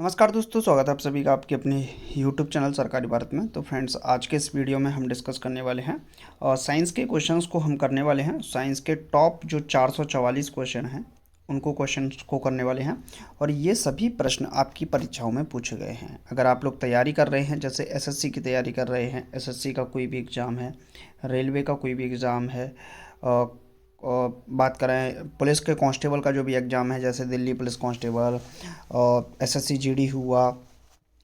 नमस्कार दोस्तों, स्वागत है आप सभी का आपके अपने YouTube चैनल सरकारी भारत में। तो फ्रेंड्स, आज के इस वीडियो में हम डिस्कस करने वाले हैं और साइंस के क्वेश्चंस को हम करने वाले हैं। साइंस के टॉप जो 444 क्वेश्चन हैं उनको क्वेश्चंस को करने वाले हैं और ये सभी प्रश्न आपकी परीक्षाओं में पूछे गए हैं। अगर आप लोग तैयारी कर रहे हैं, जैसे एसएससी की तैयारी कर रहे हैं, एसएससी का कोई भी एग्ज़ाम है, रेलवे का कोई भी एग्ज़ाम है, और बात करें पुलिस के कांस्टेबल का जो भी एग्ज़ाम है, जैसे दिल्ली पुलिस कांस्टेबल और एसएससी जीडी हुआ,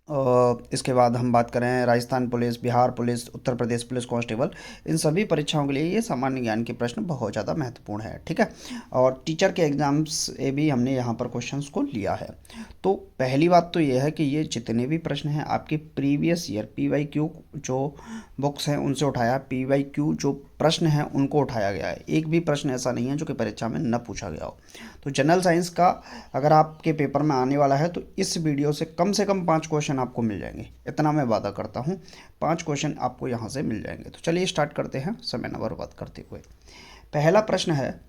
और इसके बाद हम बात करें Rajasthan police, Bihar police, Uttar Pradesh police constable, इन सभी परीक्षाओं के लिए ये सामान्य ज्ञान के प्रश्न बहुत ज़्यादा महत्वपूर्ण है। ठीक है, और टीचर के एग्ज़ाम्स से भी हमने यहाँ पर क्वेश्चंस को लिया है। तो पहली बात तो ये है कि ये जितने भी प्रश्न हैं आपके प्रीवियस ईयर पीवाईक्यू जो बुक्स हैं उनसे उठाया, पीवाईक्यू जो प्रश्न हैं उनको उठाया गया है। एक भी प्रश्न ऐसा नहीं है जो कि परीक्षा में न पूछा गया हो। तो जनरल साइंस का अगर आपके पेपर में आने वाला है तो इस वीडियो से कम 5 क्वेश्चन आपको मिल जाएंगे, इतना मैं वादा करता हूँ। 5 क्वेश्चन आपको यहाँ से मिल जाएंगे। तो चलिए स्टार्ट करते हैं समय न बर्बाद करते हुए। पहला प्रश्न है,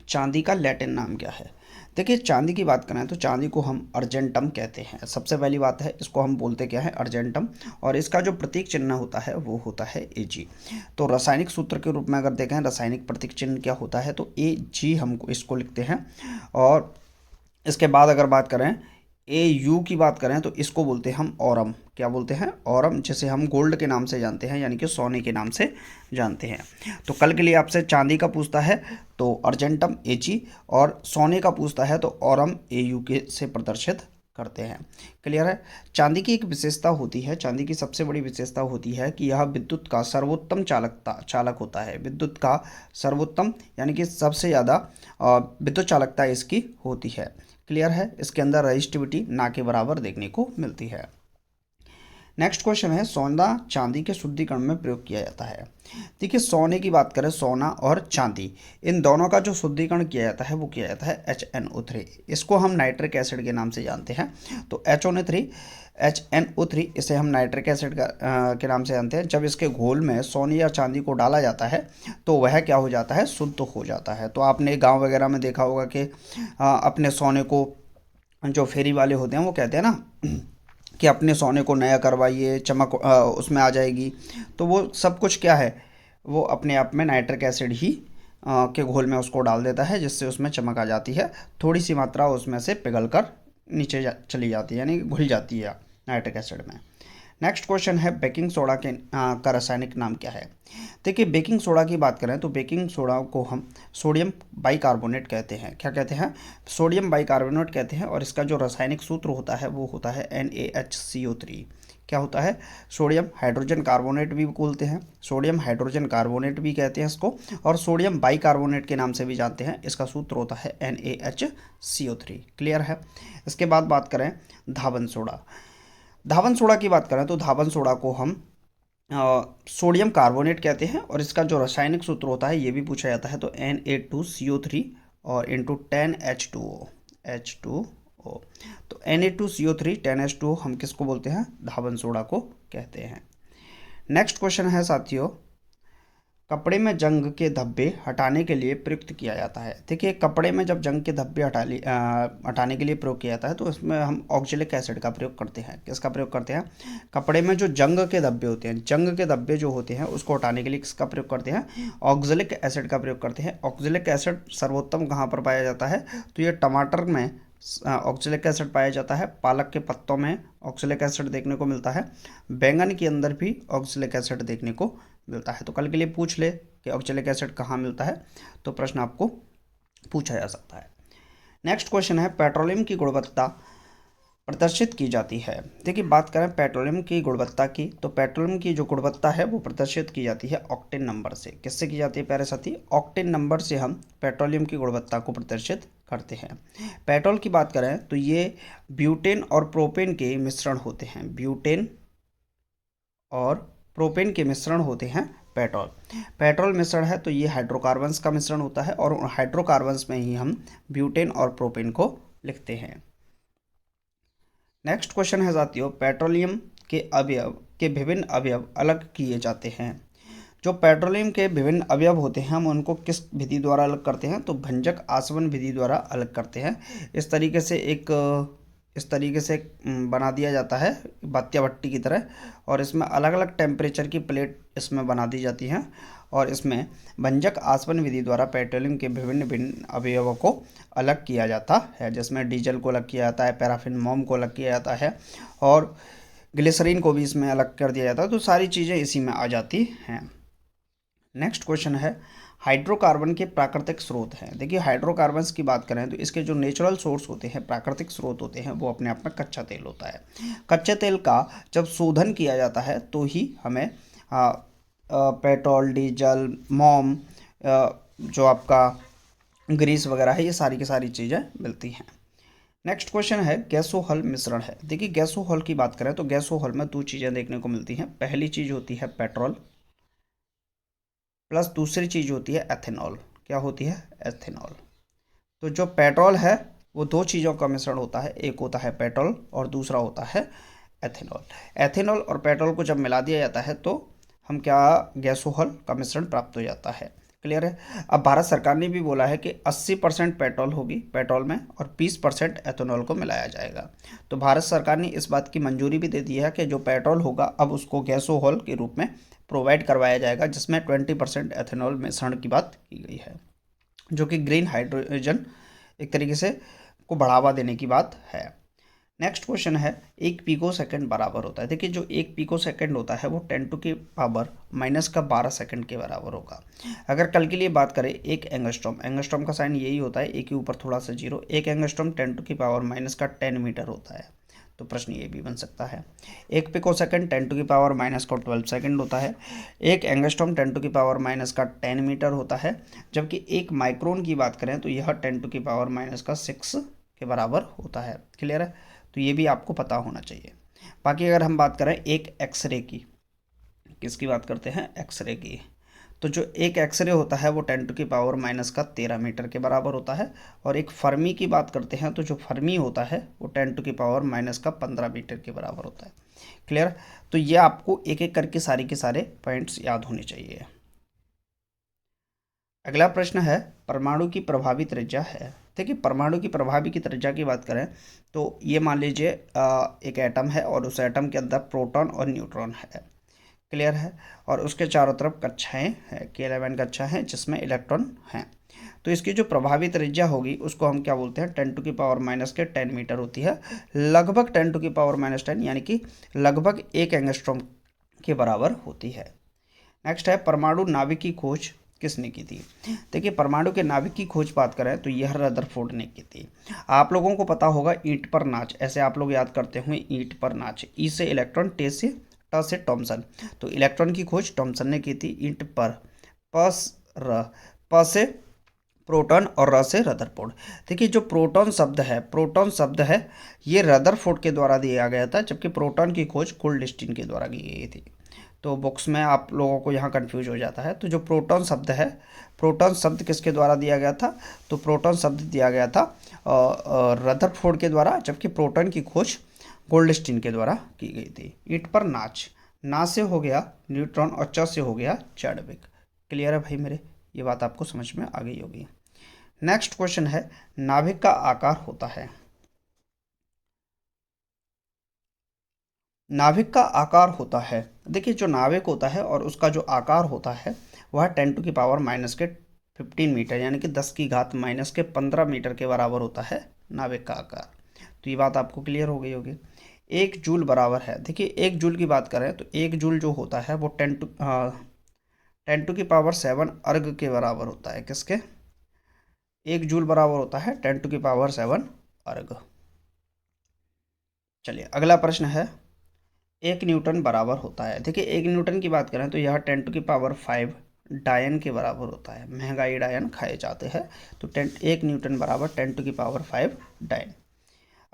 चांदी का लैटिन नाम क्या है? देखिए, चांदी की बात करें तो चांदी को हम अर्जेंटम कहते हैं। सबसे पहली बात है, इसको हम बोलते क्या है? अर्जेंटम। और इसका जो प्रतीक चिन्ह होता है वो होता है Ag। तो रासायनिक सूत्र के रूप में अगर देखें, रासायनिक प्रतीक चिन्ह क्या होता है, तो Ag हम इसको लिखते हैं। और इसके बाद अगर बात करें AU की बात करें तो इसको बोलते हैं हम ऑरम। क्या बोलते हैं? ऑरम, जिसे हम गोल्ड के नाम से जानते हैं, यानी कि सोने के नाम से जानते हैं। तो कल के लिए आपसे चांदी का पूछता है तो अर्जेंटम Ag, और सोने का पूछता है तो ऑरम AU के से प्रदर्शित करते हैं। क्लियर है? चांदी की एक विशेषता होती है, चांदी की सबसे बड़ी विशेषता होती है कि यह विद्युत का सर्वोत्तम चालक होता है। विद्युत का सर्वोत्तम यानी कि सबसे ज़्यादा विद्युत चालकता इसकी होती है। क्लियर है? इसके अंदर रजिस्टिविटी ना के बराबर देखने को मिलती है। नेक्स्ट क्वेश्चन है, सोना चांदी के शुद्धिकरण में प्रयोग किया जाता है। देखिए, सोने की बात करें, सोना और चांदी इन दोनों का जो शुद्धिकरण किया जाता है वो किया जाता है HNO3। इसको हम नाइट्रिक एसिड के नाम से जानते हैं। तो HNO3 इसे हम नाइट्रिक एसिड के नाम से जानते हैं। जब इसके घोल में सोने या चांदी को डाला जाता है तो वह क्या हो जाता है? शुद्ध हो जाता है। तो आपने गांव वगैरह में देखा होगा कि अपने सोने को, जो फेरी वाले होते हैं वो कहते हैं ना कि अपने सोने को नया करवाइए, चमक उसमें आ जाएगी। तो वो सब कुछ क्या है? वो अपने आप में नाइट्रिक एसिड ही के घोल में उसको डाल देता है, जिससे उसमें चमक आ जाती है। थोड़ी सी मात्रा उसमें से पिघल कर नीचे चली जाती है, यानी घुल जाती है नाइट्रिक एसिड में। नेक्स्ट क्वेश्चन है, बेकिंग सोडा का रासायनिक नाम क्या है? देखिए, बेकिंग सोडा की बात करें तो बेकिंग सोडा को हम सोडियम बाइकार्बोनेट कहते हैं। क्या कहते हैं? सोडियम बाइकार्बोनेट कहते हैं। और इसका जो रासायनिक सूत्र होता है वो होता है NaHCO3। क्या होता है? सोडियम हाइड्रोजन कार्बोनेट भी बोलते हैं, सोडियम हाइड्रोजन कार्बोनेट भी कहते हैं इसको, और सोडियम बाइकार्बोनेट के नाम से भी जानते हैं। इसका सूत्र होता है NaHCO3। क्लियर है? इसके बाद बात करें धावन सोडा। धावन सोडा की बात करें तो धावन सोडा को हम सोडियम कार्बोनेट कहते हैं। और इसका जो रासायनिक सूत्र होता है ये भी पूछा जाता है, तो Na2CO3 और इंटू 10H2O। तो Na2CO3 10H2O हम किसको बोलते हैं? धावन सोडा को कहते हैं। नेक्स्ट क्वेश्चन है साथियों, कपड़े में जंग के धब्बे हटाने के लिए प्रयुक्त किया जाता है। देखिए, कपड़े में जब जंग के धब्बे हटाने के लिए प्रयोग किया जाता है तो उसमें हम ऑक्जेलिक एसिड का प्रयोग करते हैं। किसका प्रयोग करते हैं? कपड़े में जो जंग के धब्बे होते हैं, जंग के धब्बे जो होते हैं उसको हटाने के लिए किसका प्रयोग करते हैं? ऑक्जेलिक एसिड का प्रयोग करते हैं। ऑक्जेलिक एसिड सर्वोत्तम कहाँ पर पाया जाता है? तो ये टमाटर में ऑक्जेलिक एसिड पाया जाता है, पालक के पत्तों में ऑक्जेलिक एसिड देखने को मिलता है, बैंगन के अंदर भी ऑक्जेलिक एसिड देखने को मिलता है। तो कल के लिए पूछ ले कि ऑक्जेलिक एसिड कहाँ मिलता है, तो प्रश्न आपको पूछा जा सकता है। नेक्स्ट क्वेश्चन है, पेट्रोलियम की गुणवत्ता प्रदर्शित की जाती है। देखिए, बात करें पेट्रोलियम की गुणवत्ता की, तो पेट्रोलियम की जो गुणवत्ता है वो प्रदर्शित की जाती है ऑक्टेन नंबर से। किससे की जाती है प्यारे साथी? ऑक्टेन नंबर से हम पेट्रोलियम की गुणवत्ता को प्रदर्शित करते हैं। पेट्रोल की बात करें तो ये ब्यूटेन और प्रोपेन के मिश्रण होते हैं। ब्यूटेन और प्रोपेन के मिश्रण होते हैं पेट्रोल। पेट्रोल मिश्रण है तो ये हाइड्रोकार्बन्स का मिश्रण होता है, और हाइड्रोकार्बन्स में ही हम ब्यूटेन और प्रोपेन को लिखते हैं। नेक्स्ट क्वेश्चन है साथियों, पेट्रोलियम के अवयव के विभिन्न अवयव अलग किए जाते हैं। जो पेट्रोलियम के विभिन्न अवयव होते हैं हम उनको किस विधि द्वारा अलग करते हैं? तो भंजक आसवन विधि द्वारा अलग करते हैं। इस तरीके से एक इस तरीके से बना दिया जाता है बात्या भट्टी की तरह, और इसमें अलग अलग टेम्परेचर की प्लेट इसमें बना दी जाती हैं, और इसमें भंजक आसवन विधि द्वारा पेट्रोलियम के विभिन्न भिन्न अवयवों को अलग किया जाता है, जिसमें डीजल को अलग किया जाता है, पैराफिन मोम को अलग किया जाता है, और ग्लिसरीन को भी इसमें अलग कर दिया जाता है। तो सारी चीज़ें इसी में आ जाती हैं। नेक्स्ट क्वेश्चन है, हाइड्रोकार्बन के प्राकृतिक स्रोत हैं। देखिए हाइड्रोकार्बन्स की बात करें तो इसके जो नेचुरल सोर्स होते हैं, प्राकृतिक स्रोत होते हैं, वो अपने आप में कच्चा तेल होता है। कच्चे तेल का जब शोधन किया जाता है तो ही हमें पेट्रोल, डीजल, मोम, जो आपका ग्रीस वगैरह है, ये सारी की सारी चीज़ें मिलती हैं। नेक्स्ट क्वेश्चन है, गैसोहॉल मिश्रण है। देखिए गैसोहॉल की बात करें तो गैसोहॉल में दो चीज़ें देखने को मिलती हैं। पहली चीज़ होती है पेट्रोल, प्लस दूसरी चीज़ होती है एथेनॉल। क्या होती है? एथेनॉल। तो जो पेट्रोल है वो दो चीज़ों का मिश्रण होता है, एक होता है पेट्रोल और दूसरा होता है एथेनॉल। एथेनॉल और पेट्रोल को जब मिला दिया जाता है तो हम क्या, गैसोहॉल का मिश्रण प्राप्त हो जाता है। क्लियर है? अब भारत सरकार ने भी बोला है कि 80% पेट्रोल होगी पेट्रोल में और 20% एथेनॉल को मिलाया जाएगा। तो भारत सरकार ने इस बात की मंजूरी भी दे दी है कि जो पेट्रोल होगा अब उसको गैसोहॉल के रूप में प्रोवाइड करवाया जाएगा, जिसमें 20% एथेनॉल मिश्रण की बात की गई है, जो कि ग्रीन हाइड्रोजन एक तरीके से को बढ़ावा देने की बात है। नेक्स्ट क्वेश्चन है, एक पिको सेकंड बराबर होता है। देखिए जो एक पिको सेकंड होता है वो 10⁻⁻12 सेकंड के बराबर होगा। अगर कल के लिए बात करें, एक एंगस्ट्रॉम, एंगस्ट्रॉम का साइन यही होता है, एक के ऊपर थोड़ा सा जीरो, एक एंगस्ट्रॉम 10⁻⁻10 मीटर होता है। तो प्रश्न ये भी बन सकता है। एक पिको सेकंड 10⁻⁻12 सेकंड होता है। एक एंगस्ट्रॉम 10⁻⁻10 मीटर होता है। जबकि एक माइक्रोन की बात करें तो यह 10⁻⁻6 के बराबर होता है। क्लियर है? तो ये भी आपको पता होना चाहिए। बाकी अगर हम बात करें एक एक्सरे की, किसकी बात करते हैं? एक्सरे की। तो जो एक एक्सरे होता है वो 10⁻⁻13 मीटर के बराबर होता है। और एक फर्मी की बात करते हैं तो जो फर्मी होता है वो 10⁻⁻15 मीटर के बराबर होता है। क्लियर? तो ये आपको एक एक करके सारी के सारे पॉइंट्स याद होने चाहिए। अगला प्रश्न है, परमाणु की प्रभावी त्रिज्या है। देखिए परमाणु की प्रभावी की त्रिज्या की बात करें तो ये मान लीजिए एक एटम है और उस एटम के अंदर प्रोटॉन और न्यूट्रॉन है। क्लियर है? और उसके चारों तरफ कक्षाएं हैं, K11 कक्षा हैं जिसमें इलेक्ट्रॉन हैं। तो इसकी जो प्रभावी त्रिज्या होगी उसको हम क्या बोलते हैं? 10⁻⁻10 मीटर होती है। लगभग 10⁻⁻10 यानी कि लगभग एक एंगस्ट्रॉम के बराबर होती है। नेक्स्ट है, परमाणु नाभिक की खोज किसने की थी? देखिए परमाणु के नाभिक की खोज बात करें तो यह रदरफोर्ड ने की थी। आप लोगों को पता होगा ईंट पर नाच, ऐसे आप लोग याद करते हुए, ईंट पर नाच, ई से इलेक्ट्रॉन, टे से ट से टॉमसन। तो इलेक्ट्रॉन की खोज टॉमसन ने की थी ईंट पर। प से प्रोटॉन और र से रदरफोर्ड। देखिए जो प्रोटॉन शब्द है ये रदरफोर्ड के द्वारा दिया गया था, जबकि प्रोटॉन की खोज गोल्डस्टीन के द्वारा की गई थी। तो बुक्स में आप लोगों को यहाँ कंफ्यूज हो जाता है। तो जो प्रोटॉन शब्द है, प्रोटॉन शब्द किसके द्वारा दिया गया था? तो प्रोटॉन शब्द दिया गया था रदरफोर्ड के द्वारा, जबकि प्रोटॉन की खोज गोल्डस्टीन के द्वारा की गई थी। ईंट पर नाच, ना से हो गया न्यूट्रॉन और च से हो गया चैडविक। क्लियर है भाई मेरे? ये बात आपको समझ में आ गई होगी। नेक्स्ट क्वेश्चन है, नाभिक का आकार होता है। नाभिक का आकार होता है, देखिए जो नाभिक होता है और उसका जो आकार होता है वह 10⁻⁻15 मीटर यानी कि 10⁻⁻15 मीटर के बराबर होता है नाभिक का आकार। तो ये बात आपको क्लियर हो गई होगी। एक जूल बराबर है, देखिए एक जूल की बात करें तो एक जूल जो होता है वो 10⁻7 अर्ग के बराबर होता है। किसके? एक जूल बराबर होता है 10⁻7 अर्ग। चलिए अगला प्रश्न है, एक न्यूटन बराबर होता है। देखिए एक न्यूटन की बात करें तो यह 10⁵ डायन के बराबर होता है। महंगाई डायन खाए जाते हैं। तो एक न्यूटन बराबर 10⁵ डायन।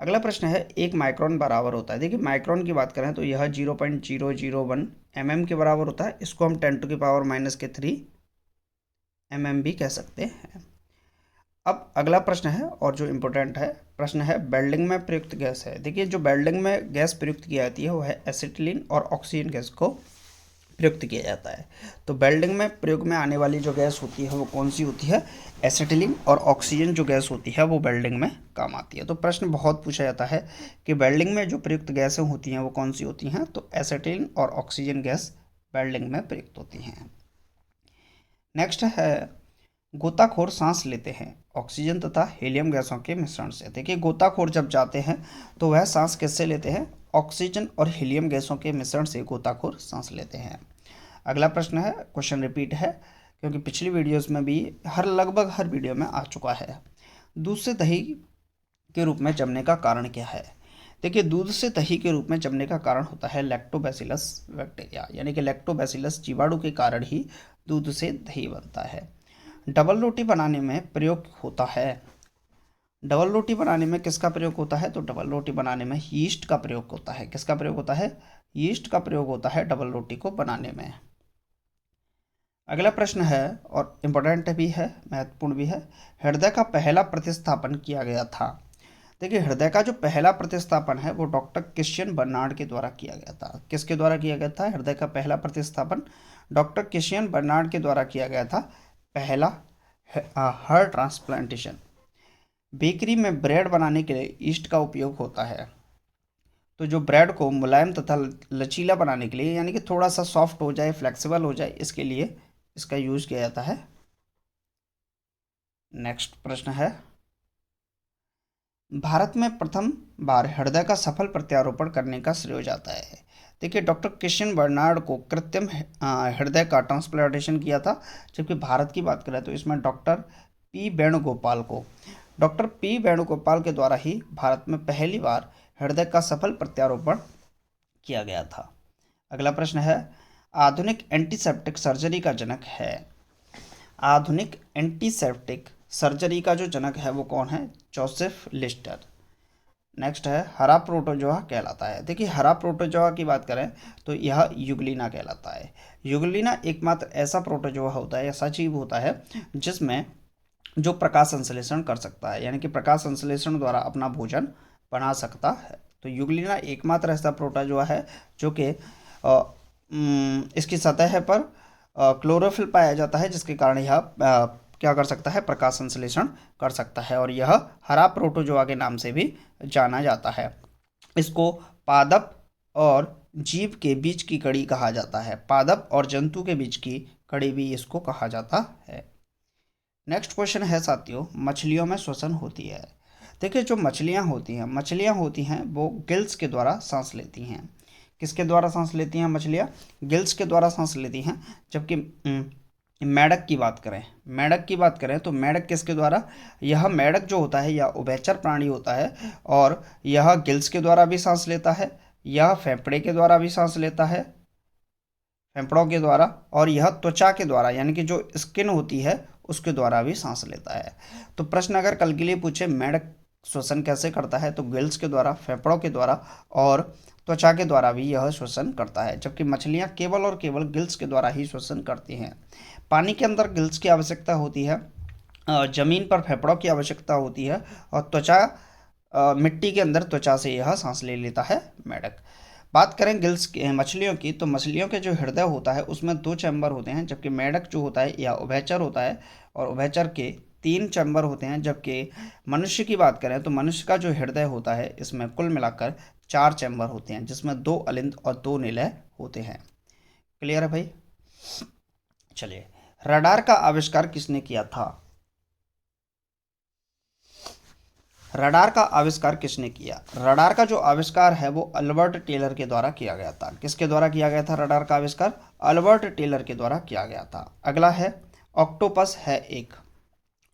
अगला प्रश्न है, एक माइक्रोन बराबर होता है। देखिए माइक्रोन की बात करें तो यह 0.001 mm के बराबर होता है। इसको हम 10⁻³ mm भी कह सकते हैं। अब अगला प्रश्न है और जो इम्पोर्टेंट है, प्रश्न है वेल्डिंग में प्रयुक्त गैस है। देखिए जो वेल्डिंग में गैस प्रयुक्त की जाती है वो है एसिटिलीन और ऑक्सीजन गैस को प्रयुक्त किया जाता है। तो वेल्डिंग में प्रयोग में आने वाली जो गैस होती है वो कौन सी होती है? एसिटिलीन और ऑक्सीजन जो गैस होती है वो वेल्डिंग में काम आती है। तो प्रश्न बहुत पूछा जाता है कि वेल्डिंग में जो प्रयुक्त गैसें होती हैं वो कौन सी होती हैं? तो एसिटिलीन और ऑक्सीजन गैस वेल्डिंग में प्रयुक्त होती हैं। नेक्स्ट है, गोताखोर सांस लेते हैं ऑक्सीजन तथा हीलियम गैसों के मिश्रण से। देखिए, गोताखोर जब जाते हैं तो वह सांस किससे लेते हैं? ऑक्सीजन और हीलियम गैसों के मिश्रण से गोताखोर सांस लेते हैं। अगला प्रश्न है, क्वेश्चन रिपीट है क्योंकि पिछली वीडियोस में भी लगभग हर वीडियो में आ चुका है। दूध से दही के रूप में जमने का कारण क्या है? देखिए, दूध से दही के रूप में जमने का कारण होता है लैक्टोबैसिलस बैक्टीरिया, यानी कि लैक्टोबैसिलस जीवाणु के कारण ही दूध से दही बनता है। डबल रोटी बनाने में प्रयोग होता है, डबल रोटी बनाने में किसका प्रयोग होता है? तो डबल रोटी बनाने में यीस्ट का प्रयोग होता है। किसका प्रयोग होता है? यीस्ट का प्रयोग होता है डबल रोटी को बनाने में। अगला प्रश्न है और इम्पोर्टेंट भी है, महत्वपूर्ण भी है। हृदय का पहला प्रतिस्थापन किया गया था। देखिए, हृदय का जो पहला प्रतिस्थापन है वो डॉक्टर क्रिश्चियन बर्नार्ड के द्वारा किया गया था। किसके द्वारा किया गया था? हृदय का पहला प्रतिस्थापन डॉक्टर क्रिश्चियन बर्नार्ड के द्वारा किया गया था। पहला हार्ट ट्रांसप्लांटेशन। बेकरी में ब्रेड बनाने के लिए ईस्ट का उपयोग होता है। तो जो ब्रेड को मुलायम तथा लचीला बनाने के लिए, यानी कि थोड़ा सा सॉफ्ट हो जाए, फ्लेक्सिबल हो जाए, इसके लिए इसका यूज किया जाता है। नेक्स्ट प्रश्न है, भारत में प्रथम बार हृदय का सफल प्रत्यारोपण करने का श्रेय जाता है। देखिए, डॉक्टर क्रिश्चियन बर्नार्ड को कृत्रिम हृदय का ट्रांसप्लांटेशन किया था। जबकि भारत की बात करें तो इसमें डॉक्टर पी वेणुगोपाल के द्वारा ही भारत में पहली बार हृदय का सफल प्रत्यारोपण किया गया था। अगला प्रश्न है, आधुनिक एंटीसेप्टिक सर्जरी का जनक है। आधुनिक एंटीसेप्टिक सर्जरी का जो जनक है वो कौन है? Joseph Lister. नेक्स्ट है, हरा प्रोटोजोआ कहलाता है। देखिए, हरा प्रोटोजोआ की बात करें तो यह युगलिना कहलाता है। युगलिना एकमात्र ऐसा प्रोटोजोआ होता है, ऐसा जीव होता है जिसमें जो प्रकाश संश्लेषण कर सकता है, यानी कि प्रकाश संश्लेषण द्वारा अपना भोजन बना सकता है। तो युगलिना एकमात्र ऐसा प्रोटोजोआ है जो कि इसकी सतह पर क्लोरोफिल पाया जाता है, जिसके कारण यह क्या कर सकता है? प्रकाश संश्लेषण कर सकता है, और यह हरा प्रोटोजोआ के नाम से भी जाना जाता है। इसको पादप और जीव के बीच की कड़ी कहा जाता है। पादप और जंतु के बीच की कड़ी भी इसको कहा जाता है। नेक्स्ट क्वेश्चन है साथियों, मछलियों में श्वसन होती है। देखिए, जो मछलियाँ होती हैं वो गिल्स के द्वारा सांस लेती हैं। किसके द्वारा सांस लेती हैं मछलियाँ? गिल्स के द्वारा सांस लेती हैं। जबकि मेढक की बात करें तो मेढक किसके द्वारा? यह मेढक जो होता है यह उभयचर प्राणी होता है, और यह गिल्स के द्वारा भी सांस लेता है, यह फेफड़े के द्वारा भी सांस लेता है, फेफड़ों के द्वारा, और यह त्वचा के द्वारा, यानी कि जो स्किन होती है उसके द्वारा भी सांस लेता है। तो प्रश्न अगर कल के लिए पूछे मेढक श्वसन कैसे करता है, तो गिल्स के द्वारा, फेफड़ों के द्वारा और त्वचा के द्वारा भी यह श्वसन करता है। जबकि मछलियाँ केवल और केवल गिल्स के द्वारा ही श्वसन करती हैं। पानी के अंदर गिल्स की आवश्यकता होती है, जमीन पर फेफड़ों की आवश्यकता होती है, और मिट्टी के अंदर त्वचा से यह सांस ले लेता है मेढक। बात करें मछलियों की, तो मछलियों के जो हृदय होता है उसमें 2 चैम्बर होते हैं, जबकि मेढक जो होता है यह उभयचर होता है और उभयचर के 3 चैम्बर होते हैं। जबकि मनुष्य की बात करें तो मनुष्य का जो हृदय होता है इसमें कुल मिलाकर 4 चैम्बर होते हैं, जिसमें 2 अलिंद और 2 निलय होते हैं। क्लियर है भाई? चलिए, रडार का आविष्कार किसने किया था? रडार का आविष्कार किसने किया? रडार का जो आविष्कार है वो अल्बर्ट टेलर के द्वारा किया गया था। किसके द्वारा किया गया था रडार का आविष्कार? अल्बर्ट टेलर के द्वारा किया गया था। अगला है, ऑक्टोपस है एक।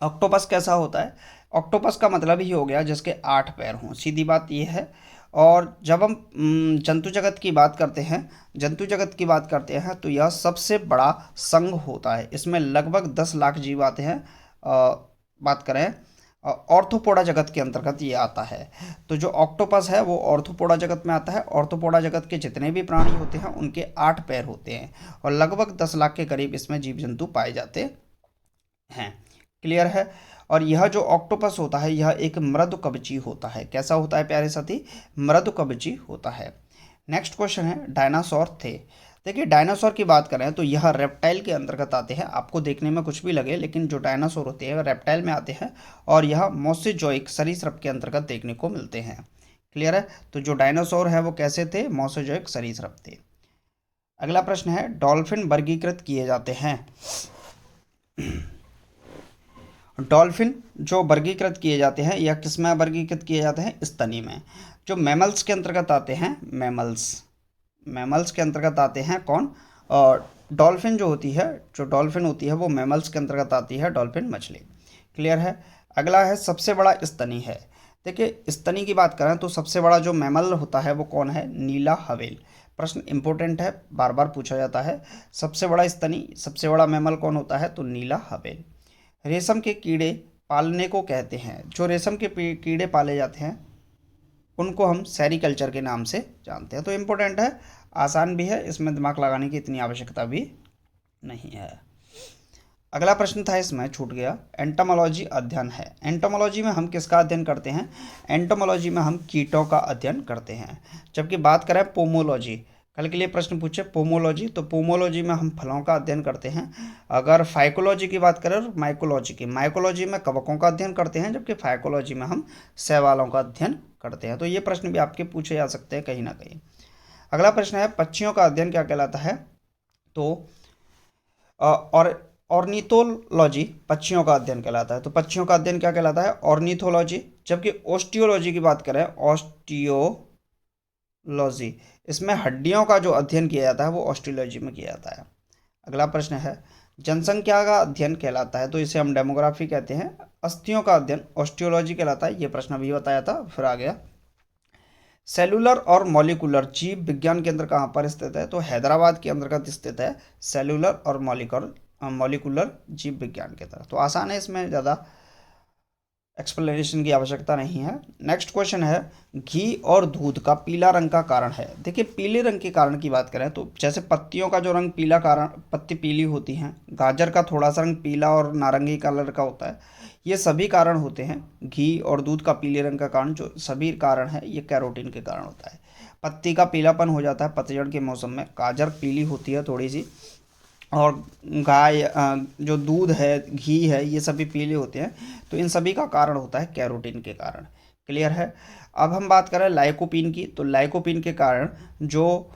ऑक्टोपस कैसा होता है? ऑक्टोपस का मतलब ही हो गया जिसके 8 पैर हों, सीधी बात ये है। और जब हम जंतु जगत की बात करते हैं तो यह सबसे बड़ा संघ होता है। इसमें लगभग 10 लाख जीव आते हैं। बात करें ऑर्थोपोडा जगत के अंतर्गत ये आता है। तो जो ऑक्टोपस है वो ऑर्थोपोडा जगत में आता है। ऑर्थोपोडा जगत के जितने भी प्राणी होते हैं उनके 8 पैर होते हैं, और लगभग 10 लाख के करीब इसमें जीव जंतु पाए जाते हैं। क्लियर है? और यह जो ऑक्टोपस होता है यह एक मृदुकवची होता है। कैसा होता है प्यारे साथी? मृदुकवची होता है। नेक्स्ट क्वेश्चन है, डायनासोर थे। देखिए डायनासोर की बात करें तो यह रेप्टाइल के अंतर्गत आते हैं। आपको देखने में कुछ भी लगे, लेकिन जो डायनासोर होते हैं वह रेप्टाइल में आते हैं और यह मोसेजोइक सरीसृप के अंतर्गत देखने को मिलते हैं। क्लियर है? तो जो डायनासोर है वो कैसे थे? मोसेजोइक सरीसृप थे। अगला प्रश्न है, डॉल्फिन वर्गीकृत किए जाते हैं। डॉल्फिन जो वर्गीकृत किए जाते हैं या किस में वर्गीकृत किए जाते हैं? स्तनी में। जो मैमल्स के अंतर्गत आते हैं, मैमल्स के अंतर्गत आते हैं कौन? और डॉल्फिन जो होती है, जो डॉल्फिन होती है वो मैमल्स के अंतर्गत आती है, डॉल्फिन मछली। क्लियर है? अगला है, सबसे बड़ा स्तनी है। देखिए स्तनी की बात करें तो सबसे बड़ा जो मैमल होता है वो कौन है? नीला हवेल। प्रश्न इंपॉर्टेंट है, बार बार पूछा जाता है। सबसे बड़ा स्तनी, सबसे बड़ा मैमल कौन होता है? तो नीला हवेल। रेशम के कीड़े पालने को कहते हैं। जो रेशम के कीड़े पाले जाते हैं उनको हम सेरीकल्चर के नाम से जानते हैं। तो इम्पोर्टेंट है, आसान भी है, इसमें दिमाग लगाने की इतनी आवश्यकता भी नहीं है। अगला प्रश्न था, इसमें छूट गया, एंटोमोलॉजी अध्ययन है। एंटोमोलॉजी में हम किसका अध्ययन करते हैं? एंटोमोलॉजी में हम कीटों का अध्ययन करते हैं। जबकि बात करें पोमोलॉजी, कल के लिए प्रश्न पूछे पोमोलॉजी, तो पोमोलॉजी में हम फलों का अध्ययन करते हैं। अगर फाइकोलॉजी की बात करें और माइकोलॉजी में कवकों का अध्ययन करते हैं, जबकि फाइकोलॉजी में हम शैवालों का अध्ययन करते हैं। तो ये प्रश्न भी आपके पूछे जा सकते हैं कहीं ना कहीं। अगला प्रश्न है, पक्षियों का अध्ययन क्या कहलाता है? तो और ऑर्निथोलॉजी पक्षियों का अध्ययन कहलाता है। तो पक्षियों का अध्ययन क्या कहलाता है? ऑर्निथोलॉजी। जबकि ऑस्टियोलॉजी की बात करें, ऑस्टियोलॉजी, इसमें हड्डियों का जो अध्ययन किया जाता है वो ऑस्टियोलॉजी में किया जाता है। अगला प्रश्न है, जनसंख्या का अध्ययन कहलाता है, तो इसे हम डेमोग्राफी कहते हैं। अस्थियों का अध्ययन ऑस्टियोलॉजी कहलाता है। ये प्रश्न अभी बताया था, फिर आ गया। सेलुलर और मॉलिकुलर जीव विज्ञान केंद्र कहाँ पर स्थित है? तो हैदराबाद के अंतर्गत स्थित है सेलुलर और मॉलिकुलर जीव विज्ञान केंद्र। तो आसान है, इसमें ज़्यादा एक्सप्लेनेशन की आवश्यकता नहीं है। नेक्स्ट क्वेश्चन है, घी और दूध का पीला रंग का कारण है। देखिए पीले रंग के कारण की बात करें तो जैसे पत्तियों का जो रंग पीला, कारण पत्ती पीली होती हैं, गाजर का थोड़ा सा रंग पीला और नारंगी कलर का होता है, ये सभी कारण होते हैं। घी और दूध का पीले रंग का कारण जो सभी कारण है ये कैरोटीन के कारण होता है। पत्ती का पीलापन हो जाता है पतझड़ के मौसम में, गाजर पीली होती है थोड़ी सी, और गाय जो दूध है, घी है, ये सभी पीले होते हैं। तो इन सभी का कारण होता है कैरोटीन के कारण। क्लियर है? अब हम बात करें लाइकोपीन की, तो लाइकोपीन के कारण जो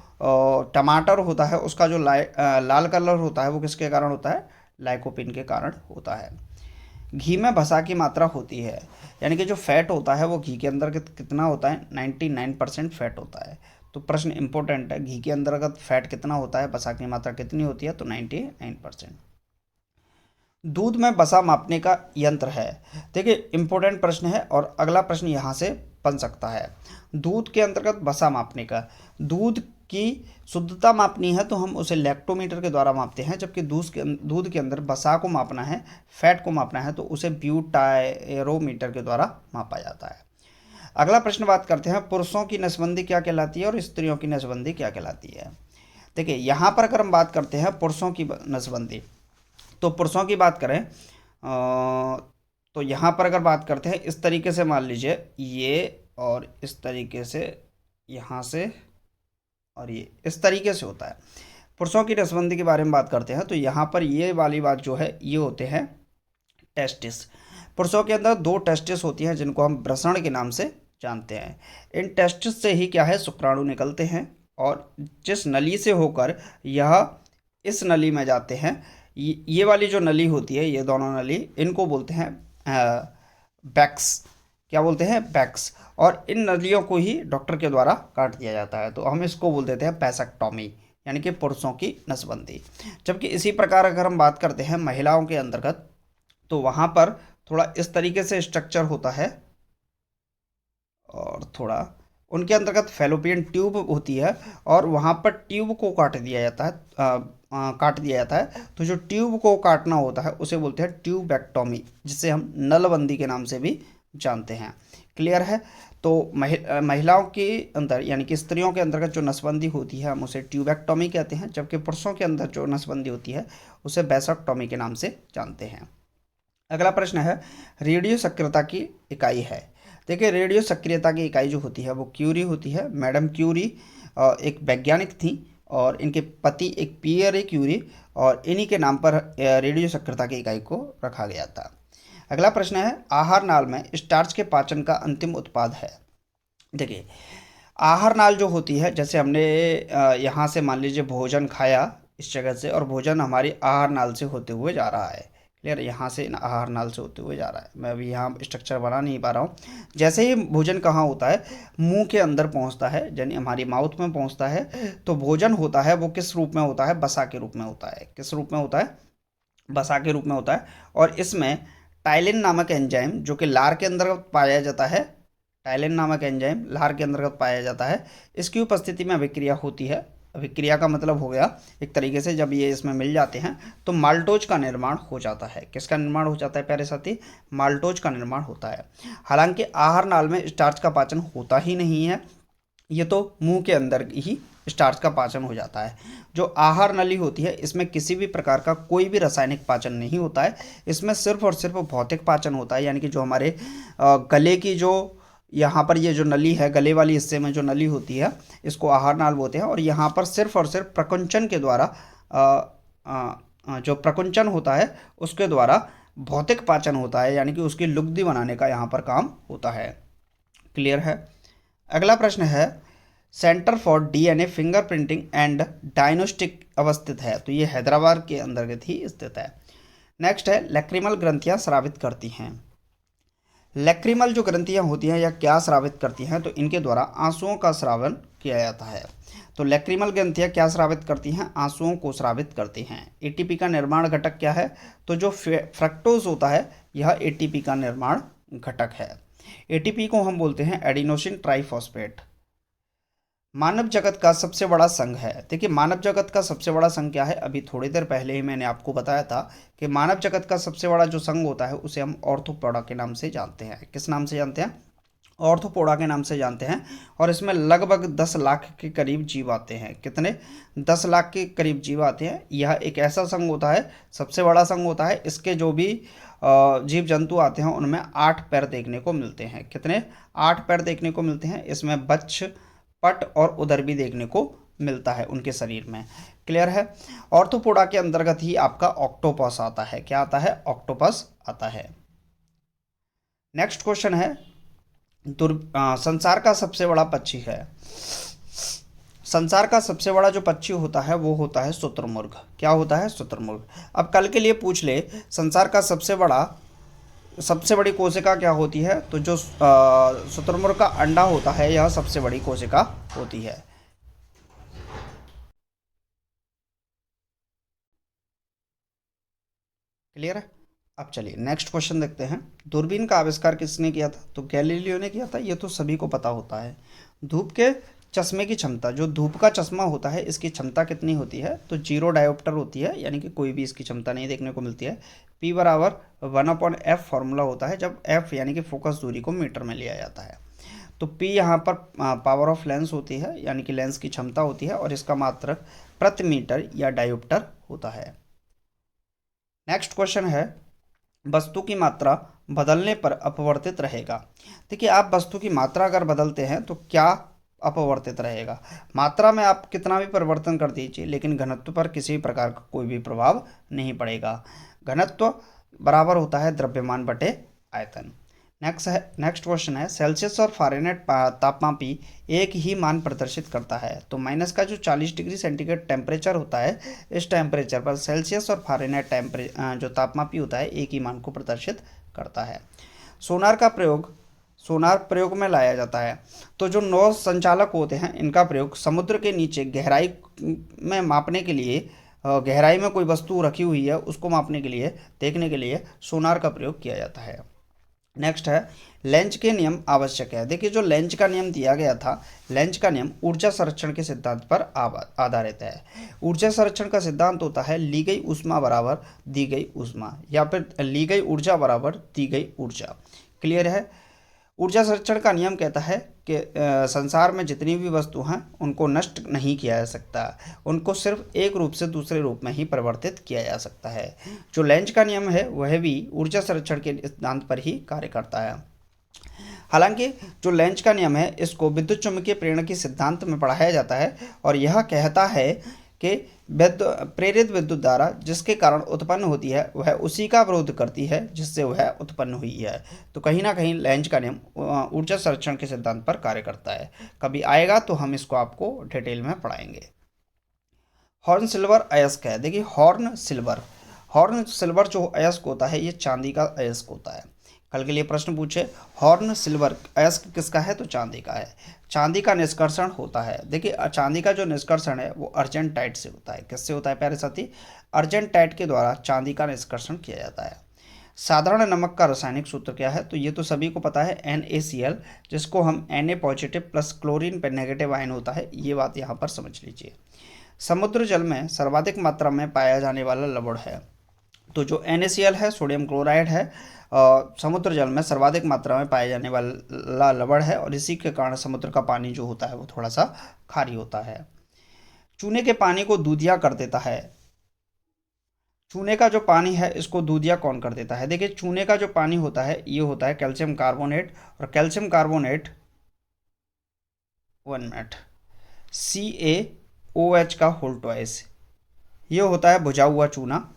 टमाटर होता है उसका जो लाल कलर होता है वो किसके कारण होता है? लाइकोपीन के कारण होता है। घी में भसा की मात्रा होती है, यानी कि जो फैट होता है वो घी के अंदर कितना होता है? 99% फैट होता है। तो प्रश्न इंपॉर्टेंट है, घी के अंतर्गत फैट कितना होता है, बसा की मात्रा कितनी होती है? तो 99%। दूध में बसा मापने का यंत्र है। देखिए इंपॉर्टेंट प्रश्न है और अगला प्रश्न यहाँ से बन सकता है। दूध के अंतर्गत बसा मापने का, दूध की शुद्धता मापनी है तो हम उसे लैक्टोमीटर के द्वारा मापते हैं, जबकि दूध के अंदर बसा को मापना है, फैट को मापना है तो उसे ब्यूटायरोमीटर के द्वारा मापा जाता है। अगला प्रश्न बात करते हैं, पुरुषों की नसबंदी क्या कहलाती है और स्त्रियों की नसबंदी क्या कहलाती है। देखिए यहाँ पर अगर हम बात करते हैं पुरुषों की नसबंदी, तो पुरुषों की बात करें तो यहाँ पर अगर बात करते हैं इस तरीके से, मान लीजिए ये और इस तरीके से, यहाँ से और ये इस तरीके से होता है। पुरुषों की नसबंदी के बारे में बात करते हैं तो यहाँ पर ये वाली बात जो है ये होते हैं टेस्टिस। पुरुषों के अंदर 2 टेस्टिस होती हैं जिनको हम वृषण के नाम से जानते हैं। इन टेस्टिस से ही क्या है? शुक्राणु निकलते हैं और जिस नली से होकर यह इस नली में जाते हैं, ये वाली जो नली होती है, ये दोनों नली, इनको बोलते हैं बैक्स। क्या बोलते हैं? बैक्स। और इन नलियों को ही डॉक्टर के द्वारा काट दिया जाता है, तो हम इसको बोल देते हैं पैसेक्टोमी, यानी कि पुरुषों की नसबंदी। जबकि इसी प्रकार अगर हम बात करते हैं महिलाओं के अंतर्गत, तो वहाँ पर थोड़ा इस तरीके से स्ट्रक्चर होता है और थोड़ा उनके अंतर्गत फैलोपियन ट्यूब होती है और वहाँ पर ट्यूब को काट दिया जाता है। तो जो ट्यूब को काटना होता है उसे बोलते हैं ट्यूबेक्टोमी, जिसे हम नलबंदी के नाम से भी जानते हैं। क्लियर है? तो महिलाओं के अंदर यानी कि स्त्रियों के अंतर्गत जो नसबंदी होती है हम उसे ट्यूबेक्टोमी कहते हैं, जबकि पुरुषों के अंदर जो नसबंदी होती है उसे बैसेक्टोमी के नाम से जानते हैं। अगला प्रश्न है, रेडियो सक्रियता की इकाई है। देखिए रेडियो सक्रियता की इकाई जो होती है वो क्यूरी होती है। मैडम क्यूरी एक वैज्ञानिक थी और इनके पति एक पियरे क्यूरी और इन्हीं के नाम पर रेडियो सक्रियता की इकाई को रखा गया था। अगला प्रश्न है, आहार नाल में स्टार्च के पाचन का अंतिम उत्पाद है। देखिए, आहार नाल जो होती है, जैसे हमने यहाँ से मान लीजिए भोजन खाया इस जगह से, और भोजन हमारी आहार नाल से होते हुए जा रहा है। क्लियर, यहाँ से आहार नाल से होते हुए जा रहा है। मैं अभी यहाँ स्ट्रक्चर बना नहीं पा रहा हूँ। जैसे ही भोजन कहाँ होता है, मुंह के अंदर पहुँचता है, यानी हमारी माउथ में पहुँचता है, तो भोजन होता है वो किस रूप में होता है, बसा के रूप में होता है। किस रूप में होता है, बसा के रूप में होता है। और इसमें टाइलिन नामक एंजाइम जो कि लार के अंतर्गत पाया जाता है, टाइलिन नामक एंजाइम लार के अंतर्गत पाया जाता है, इसकी उपस्थिति में अभिक्रिया होती है। अभिक्रिया का मतलब हो गया एक तरीके से, जब ये इसमें मिल जाते हैं तो माल्टोज का निर्माण हो जाता है। किसका निर्माण हो जाता है प्यारे साथी, माल्टोज का निर्माण होता है। हालांकि आहार नाल में स्टार्च का पाचन होता ही नहीं है, ये तो मुंह के अंदर ही स्टार्च का पाचन हो जाता है। जो आहार नली होती है, इसमें किसी भी प्रकार का कोई भी रासायनिक पाचन नहीं होता है, इसमें सिर्फ और सिर्फ भौतिक पाचन होता है। यानी कि जो हमारे गले की जो यहाँ पर ये जो नली है, गले वाली हिस्से में जो नली होती है, इसको आहार नाल बोलते हैं। और यहाँ पर सिर्फ और सिर्फ प्रकुंचन के द्वारा जो प्रकुंचन होता है उसके द्वारा भौतिक पाचन होता है, यानी कि उसकी लुगदी बनाने का यहाँ पर काम होता है। क्लियर है। अगला प्रश्न है, centre for DNA fingerprinting and diagnostic अवस्थित है, तो ये हैदराबाद के अंतर्गत ही स्थित है। नेक्स्ट है, लैक्रिमल ग्रंथियां स्रावित करती हैं। लैक्रिमल जो ग्रंथियां होती हैं या क्या स्रावित करती हैं, तो इनके द्वारा आंसुओं का स्रावन किया जाता है। तो लैक्रिमल ग्रंथियां क्या स्रावित करती हैं, आंसुओं को स्रावित करती हैं। एटीपी का निर्माण घटक क्या है, तो जो फ्रक्टोज होता है यह एटीपी का निर्माण घटक है। एटीपी को हम बोलते हैं एडिनोसिन ट्राइफॉस्फेट। मानव जगत का सबसे बड़ा संघ है। देखिए, मानव जगत का सबसे बड़ा संघ क्या है, अभी थोड़ी देर पहले ही मैंने आपको बताया था कि मानव जगत का सबसे बड़ा जो संघ होता है उसे हम ऑर्थोपोडा के नाम से जानते हैं। किस नाम से जानते हैं, ऑर्थोपोडा के नाम से जानते हैं। और इसमें लगभग 10 लाख के करीब जीव आते हैं। कितने, 10 लाख के करीब जीव आते हैं। यह एक ऐसा संघ होता है, सबसे बड़ा संघ होता है। इसके जो भी जीव जंतु आते हैं उनमें 8 पैर देखने को मिलते हैं। कितने, 8 पैर देखने को मिलते हैं। इसमें बच्छ, पट और उदर भी देखने को मिलता है उनके शरीर में। क्लियर है। ऑर्थोपोडा के अंतर्गत ही आपका ऑक्टोपस आता है। क्या आता है, ऑक्टोपस आता है। नेक्स्ट क्वेश्चन है, संसार का सबसे बड़ा पक्षी है। संसार का सबसे बड़ा जो पक्षी होता है वो होता है शुतुरमुर्ग। क्या होता है, शुतुरमुर्ग। अब कल के लिए पूछ ले, संसार का सबसे बड़ी कोशिका क्या होती है, तो जो शुतुरमुर्ग का अंडा होता है यह सबसे बड़ी कोशिका होती है। क्लियर है। अब चलिए नेक्स्ट क्वेश्चन देखते हैं। दूरबीन का आविष्कार किसने किया था, तो गैलीलियो ने किया था। ये तो सभी को पता होता है। धूप के चश्मे की क्षमता, जो धूप का चश्मा होता है इसकी क्षमता कितनी होती है, तो 0 डायोप्टर होती है, यानी कि कोई भी इसकी क्षमता नहीं देखने को मिलती है। P बराबर 1/f फॉर्मूला होता है, जब f यानी कि फोकस दूरी को मीटर में लिया जाता है। तो P यहाँ पर पावर ऑफ लेंस होती है, यानी कि लेंस की क्षमता होती है, और इसका मात्रक प्रति मीटर या डायोप्टर होता है। नेक्स्ट क्वेश्चन है, वस्तु की मात्रा बदलने पर अपवर्तित रहेगा। देखिए, आप वस्तु की मात्रा अगर बदलते हैं तो क्या अपवर्तित रहेगा। मात्रा में आप कितना भी परिवर्तन कर दीजिए, लेकिन घनत्व पर किसी भी प्रकार का कोई भी प्रभाव नहीं पड़ेगा। घनत्व बराबर होता है द्रव्यमान बटे आयतन। नेक्स्ट क्वेश्चन है, सेल्सियस और फ़ारेनहाइट तापमापी एक ही मान प्रदर्शित करता है। तो माइनस का जो 40 डिग्री सेंटीग्रेड टेम्परेचर होता है, इस टेम्परेचर पर सेल्सियस और फ़ारेनहाइट जो तापमापी होता है एक ही मान को प्रदर्शित करता है। सोनार प्रयोग में लाया जाता है। तो जो नौ संचालक होते हैं इनका प्रयोग समुद्र के नीचे गहराई में मापने के लिए, गहराई में कोई वस्तु रखी हुई है उसको मापने के लिए, देखने के लिए सोनार का प्रयोग किया जाता है। नेक्स्ट है, लेंज के नियम आवश्यक है। देखिए, जो लेंज का नियम दिया गया था, लेंज का नियम ऊर्जा संरक्षण के सिद्धांत पर आधारित है। ऊर्जा संरक्षण का सिद्धांत होता है ली गई ऊष्मा बराबर दी गई ऊष्मा, या फिर ली गई ऊर्जा बराबर दी गई ऊर्जा। क्लियर है। ऊर्जा संरक्षण का नियम कहता है कि संसार में जितनी भी वस्तु हैं उनको नष्ट नहीं किया जा सकता, उनको सिर्फ एक रूप से दूसरे रूप में ही परिवर्तित किया जा सकता है। जो लेंज का नियम है वह भी ऊर्जा संरक्षण के सिद्धांत पर ही कार्य करता है। हालांकि जो लेंज का नियम है इसको विद्युत चुम्बकीय प्रेरण के सिद्धांत में पढ़ाया जाता है और यह कहता है कि प्रेरित विद्युत धारा जिसके कारण उत्पन्न होती है वह उसी का विरोध करती है जिससे वह उत्पन्न हुई है। तो कहीं ना कहीं लेंज का नियम ऊर्जा संरक्षण के सिद्धांत पर कार्य करता है। कभी आएगा तो हम इसको आपको डिटेल में पढ़ाएंगे। हॉर्न सिल्वर अयस्क है। देखिए हॉर्न सिल्वर जो अयस्क होता है ये चांदी का अयस्क होता है। कल के लिए प्रश्न पूछे हॉर्न सिल्वर अयस्क किसका है, तो चांदी का है। चांदी का निष्कर्षण होता है, देखिए चांदी का जो निष्कर्षण है वो अर्जेंटाइट से होता है। किससे होता है प्यारे साथी? अर्जेंटाइट के द्वारा चांदी का निष्कर्षण किया जाता है। साधारण नमक का रासायनिक सूत्र क्या है, तो ये तो सभी को पता है NaCl, जिसको हम Na पॉजिटिव प्लस क्लोरीन पे नेगेटिव आयन होता है, ये बात यहाँ पर समझ लीजिए। समुद्र जल में सर्वाधिक मात्रा में पाया जाने वाला लवण है, तो जो NaCl है सोडियम क्लोराइड है, समुद्र जल में सर्वाधिक मात्रा में पाया जाने वाला लवण है और इसी के कारण समुद्र का पानी जो होता है वो थोड़ा सा खारी होता है। चूने के पानी को दूधिया कर देता है। चूने का जो पानी है इसको दूधिया कौन कर देता है? देखिए चूने का जो पानी होता है ये होता है कैल्शियम कार्बोनेट, और कैल्शियम कार्बोनेट 1 मिनट CaOH का होल ट्वाइस, ये होता है भुजा हुआ चूना।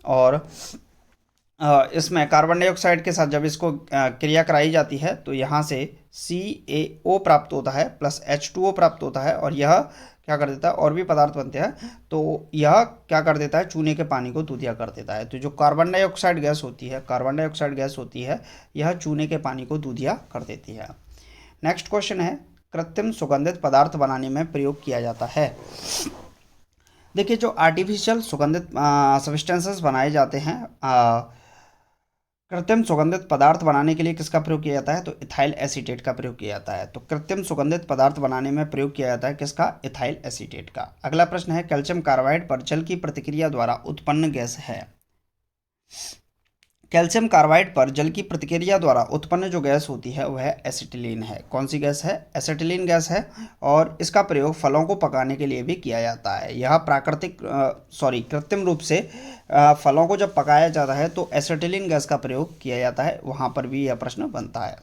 और इसमें कार्बन डाइऑक्साइड के साथ जब इसको क्रिया कराई जाती है तो यहाँ से CaO प्राप्त होता है प्लस H2O प्राप्त होता है, और यह क्या कर देता है, और भी पदार्थ बनते हैं, तो यह क्या कर देता है, चूने के पानी को दूधिया कर देता है। तो जो कार्बन डाइऑक्साइड गैस होती है यह चूने के पानी को दूधिया कर देती है। नेक्स्ट क्वेश्चन है, कृत्रिम सुगंधित पदार्थ बनाने में प्रयोग किया जाता है। देखिए जो आर्टिफिशियल सुगंधित सब्सटेंसेस बनाए जाते हैं, कृत्रिम सुगंधित पदार्थ बनाने के लिए किसका प्रयोग किया जाता है, तो इथाइल एसीटेट का प्रयोग किया जाता है। तो कृत्रिम सुगंधित पदार्थ बनाने में प्रयोग किया जाता है किसका? इथाइल एसीटेट का। अगला प्रश्न है, कैल्शियम कार्बाइड पर जल की प्रतिक्रिया द्वारा उत्पन्न गैस है। कैल्शियम कार्बाइड पर जल की प्रतिक्रिया द्वारा उत्पन्न जो गैस होती है वह एसिटिलीन है। कौन सी गैस है? एसिटिलीन गैस है, और इसका प्रयोग फलों को पकाने के लिए भी किया जाता है। यह कृत्रिम रूप से फलों को जब पकाया जाता है तो एसिटिलीन गैस का प्रयोग किया जाता है, वहाँ पर भी यह प्रश्न बनता है।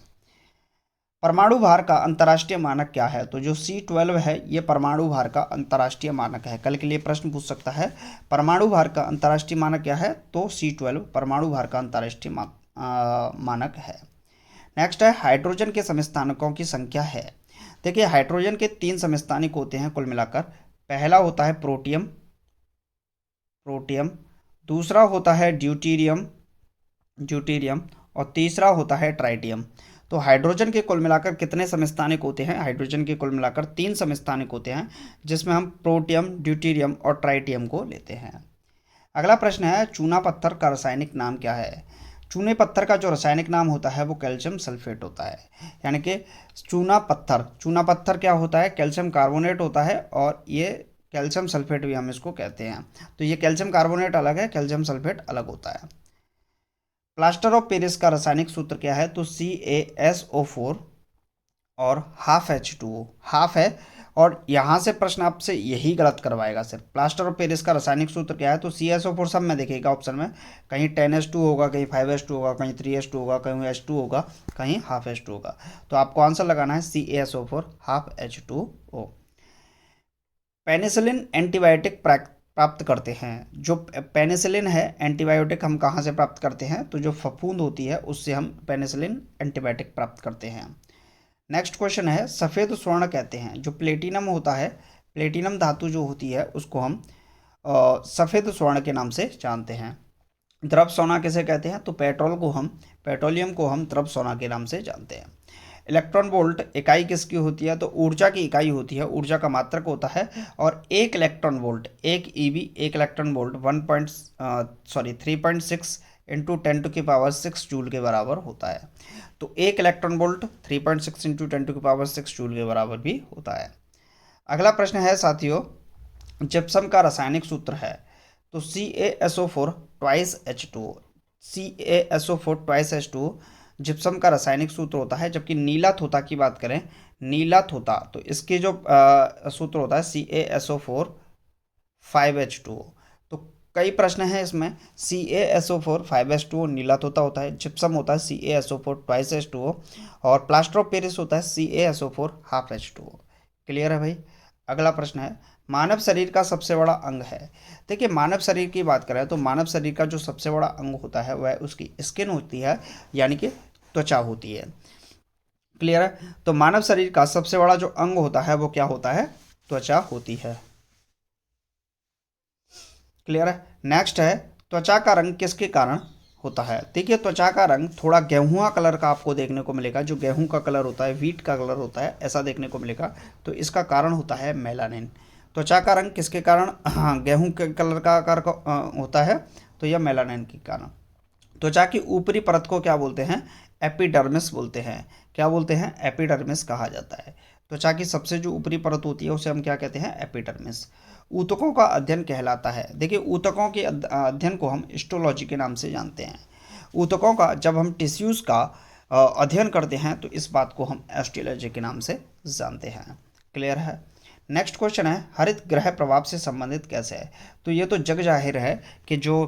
परमाणु भार का अंतर्राष्ट्रीय मानक क्या है? तो जो C12 है ये परमाणु भार का अंतर्राष्ट्रीय मानक है। कल के लिए प्रश्न पूछ सकता है परमाणु भार का अंतर्राष्ट्रीय मानक क्या है, तो C12 परमाणु भार का अंतर्राष्ट्रीय मानक है। नेक्स्ट है, हाइड्रोजन के समस्थानिकों की संख्या है। देखिए हाइड्रोजन के 3 समस्थानिक होते हैं कुल मिलाकर। पहला होता है प्रोटियम, दूसरा होता है ड्यूटीरियम, और तीसरा होता है ट्राइटियम। तो हाइड्रोजन के कुल मिलाकर कितने समस्थानिक होते हैं? हाइड्रोजन के कुल मिलाकर 3 समस्थानिक होते हैं, जिसमें हम प्रोटियम, ड्यूटीरियम और ट्राइटियम को लेते हैं। अगला प्रश्न है, चूना पत्थर का रासायनिक नाम क्या है? चूने पत्थर का जो रासायनिक नाम होता है वो कैल्शियम सल्फेट होता है। यानी कि चूना पत्थर क्या होता है? कैल्शियम कार्बोनेट होता है, और ये कैल्शियम सल्फेट भी हम इसको कहते हैं। तो ये कैल्शियम कार्बोनेट अलग है, कैल्शियम सल्फेट अलग होता है। प्लास्टर ऑफ पेरिस का रासायनिक सूत्र क्या है? तो CaSO4 और हाफ H2O, हाफ है, और यहाँ से प्रश्न आपसे यही गलत करवाएगा सिर्फ। प्लास्टर ऑफ पेरिस का रासायनिक सूत्र क्या है? तो CaSO4 सब में देखिएगा ऑप्शन में, कहीं 10H2 होगा, कहीं 5H2 होगा, कहीं 3H2 होगा, कहीं H2 होगा, कहीं हाफ H2 होगा। तो आपको आंसर लगाना है CaSO4 half H2O। Penicillin antibiotic प्राप्त करते हैं। जो पेनिसिलिन है एंटीबायोटिक हम कहाँ से प्राप्त करते हैं? तो जो फफूंद होती है उससे हम पेनिसिलिन एंटीबायोटिक प्राप्त करते हैं। नेक्स्ट क्वेश्चन है, सफ़ेद स्वर्ण कहते हैं। जो प्लेटिनम होता है, प्लेटिनम धातु जो होती है उसको हम सफ़ेद स्वर्ण के नाम से जानते हैं। द्रव सोना किसे कहते हैं? तो पेट्रोलियम को हम द्रव सोना के नाम से जानते हैं। इलेक्ट्रॉन वोल्ट इकाई किसकी होती है? तो ऊर्जा की इकाई होती है, ऊर्जा का मात्रक होता है। और एक इलेक्ट्रॉन वोल्ट 3.6 इंटू 10⁶ जूल के बराबर होता है। तो एक इलेक्ट्रॉन वोल्ट 3.6 इंटू 10⁶ जूल के बराबर भी होता है। अगला प्रश्न है साथियों, जिप्सम का रासायनिक सूत्र है। तो CaSO4 ट्वाइस H2O, जिप्सम का रासायनिक सूत्र होता है। जबकि नीला थोथा की बात करें, तो इसके जो सूत्र होता है CaSO4 5H2O। तो कई प्रश्न हैं इसमें। CaSO4 5s2O नीला तोता होता है, जिप्सम होता है CaSO4 2s2O, और प्लास्टर ऑफ पेरिस होता है CaSO4 1/2h2O। क्लियर है भाई। अगला प्रश्न है, मानव शरीर का सबसे बड़ा अंग है। देखिए मानव शरीर की बात करें तो मानव शरीर का जो सबसे बड़ा अंग होता है वह उसकी स्किन होती है, यानी कि त्वचा होती है। क्लियर है। तो मानव शरीर का सबसे बड़ा जो अंग होता है वो क्या होता है, त्वचा होती है। क्लियर है। नेक्स्ट है, त्वचा का रंग किसके कारण होता है। देखिए त्वचा का रंग थोड़ा गेहुआ कलर का आपको देखने को मिलेगा, जो गेहूं का कलर होता है, व्हीट का कलर होता है, ऐसा देखने को मिलेगा। तो इसका कारण होता है मेलानिन। त्वचा का रंग किसके कारण, हाँ, गेहूं के कलर का आकार का होता है, तो यह मेलानिन के कारण। त्वचा की ऊपरी परत को क्या बोलते हैं, एपिडर्मिस बोलते हैं। क्या बोलते हैं, एपिडर्मिस कहा जाता है। त्वचा की सबसे जो ऊपरी परत होती है उसे हम क्या कहते हैं, एपिडर्मिस। ऊतकों का अध्ययन कहलाता है। देखिए ऊतकों के अध्ययन को हम हिस्टोलॉजी के नाम से जानते हैं। ऊतकों का जब हम टिश्यूज़ का अध्ययन करते हैं तो इस बात को हम एस्ट्रोलॉजी के नाम से जानते हैं। क्लियर है। नेक्स्ट क्वेश्चन है, हरित ग्रह प्रभाव से संबंधित कैसे है। तो ये तो जग जाहिर है कि जो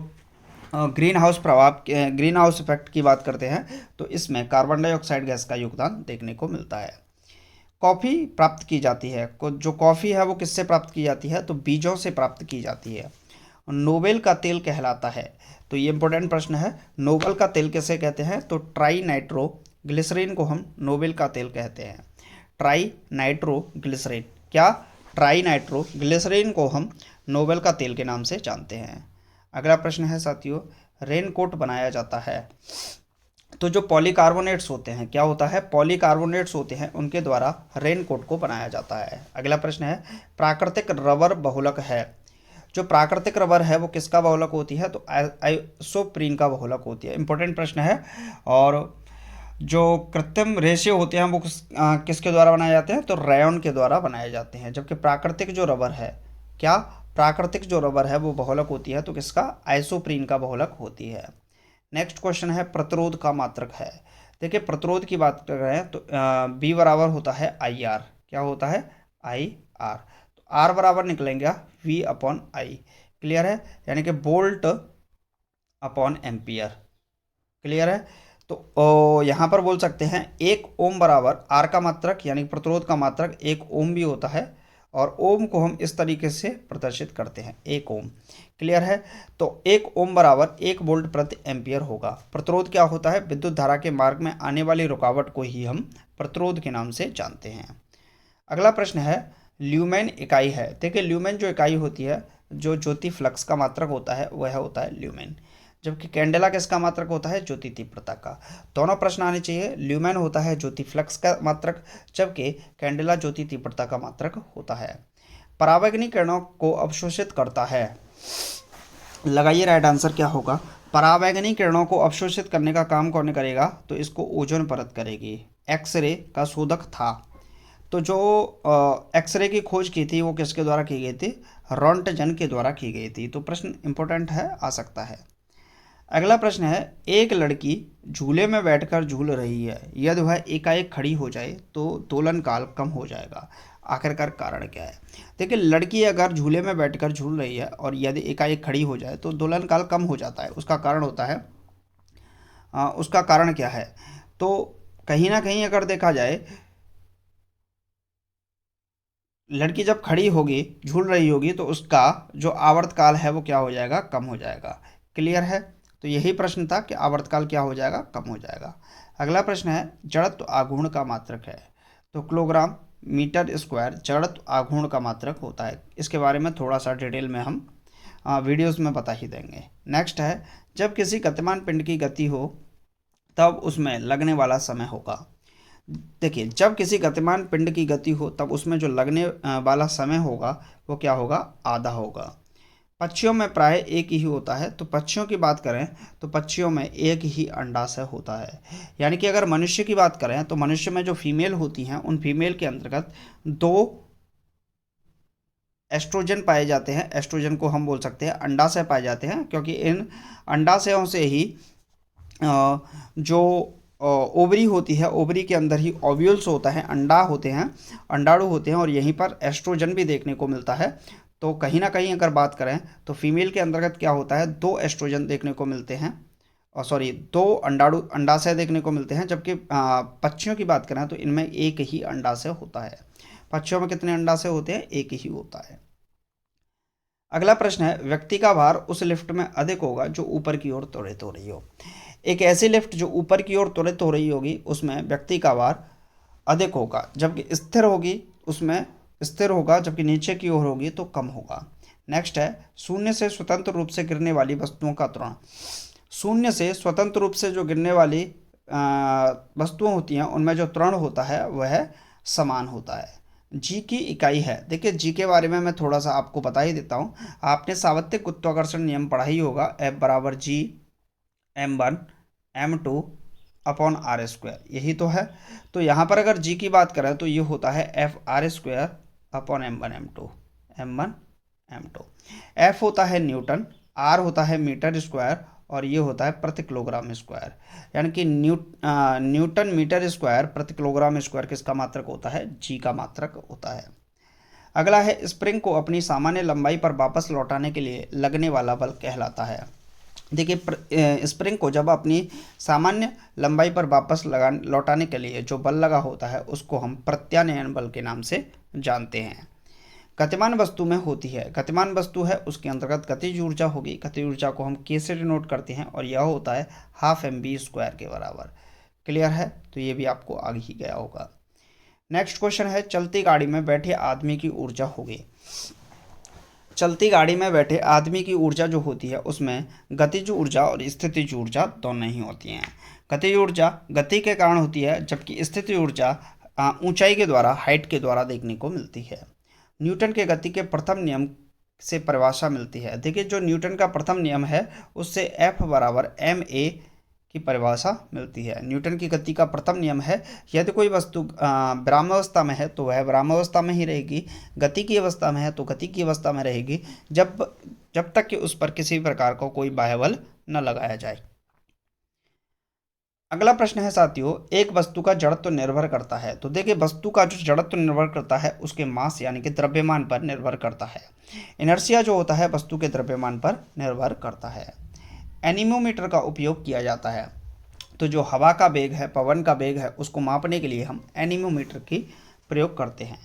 ग्रीन हाउस प्रभाव, ग्रीन हाउस इफेक्ट की बात करते हैं तो इसमें कार्बन डाइऑक्साइड गैस का योगदान देखने को मिलता है। कॉफ़ी प्राप्त की जाती है, जो कॉफ़ी है वो किससे प्राप्त की जाती है, तो बीजों से प्राप्त की जाती है। नोबेल का तेल कहलाता है। तो ये इंपॉर्टेंट प्रश्न है, नोबेल का तेल किसे कहते हैं, तो ट्राई नाइट्रो ग्लिसरीन को हम नोबेल का तेल कहते हैं। ट्राई नाइट्रो ग्लिसरीन, क्या, ट्राई नाइट्रो ग्लिसरीन को हम नोबेल का तेल के नाम से जानते हैं। अगला प्रश्न है साथियों, रेनकोट बनाया जाता है। तो जो पॉलीकार्बोनेट्स होते हैं, क्या होता है, पॉलीकार्बोनेट्स होते हैं, उनके द्वारा रेनकोट को बनाया जाता है। अगला प्रश्न है, प्राकृतिक रबर बहुलक है। जो प्राकृतिक रबर है वो किसका बहुलक होती है, तो आइसोप्रीन का बहुलक होती है। इंपॉर्टेंट प्रश्न है। और जो कृत्रिम रेशे होते हैं वो किसके द्वारा बनाए जाते हैं, तो रेयन के द्वारा बनाए जाते हैं। जबकि प्राकृतिक जो रबर है, क्या, प्राकृतिक जो रबर है वो बहुलक होती है, तो किसका, आइसोप्रीन का बहुलक होती है। नेक्स्ट क्वेश्चन है, प्रतिरोध का मात्रक है। देखिए प्रतिरोध की बात कर रहे हैं तो बी बराबर होता है IR। क्या होता है, IR। तो R बराबर निकलेंगे V/I। क्लियर है, यानी कि वोल्ट अपॉन एम्पियर। क्लियर है। तो यहाँ पर बोल सकते हैं 1 ओम बराबर R का मात्रक, यानी प्रतिरोध का मात्रक 1 ओम भी होता है, और ओम को हम इस तरीके से प्रदर्शित करते हैं, 1 ओम। क्लियर है। तो 1 ओम बराबर 1 वोल्ट प्रति एम्पियर होगा। प्रतिरोध क्या होता है, विद्युत धारा के मार्ग में आने वाली रुकावट को ही हम प्रतिरोध के नाम से जानते हैं। अगला प्रश्न है, ल्यूमेन इकाई है। देखिए ल्यूमेन जो इकाई होती है, जो ज्योति फ्लक्स का मात्रक होता है वह होता है ल्यूमेन। जबकि कैंडेला किसका मात्रक होता है, ज्योति तीव्रता का। दोनों प्रश्न आने चाहिए। ल्यूमेन होता है ज्योति फ्लक्स का मात्रक, जबकि कैंडेला ज्योति तीव्रता का मात्रक होता है। परावैंगनी किरणों को अवशोषित करता है। लगाइए राइट आंसर क्या होगा। परावैंगनी किरणों को अवशोषित करने का काम कौन करेगा, तो इसको ओजोन परत करेगी। एक्सरे का शोधक था। तो जो एक्सरे की खोज की थी वो किसके द्वारा की गई थी, रोंटगन के द्वारा की गई थी। तो प्रश्न इंपॉर्टेंट है, आ सकता है। अगला प्रश्न है, एक लड़की झूले में बैठकर झूल रही है, यदि वह एकाएक खड़ी हो जाए तो दोलन काल कम हो जाएगा। आखिरकार कारण क्या है। देखिए लड़की अगर झूले में बैठकर झूल रही है और यदि एकाएक खड़ी हो जाए तो दोलन काल कम हो जाता है। उसका कारण होता है, उसका कारण क्या है, तो कहीं ना कहीं अगर देखा जाए, लड़की जब खड़ी होगी, झूल रही होगी, तो उसका जो आवर्तकाल है वो क्या हो जाएगा, कम हो जाएगा। क्लियर है। तो यही प्रश्न था कि आवर्तकाल क्या हो जाएगा, कम हो जाएगा। अगला प्रश्न है, जड़त्व आघूर्ण का मात्रक है। तो किलोग्राम मीटर स्क्वायर जड़त्व आघूर्ण का मात्रक होता है। इसके बारे में थोड़ा सा डिटेल में हम वीडियोस में बता ही देंगे। नेक्स्ट है, जब किसी गतिमान पिंड की गति हो तब उसमें लगने वाला समय होगा। देखिए जब किसी गतिमान पिंड की गति हो तब उसमें जो लगने वाला समय होगा वो क्या होगा, आधा होगा। पक्षियों में प्राय एक ही होता है। तो पक्षियों की बात करें तो पक्षियों में एक ही अंडाशय होता है। यानी कि अगर मनुष्य की बात करें तो मनुष्य में जो फीमेल होती हैं उन फीमेल के अंतर्गत 2 एस्ट्रोजन पाए जाते हैं। एस्ट्रोजन को हम बोल सकते हैं अंडाशय पाए जाते हैं, क्योंकि इन अंडाशयों से ही जो ओवरी होती है, ओवरी के अंदर ही ओव्यूल्स होता है, अंडा होते हैं, अंडाणु होते हैं, और यहीं पर एस्ट्रोजन भी देखने को मिलता है। तो कहीं ना कहीं अगर बात करें तो फीमेल के अंतर्गत क्या होता है, 2 एस्ट्रोजन देखने को मिलते हैं, और सॉरी 2 अंडाशय देखने को मिलते हैं, जबकि पक्षियों की बात करें तो इनमें एक ही अंडाशय होता है। पक्षियों में कितने अंडाशय होते हैं, एक ही होता है। अगला प्रश्न है, व्यक्ति का भार उस लिफ्ट में अधिक होगा जो ऊपर की ओर त्वरित हो रही हो। एक ऐसी लिफ्ट जो ऊपर की ओर त्वरित हो रही होगी उसमें व्यक्ति का भार अधिक होगा, जबकि स्थिर होगी उसमें स्थिर होगा, जबकि नीचे की ओर होगी तो कम होगा। नेक्स्ट है, शून्य से स्वतंत्र रूप से गिरने वाली वस्तुओं का त्वरण। शून्य से स्वतंत्र रूप से जो गिरने वाली वस्तुएं होती हैं उनमें जो त्वरण होता है वह समान होता है। जी की इकाई है, देखिए जी के बारे में मैं थोड़ा सा आपको बता ही देता हूँ। आपने सार्वत्रिक गुरुत्वाकर्षण नियम पढ़ा ही होगा, F बराबर जी m1 m2 upon are square, यही तो है। तो यहाँ पर अगर जी की बात करें तो ये होता है F R square upon m1 m2। F होता है न्यूटन, आर होता है मीटर स्क्वायर, और ये होता है प्रति किलोग्राम स्क्वायर, यानी कि न्यूटन मीटर स्क्वायर प्रति किलोग्राम स्क्वायर किसका मात्रक होता है, जी का मात्रक होता है। अगला है, स्प्रिंग को अपनी सामान्य लंबाई पर वापस लौटाने के लिए लगने वाला बल कहलाता है। देखिए स्प्रिंग को जब अपनी सामान्य लंबाई पर वापस लौटाने के लिए जो बल लगा होता है उसको हम प्रत्यानयन बल के नाम से जानते हैं। गतिमान वस्तु में होती है, गतिमान वस्तु है उसके अंतर्गत गतिज ऊर्जा होगी। गतिज ऊर्जा को हम के से डिनोट करते हैं और यह होता है हाफ mv² के बराबर। क्लियर है, तो ये भी आपको आ ही गया होगा। नेक्स्ट क्वेश्चन है, चलती गाड़ी में बैठे आदमी की ऊर्जा होगी। चलती गाड़ी में बैठे आदमी की ऊर्जा जो होती है उसमें गतिज ऊर्जा और स्थितिज ऊर्जा दोनों ही होती हैं। गतिज ऊर्जा गति के कारण होती है, जबकि स्थितिज ऊर्जा ऊंचाई के द्वारा, हाइट के द्वारा देखने को मिलती है। न्यूटन के गति के प्रथम नियम से परिभाषा मिलती है। देखिए जो न्यूटन का प्रथम नियम है उससे F बराबर ma की परिभाषा मिलती है। न्यूटन की गति का प्रथम नियम है, यदि कोई वस्तु विरामावस्था में है तो वह विरामावस्था में ही रहेगी, गति की अवस्था में है तो गति की अवस्था में रहेगी, जब तक कि उस पर किसी प्रकार का कोई बाह्य बल न लगाया जाए। अगला प्रश्न है साथियों, एक वस्तु का जड़त्व निर्भर करता है। तो देखिए वस्तु का जो जड़त्व निर्भर करता है उसके मास यानी कि द्रव्यमान पर निर्भर करता है। इनर्शिया जो होता है वस्तु के द्रव्यमान पर निर्भर करता है। एनीमोमीटर का उपयोग किया जाता है, तो जो हवा का वेग है, पवन का वेग है, उसको मापने के लिए हम एनीमोमीटर की प्रयोग करते हैं।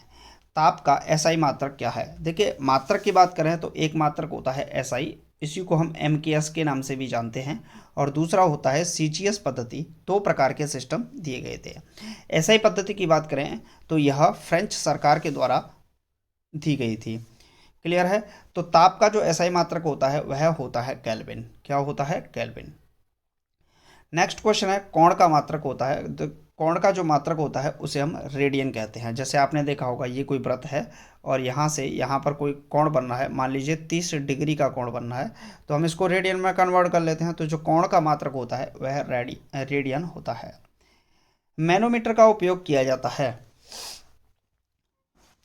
ताप का एसआई मात्रक क्या है। देखिए मात्रक की बात करें तो एक मात्रक होता है एसआई, इसी को हम MKS के नाम से भी जानते हैं, और दूसरा होता है CGS पद्धति। 2 प्रकार के सिस्टम दिए गए थे। एसआई पद्धति की बात करें तो यह फ्रेंच सरकार के द्वारा दी गई थी। क्लियर है, तो ताप का जो एसआई मात्रक होता है वह होता है केल्विन। क्या होता है, केल्विन। नेक्स्ट क्वेश्चन है, कोण का मात्रक होता है। तो कोण का जो मात्रक होता है उसे हम रेडियन कहते हैं। जैसे आपने देखा होगा ये कोई वृत्त है और यहाँ से यहाँ पर कोई कोण बनना है, मान लीजिए 30 डिग्री का कोण बनना है, तो हम इसको रेडियन में कन्वर्ट कर लेते हैं। तो जो कोण का मात्रक होता है वह रेडियन होता है। मैनोमीटर का उपयोग किया जाता है।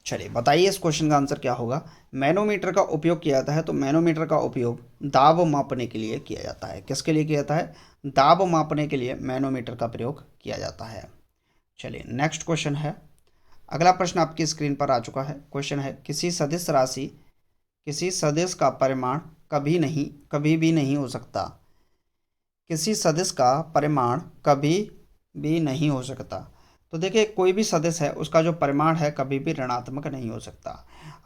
चलिए बताइए इस क्वेश्चन का आंसर क्या होगा। मैनोमीटर का उपयोग किया जाता है, तो मैनोमीटर का उपयोग दाब मापने के लिए किया जाता है। किसके लिए किया जाता है, दाब मापने के लिए मैनोमीटर का प्रयोग किया जाता है। चलिए नेक्स्ट क्वेश्चन है, अगला प्रश्न आपकी स्क्रीन पर आ चुका है। क्वेश्चन है, किसी सदिश का परिमाण कभी भी नहीं हो सकता। किसी सदिश का परिमाण कभी भी नहीं हो सकता। तो देखिए कोई भी सदिश है उसका जो परिमाण है कभी भी ऋणात्मक नहीं हो सकता।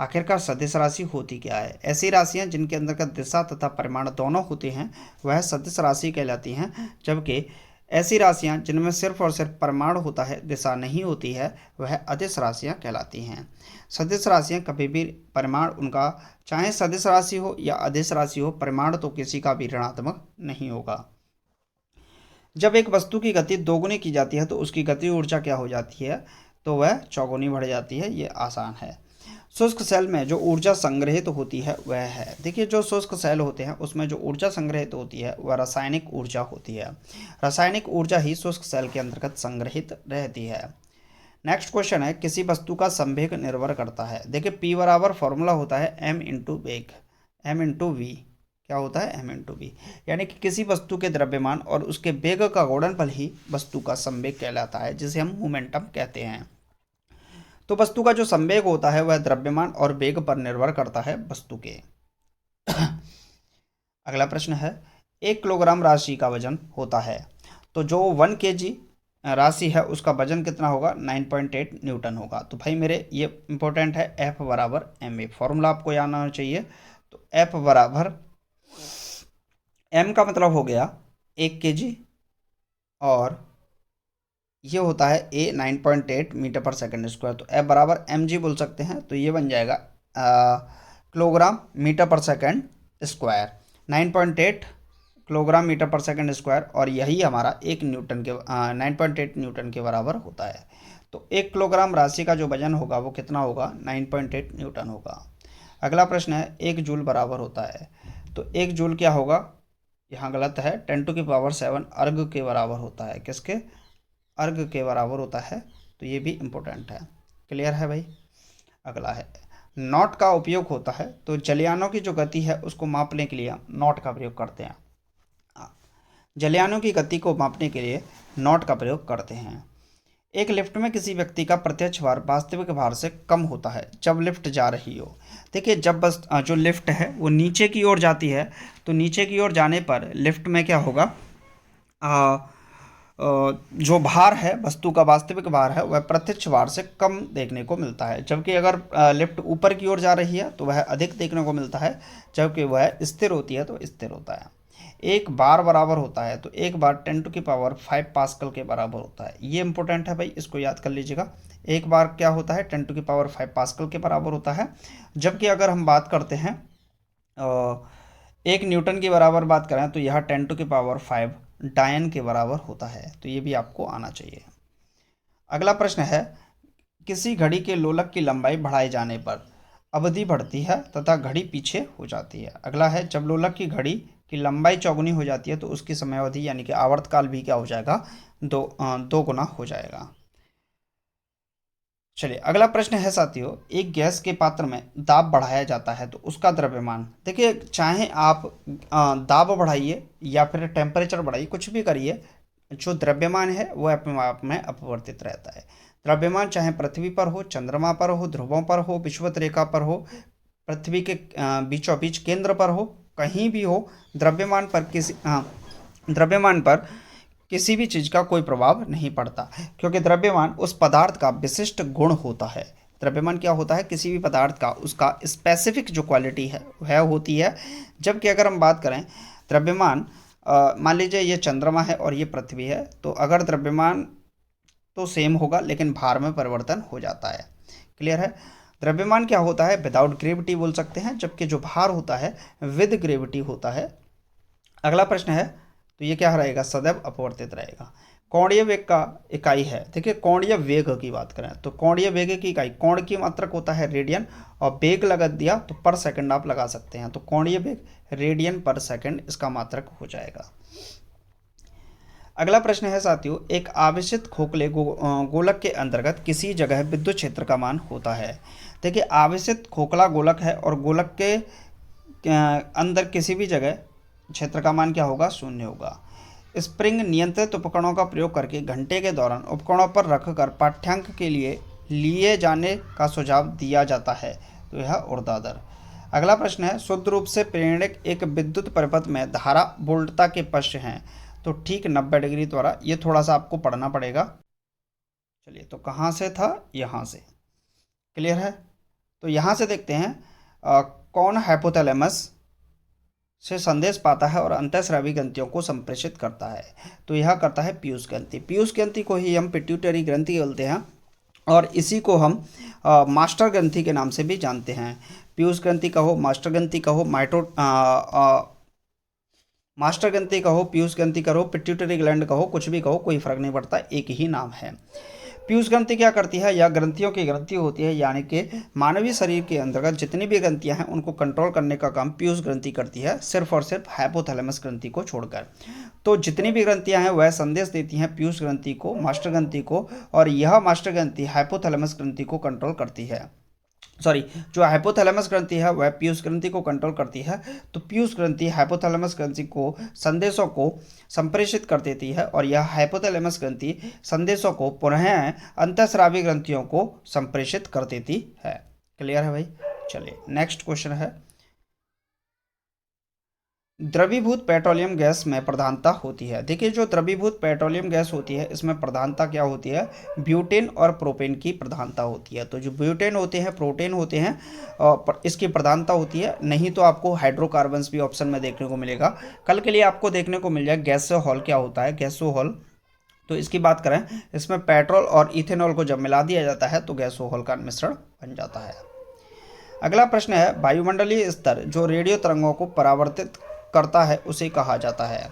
आखिरकार सदिश राशि होती क्या है। ऐसी राशियां जिनके अंतर्गत दिशा तथा परिमाण दोनों होते हैं वह सदिश राशि कहलाती हैं, जबकि ऐसी राशियां जिनमें सिर्फ और सिर्फ परिमाण होता है, दिशा नहीं होती है, वह अदिश राशियां कहलाती हैं। सदिश राशियां कभी भी परिमाण उनका चाहे सदिश राशि हो या अदिश राशि हो, परिमाण तो किसी का भी ऋणात्मक नहीं होगा। जब एक वस्तु की गति दोगुनी की जाती है तो उसकी गति ऊर्जा क्या हो जाती है, तो वह चौगुनी बढ़ जाती है। ये आसान है। शुष्क सेल में जो ऊर्जा संग्रहित होती है वह है, देखिए जो शुष्क सेल होते हैं उसमें जो ऊर्जा संग्रहित होती है वह रासायनिक ऊर्जा होती है। रासायनिक ऊर्जा ही शुष्क सेल के अंतर्गत संग्रहित रहती है। नेक्स्ट क्वेश्चन है, किसी वस्तु का संवेग निर्भर करता है। देखिए P बराबर फॉर्मूला होता है m इंटू वेग, m इंटू वी। क्या होता है, m इंटू वी, यानी कि किसी वस्तु के द्रव्यमान और उसके वेग का गुणनफल ही वस्तु का संवेग कहलाता है, जिसे हम मोमेंटम कहते हैं। तो वस्तु का जो संवेग होता है वह द्रव्यमान और वेग पर निर्भर करता है वस्तु के। अगला प्रश्न है, 1 किलोग्राम राशि का वजन होता है, तो जो 1 kg राशि है उसका वजन कितना होगा? 9.8 न्यूटन होगा। तो भाई मेरे ये इंपॉर्टेंट है, F बराबर ma, फॉर्मूला आपको याद आना चाहिए। तो F बराबर m का मतलब हो गया 1 kg और ये होता है a 9.8 मीटर पर सेकंड स्क्वायर। तो F बराबर mg बोल सकते हैं। तो ये बन जाएगा किलोग्राम मीटर पर सेकंड स्क्वायर, 9.8 किलोग्राम मीटर पर सेकंड स्क्वायर, और यही हमारा 9.8 न्यूटन के बराबर होता है। तो 1 किलोग्राम राशि का जो वजन होगा वो कितना होगा? 9.8 न्यूटन होगा। अगला प्रश्न है, 1 जूल बराबर होता है, तो 1 जूल क्या होगा? यहाँ गलत है, 10⁻7 अर्ग के बराबर होता है। किसके? अर्ग के बराबर होता है। तो ये भी इम्पोर्टेंट है। क्लियर है भाई? अगला है, नॉट का उपयोग होता है, तो जलयानों की जो गति है उसको मापने के लिए नॉट का प्रयोग करते हैं। जलयानों की गति को मापने के लिए नॉट का प्रयोग करते हैं। एक लिफ्ट में किसी व्यक्ति का प्रत्यक्ष भार वास्तविक भार से कम होता है जब लिफ्ट जा रही हो। देखिए, जब बस जो लिफ्ट है वो नीचे की ओर जाती है, तो नीचे की ओर जाने पर लिफ्ट में क्या होगा? जो भार है, वस्तु का वास्तविक भार है, वह प्रत्यक्ष भार से कम देखने को मिलता है। जबकि अगर लिफ्ट ऊपर की ओर जा रही है तो वह अधिक देखने को मिलता है। जबकि वह स्थिर होती है तो स्थिर होता है। एक बार बराबर होता है, तो एक बार 10⁵ पास्कल के बराबर होता है। ये इंपॉर्टेंट है भाई, इसको याद कर लीजिएगा। एक बार क्या होता है? 10⁵ पास्कल के बराबर होता है। जबकि अगर हम बात करते हैं 1 न्यूटन की बराबर बात करें तो यह 10⁵ डायन के बराबर होता है। तो ये भी आपको आना चाहिए। अगला प्रश्न है, किसी घड़ी के लोलक की लंबाई बढ़ाए जाने पर अवधि बढ़ती है तथा घड़ी पीछे हो जाती है। अगला है, जब लोलक की घड़ी की लंबाई चौगुनी हो जाती है तो उसकी समयावधि यानी कि आवर्तकाल भी क्या हो जाएगा? दो गुना हो जाएगा। चलिए, अगला प्रश्न है साथियों, एक गैस के पात्र में दाब बढ़ाया जाता है तो उसका द्रव्यमान। देखिए, चाहे आप दाब बढ़ाइए या फिर टेम्परेचर बढ़ाइए, कुछ भी करिए, जो द्रव्यमान है वो अपने आप में अपरिवर्तित रहता है। द्रव्यमान चाहे पृथ्वी पर हो, चंद्रमा पर हो, ध्रुवों पर हो, विषुवत रेखा पर हो, पृथ्वी के बीचों बीच केंद्र पर हो, कहीं भी हो, द्रव्यमान पर किसी भी चीज़ का कोई प्रभाव नहीं पड़ता, क्योंकि द्रव्यमान उस पदार्थ का विशिष्ट गुण होता है। द्रव्यमान क्या होता है? किसी भी पदार्थ का उसका स्पेसिफिक जो क्वालिटी है वह होती है। जबकि अगर हम बात करें द्रव्यमान, मान लीजिए ये चंद्रमा है और ये पृथ्वी है, तो अगर द्रव्यमान तो सेम होगा लेकिन भार में परिवर्तन हो जाता है। क्लियर है? द्रव्यमान क्या होता है? विदाउट ग्रेविटी बोल सकते हैं, जबकि जो भार होता है विद ग्रेविटी होता है। अगला प्रश्न है, तो ये क्या रहेगा? सदैव अपवर्तित रहेगा। कोणीय वेग का इकाई है। देखिए, कोणीय वेग की बात करें तो कोणीय वेग की इकाई, कोण की मात्रक होता है रेडियन, और वेग लगा दिया तो पर सेकंड आप लगा सकते हैं। तो कोणीय वेग रेडियन पर सेकंड इसका मात्रक हो जाएगा। अगला प्रश्न है साथियों, एक आवेशित खोखले गोलक के अंतर्गत किसी जगह विद्युत क्षेत्र का मान होता है। देखिए, आवेशित खोखला गोलक है और गोलक के अंदर किसी भी जगह क्षेत्र का मान क्या होगा? 0 होगा। स्प्रिंग नियंत्रित उपकरणों का प्रयोग करके घंटे के दौरान उपकरणों पर रखकर पाठ्यांक के लिए जाने का सुझाव दिया जाता है। तो यह ऊर्ध्वाधर। अगला प्रश्न है, शुद्ध रूप से प्रेरणिक एक विद्युत परिपथ में धारा वोल्टता के पक्ष हैं, तो ठीक 90 डिग्री द्वारा। ये थोड़ा सा आपको पढ़ना पड़ेगा। चलिए, तो कहाँ से था? यहाँ से। क्लियर है? तो यहाँ से देखते हैं कौन हाइपोथैलेमस से संदेश पाता है और अंतःस्रावी ग्रंथियों को संप्रेषित करता है। तो यह करता है पीयूष ग्रंथि। पीयूष ग्रंथि को ही हम पिट्यूटरी ग्रंथि बोलते हैं और इसी को हम मास्टर ग्रंथि के नाम से भी जानते हैं। पीयूष ग्रंथि कहो, मास्टर ग्रंथि कहो, मास्टर ग्रंथि कहो, पीयूष ग्रंथि कहो, पिट्यूटरी ग्लैंड कहो, कुछ भी कहो, कोई फर्क नहीं पड़ता, एक ही नाम है। पीयूष ग्रंथि क्या करती है? यह ग्रंथियों की ग्रंथि होती है, यानी कि मानवीय शरीर के अंतर्गत जितनी भी ग्रंथियां हैं उनको कंट्रोल करने का काम पीयूष ग्रंथि करती है, सिर्फ और सिर्फ हाइपोथैलेमस ग्रंथि को छोड़कर। तो जितनी भी ग्रंथियां हैं वह संदेश देती हैं पीयूष ग्रंथि को, मास्टर ग्रंथि को, और यह मास्टर ग्रंथि हाइपोथैलेमस ग्रंथि को कंट्रोल करती है। सॉरी, जो हाइपोथैलेमस ग्रंथि है वह पीयूष ग्रंथि को कंट्रोल करती है। तो पीयूष ग्रंथि हाइपोथैलेमस ग्रंथि को संदेशों को संप्रेषित कर देती है और यह हाइपोथैलेमस ग्रंथि संदेशों को पुनः अंतःस्रावी ग्रंथियों को संप्रेषित कर देती है। क्लियर है भाई? चलिए नेक्स्ट क्वेश्चन है, द्रवीभूत पेट्रोलियम गैस में प्रधानता होती है। देखिए, जो द्रवीभूत पेट्रोलियम गैस होती है इसमें प्रधानता क्या होती है? ब्यूटेन और प्रोपेन की प्रधानता होती है। तो जो ब्यूटेन होते हैं, प्रोटेन होते हैं, इसकी प्रधानता होती है। नहीं तो आपको हाइड्रोकार्बन्स भी ऑप्शन में देखने को मिलेगा। कल के लिए आपको देखने को मिल जाए गैसोहॉल क्या होता है, गैसोहॉल। तो इसकी बात करें, इसमें पेट्रोल और इथेनॉल को जब मिला दिया जाता है तो गैसोहॉल का मिश्रण बन जाता है। अगला प्रश्न है, वायुमंडलीय स्तर जो रेडियो तरंगों को परावर्तित करता है उसे कहा जाता है।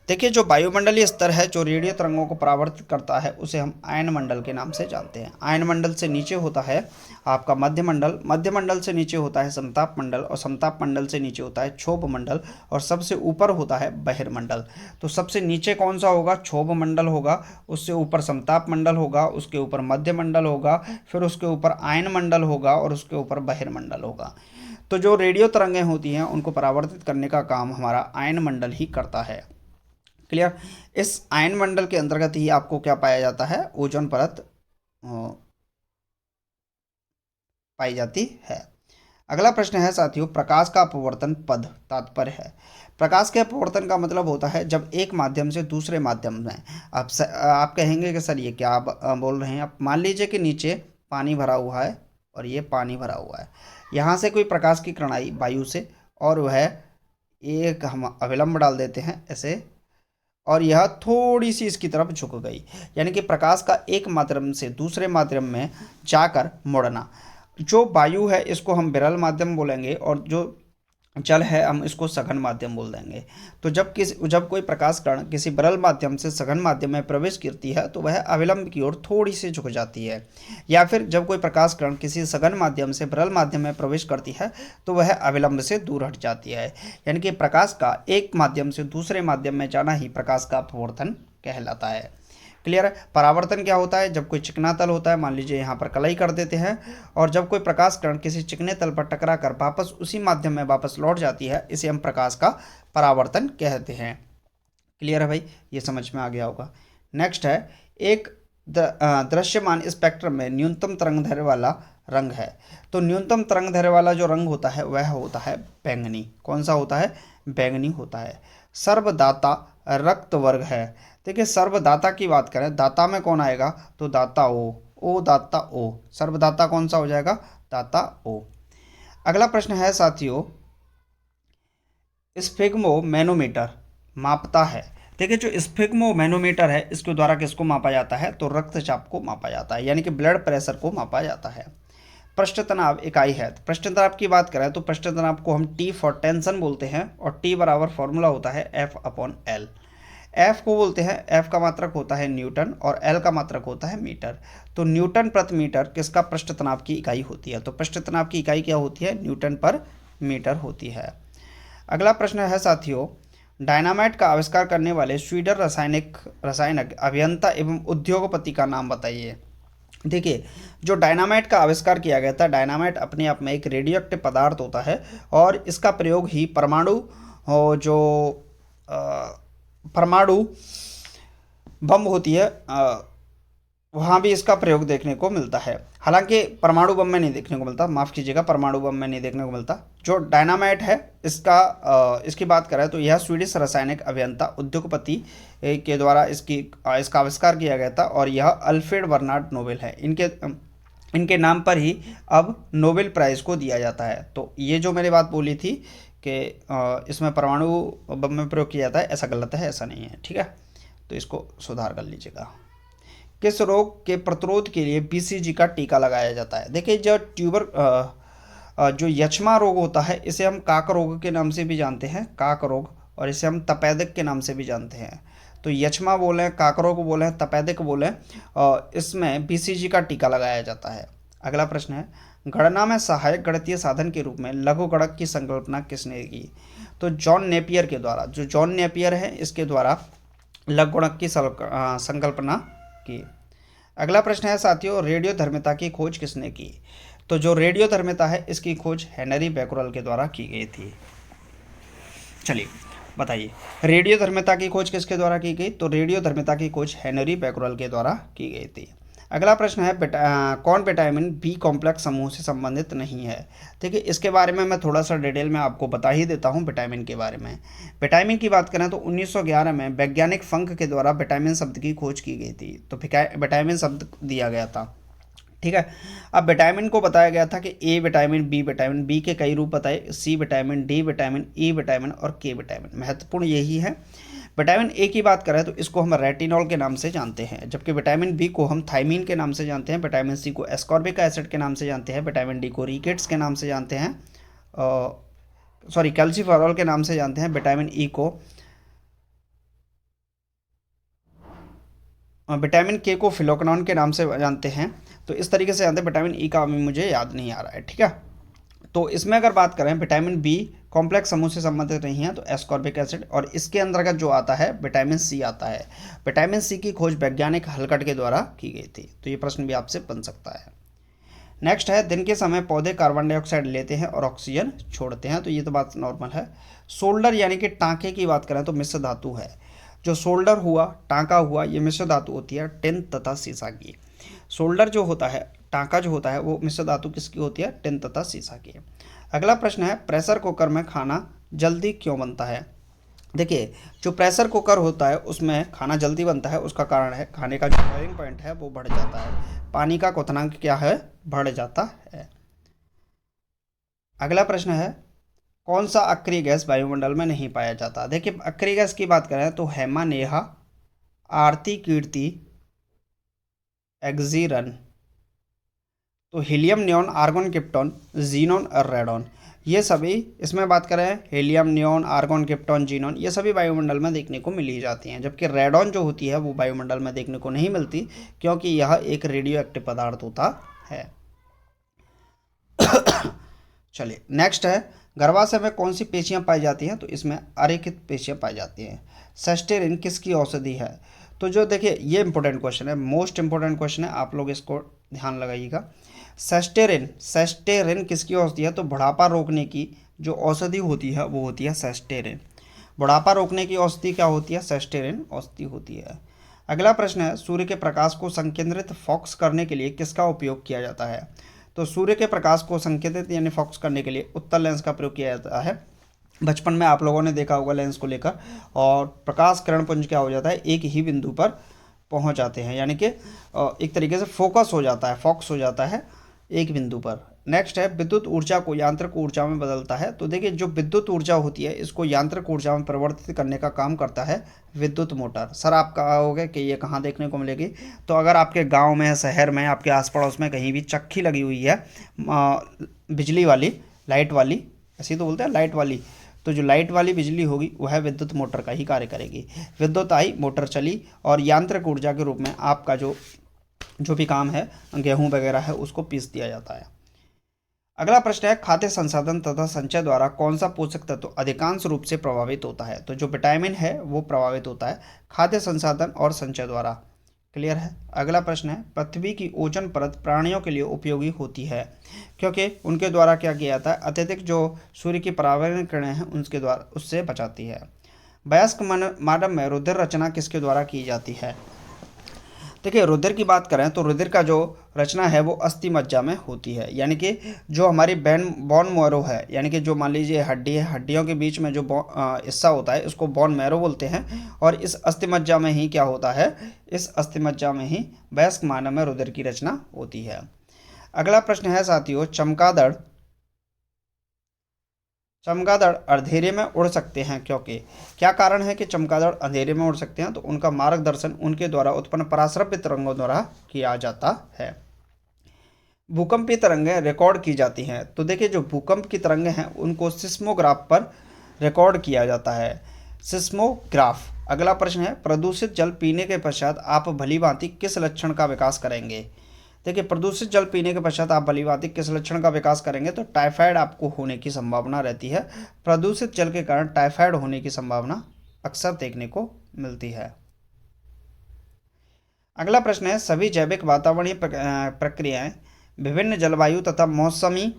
देखिए, जो वायुमंडलीय स्तर है जो रेडियो तरंगों को परावर्तित करता है उसे हम आयन मंडल के नाम से जानते हैं। आयन मंडल से नीचे होता है आपका मध्य मंडल, मध्य मंडल से नीचे होता है समताप मंडल, और समताप मंडल से नीचे होता है क्षोभ मंडल, और सबसे ऊपर होता है बहिर्मंडल। तो सबसे नीचे कौन सा होगा? क्षोभ मंडल होगा, उससे ऊपर समताप मंडल होगा, उसके ऊपर मध्य मंडल होगा, फिर उसके ऊपर आयन मंडल होगा, और उसके ऊपर बहिर्मंडल होगा। तो जो रेडियो तरंगें होती हैं उनको परावर्तित करने का काम हमारा आयन मंडल ही करता है। क्लियर? इस आयन मंडल के अंतर्गत ही आपको क्या पाया जाता है? ओजोन परत पाई जाती है। अगला प्रश्न है साथियों, प्रकाश का अपवर्तन पद तात्पर्य है। प्रकाश के अपवर्तन का मतलब होता है जब एक माध्यम से दूसरे माध्यम में आप कहेंगे कि सर ये क्या आप बोल रहे हैं? आप मान लीजिए कि नीचे पानी भरा हुआ है और ये पानी भरा हुआ है, यहाँ से कोई प्रकाश की किरण आई वायु से, और वह एक हम अविलंब डाल देते हैं ऐसे, और यह थोड़ी सी इसकी तरफ झुक गई, यानी कि प्रकाश का एक माध्यम से दूसरे माध्यम में जाकर मुड़ना। जो वायु है इसको हम विरल माध्यम बोलेंगे, और जो जल है हम इसको सघन माध्यम बोल देंगे। तो जब कोई प्रकाश कण किसी विरल माध्यम से सघन माध्यम में प्रवेश करती है तो वह अविलंब की ओर थोड़ी सी झुक जाती है, या फिर जब कोई प्रकाश कण किसी सघन माध्यम से विरल माध्यम में प्रवेश करती है तो वह अविलंब से दूर हट जाती है। यानी कि प्रकाश का एक माध्यम से दूसरे माध्यम में जाना ही प्रकाश का अपवर्तन कहलाता है। क्लियर है? परावर्तन क्या होता है? जब कोई चिकना तल होता है, मान लीजिए यहाँ पर कलाई कर देते हैं, और जब कोई प्रकाश किरण किसी चिकने तल पर टकरा कर वापस उसी माध्यम में वापस लौट जाती है, इसे हम प्रकाश का परावर्तन कहते हैं। क्लियर है भाई? ये समझ में आ गया होगा। नेक्स्ट है, एक दृश्यमान स्पेक्ट्रम में न्यूनतम तरंग दैर्घ्य वाला रंग है। तो न्यूनतम तरंग दैर्घ्य वाला जो रंग होता है वह होता है बैंगनी। कौन सा होता है? बैंगनी होता है। सर्वदाता रक्त वर्ग है। देखिए, सर्वदाता की बात करें, दाता में कौन आएगा? तो दाता ओ दाता ओ, सर्वदाता कौन सा हो जाएगा? दाता ओ। अगला प्रश्न है साथियों, स्फिग्मो मैनोमीटर मापता है। देखिए, जो स्फिग्मो मैनोमीटर है इसके द्वारा किसको मापा जाता है? तो रक्तचाप को मापा जाता है, यानी कि ब्लड प्रेशर को मापा जाता है। पृष्ठ तनाव इकाई है। पृष्ठ तनाव की बात करें तो पृष्ठ तनाव को हम टी फॉर टेंशन बोलते हैं, और टी बराबर फॉर्मूला होता है F/L। एफ को बोलते हैं, एफ का मात्रक होता है न्यूटन और एल का मात्रक होता है मीटर। तो न्यूटन प्रति मीटर किसका पृष्ठ तनाव की इकाई होती है? तो पृष्ठ तनाव की इकाई क्या होती है? न्यूटन पर मीटर होती है। अगला प्रश्न है साथियों, डायनामाइट का आविष्कार करने वाले स्वीडन रसायनज्ञ अभियंता एवं उद्योगपति का नाम बताइए। देखिए, जो डायनामाइट का आविष्कार किया गया था, डायनामाइट अपने आप में एक रेडियोएक्टिव पदार्थ होता है, और इसका प्रयोग ही परमाणु बम होती है वहाँ भी इसका प्रयोग देखने को मिलता है। हालांकि परमाणु बम में नहीं देखने को मिलता, माफ़ कीजिएगा, परमाणु बम में नहीं देखने को मिलता। जो डायनामाइट है इसकी बात करें तो यह स्वीडिश रासायनिक अभियंता उद्योगपति के द्वारा इसका आविष्कार किया गया था, और यह अल्फ्रेड बर्नार्ड नोबेल है। इनके नाम पर ही अब नोबेल प्राइज़ को दिया जाता है। तो ये जो मैंने बात बोली थी कि इसमें परमाणु बम में प्रयोग किया जाता है, ऐसा गलत है, ऐसा नहीं है। ठीक है, तो इसको सुधार कर लीजिएगा। किस रोग के प्रतिरोध के लिए BCG का टीका लगाया जाता है? देखिए, जो यक्ष्मा रोग होता है इसे हम काक रोग के नाम से भी जानते हैं, काक रोग, और इसे हम तपेदिक के नाम से भी जानते हैं। तो यक्ष्मा बोलें, काक रोग बोलें, तपेदिक बोलें, इसमें BCG का टीका लगाया जाता है। अगला प्रश्न है, गणना में सहायक गणितीय साधन के रूप में लघु गणक की संकल्पना किसने की? तो जॉन नेपियर के द्वारा। जो जॉन नेपियर है इसके द्वारा लघु गणक की संकल्पना की। अगला प्रश्न है साथियों, रेडियो धर्मिता की खोज किसने की? तो जो रेडियोधर्मिता है इसकी खोज हेनरी बैक्यूरेल के द्वारा की गई थी। चलिए बताइए, रेडियोधर्मिता की खोज किसके द्वारा की गई? तो रेडियोधर्मिता की खोज हेनरी बैक्यूरेल के द्वारा की गई थी। अगला प्रश्न है कौन विटामिन बी कॉम्प्लेक्स समूह से संबंधित नहीं है? देखिए इसके बारे में मैं थोड़ा सा डिटेल में आपको बता ही देता हूँ विटामिन के बारे में। विटामिन की बात करें तो 1911 में वैज्ञानिक फंक के द्वारा विटामिन शब्द की खोज की गई थी। तो विटामिन शब्द दिया गया था, ठीक है। अब विटामिन को बताया गया था कि ए विटामिन, बी के कई रूप बताए, C vitamin, D vitamin, E vitamin और के विटामिन। महत्वपूर्ण यही है। विटामिन ए की बात करें तो इसको हम रेटिनॉल के नाम से जानते हैं, जबकि विटामिन बी को हम थायमीन के नाम से जानते हैं, विटामिन सी को एस्कॉर्बिक एसिड के नाम से जानते हैं, विटामिन डी को रिकेट्स के नाम से जानते हैं, कैल्सीफेरॉल के नाम से जानते हैं, विटामिन ई को विटामिन के को फिलोक्नॉन के नाम से जानते हैं। तो इस तरीके से जानते हैं। विटामिन ई का अभी मुझे याद नहीं आ रहा है, ठीक है। तो इसमें अगर बात करें विटामिन बी कॉम्प्लेक्स समूह से संबंधित नहीं है तो एस्कॉर्बिक एसिड, और इसके अंतर्गत जो आता है विटामिन सी आता है। विटामिन सी की खोज वैज्ञानिक हलकट के द्वारा की गई थी। तो ये प्रश्न भी आपसे बन सकता है। नेक्स्ट है, दिन के समय पौधे कार्बन डाइऑक्साइड लेते हैं और ऑक्सीजन छोड़ते हैं। तो ये तो बात नॉर्मल है। सोल्डर यानी कि टाँके की बात करें तो मिश्र धातु है। जो सोल्डर हुआ, टाँका हुआ, ये मिश्र धातु होती है टिन तथा सीसा की। सोल्डर जो होता है, टाँका जो होता है, वो मिश्र धातु किसकी होती है? टिन तथा सीसा की। अगला प्रश्न है, प्रेशर कुकर में खाना जल्दी क्यों बनता है? देखिए जो प्रेशर कुकर होता है उसमें खाना जल्दी बनता है, उसका कारण है खाने का जो बॉइलिंग पॉइंट है वो बढ़ जाता है, पानी का क्वथनांक क्या है? बढ़ जाता है। अगला प्रश्न है, कौन सा अक्रिय गैस वायुमंडल में नहीं पाया जाता? देखिए अक्रिय गैस की बात करें तो हेमा, नेहा, आरती, कीर्ति, एक्सीरन, तो helium, neon, argon, krypton, xenon और रेडॉन, ये सभी, इसमें बात करें helium, neon, argon, krypton, xenon, ये सभी वायुमंडल में देखने को मिली जाती हैं, जबकि रेडॉन जो होती है वो वायुमंडल में देखने को नहीं मिलती, क्योंकि यह एक रेडियो एक्टिव पदार्थ होता है। चलिए नेक्स्ट है, गर्भाशय में कौन सी पेशियां पाई जाती हैं? तो इसमें अरेखित पेशियां पाई जाती हैं। सेस्टेरिन किसकी औषधि है? तो जो देखिए ये इंपॉर्टेंट क्वेश्चन है, मोस्ट इंपॉर्टेंट क्वेश्चन है, आप लोग इसको ध्यान लगाइएगा। सेस्टेरिन किसकी औषधि है? तो बुढ़ापा रोकने की जो औषधि होती है वो होती है सेस्टेरिन। बुढ़ापा रोकने की औषधि क्या होती है? सेस्टेरिन औषधि होती है। अगला प्रश्न है, सूर्य के प्रकाश को संकेंद्रित फोकस करने के लिए किसका उपयोग किया जाता है? तो सूर्य के प्रकाश को संकेंद्रित यानी फोकस करने के लिए उत्तल लेंस का प्रयोग किया जाता है। बचपन में आप लोगों ने देखा होगा लेंस को लेकर, और प्रकाश किरण पुंज क्या हो जाता है? एक ही बिंदु पर पहुंच जाते हैं, यानी कि एक तरीके से फोकस हो जाता है, फोकस हो जाता है एक बिंदु पर। नेक्स्ट है, विद्युत ऊर्जा को यांत्रिक ऊर्जा में बदलता है। तो देखिए जो विद्युत ऊर्जा होती है इसको यांत्रिक ऊर्जा में परिवर्तित करने का काम करता है विद्युत मोटर। सर आप कहोगे कि ये कहाँ देखने को मिलेगी? तो अगर आपके गांव में, शहर में, आपके आस पड़ोस में कहीं भी चक्की लगी हुई है बिजली वाली, लाइट वाली, ऐसे ही तो बोलते हैं लाइट वाली, तो जो लाइट वाली बिजली होगी वह विद्युत मोटर का ही कार्य करेगी। विद्युत आई, मोटर चली, और यांत्रिक ऊर्जा के रूप में आपका जो भी काम है, गेहूं वगैरह है, उसको पीस दिया जाता है। अगला प्रश्न है, खाद्य संसाधन तथा संचय द्वारा कौन सा पोषक तत्व अधिकांश रूप से प्रभावित होता है? तो जो विटामिन है वो प्रभावित होता है खाद्य संसाधन और संचय द्वारा। क्लियर है। अगला प्रश्न है, पृथ्वी की ओजोन परत प्राणियों के लिए उपयोगी होती है क्योंकि उनके द्वारा क्या किया जाता है? अत्यधिक जो सूर्य की परावर्तन किरणें हैं उनके द्वारा उससे बचाती है। वयस्क मानव में रुधिर रचना किसके द्वारा की जाती है? देखिए रुधिर की बात करें तो रुधिर का जो रचना है वो अस्थि मज्जा में होती है, यानी कि जो हमारी बोन मैरो है, यानी कि जो मान लीजिए हड्डी है, हड्डियों के बीच में जो हिस्सा होता है इसको बोन मैरो बोलते हैं, और इस अस्थि मज्जा में ही क्या होता है? इस अस्थि मज्जा में ही वयस्क मानव में रुधिर की रचना होती है। अगला प्रश्न है साथियों, चमगादड़ अंधेरे में उड़ सकते हैं क्योंकि? क्या कारण है कि चमगादड़ अंधेरे में उड़ सकते हैं? तो उनका मार्गदर्शन उनके द्वारा उत्पन्न पराश्रव्य तरंगों द्वारा किया जाता है। भूकंपीय तरंगें रिकॉर्ड की जाती हैं। तो देखिए जो भूकंप की तरंगें हैं उनको सिस्मोग्राफ पर रिकॉर्ड किया जाता है, सिस्मोग्राफ। अगला प्रश्न है, प्रदूषित जल पीने के पश्चात आप भलीभांति किस लक्षण का विकास करेंगे? देखिए प्रदूषित जल पीने के पश्चात आप भलीभांति किस लक्षण का विकास करेंगे? तो टाइफाइड आपको होने की संभावना रहती है। प्रदूषित जल के कारण टाइफाइड होने की संभावना अक्सर देखने को मिलती है। अगला प्रश्न है, सभी जैविक वातावरणीय प्रक्रियाएं विभिन्न जलवायु तथा मौसमी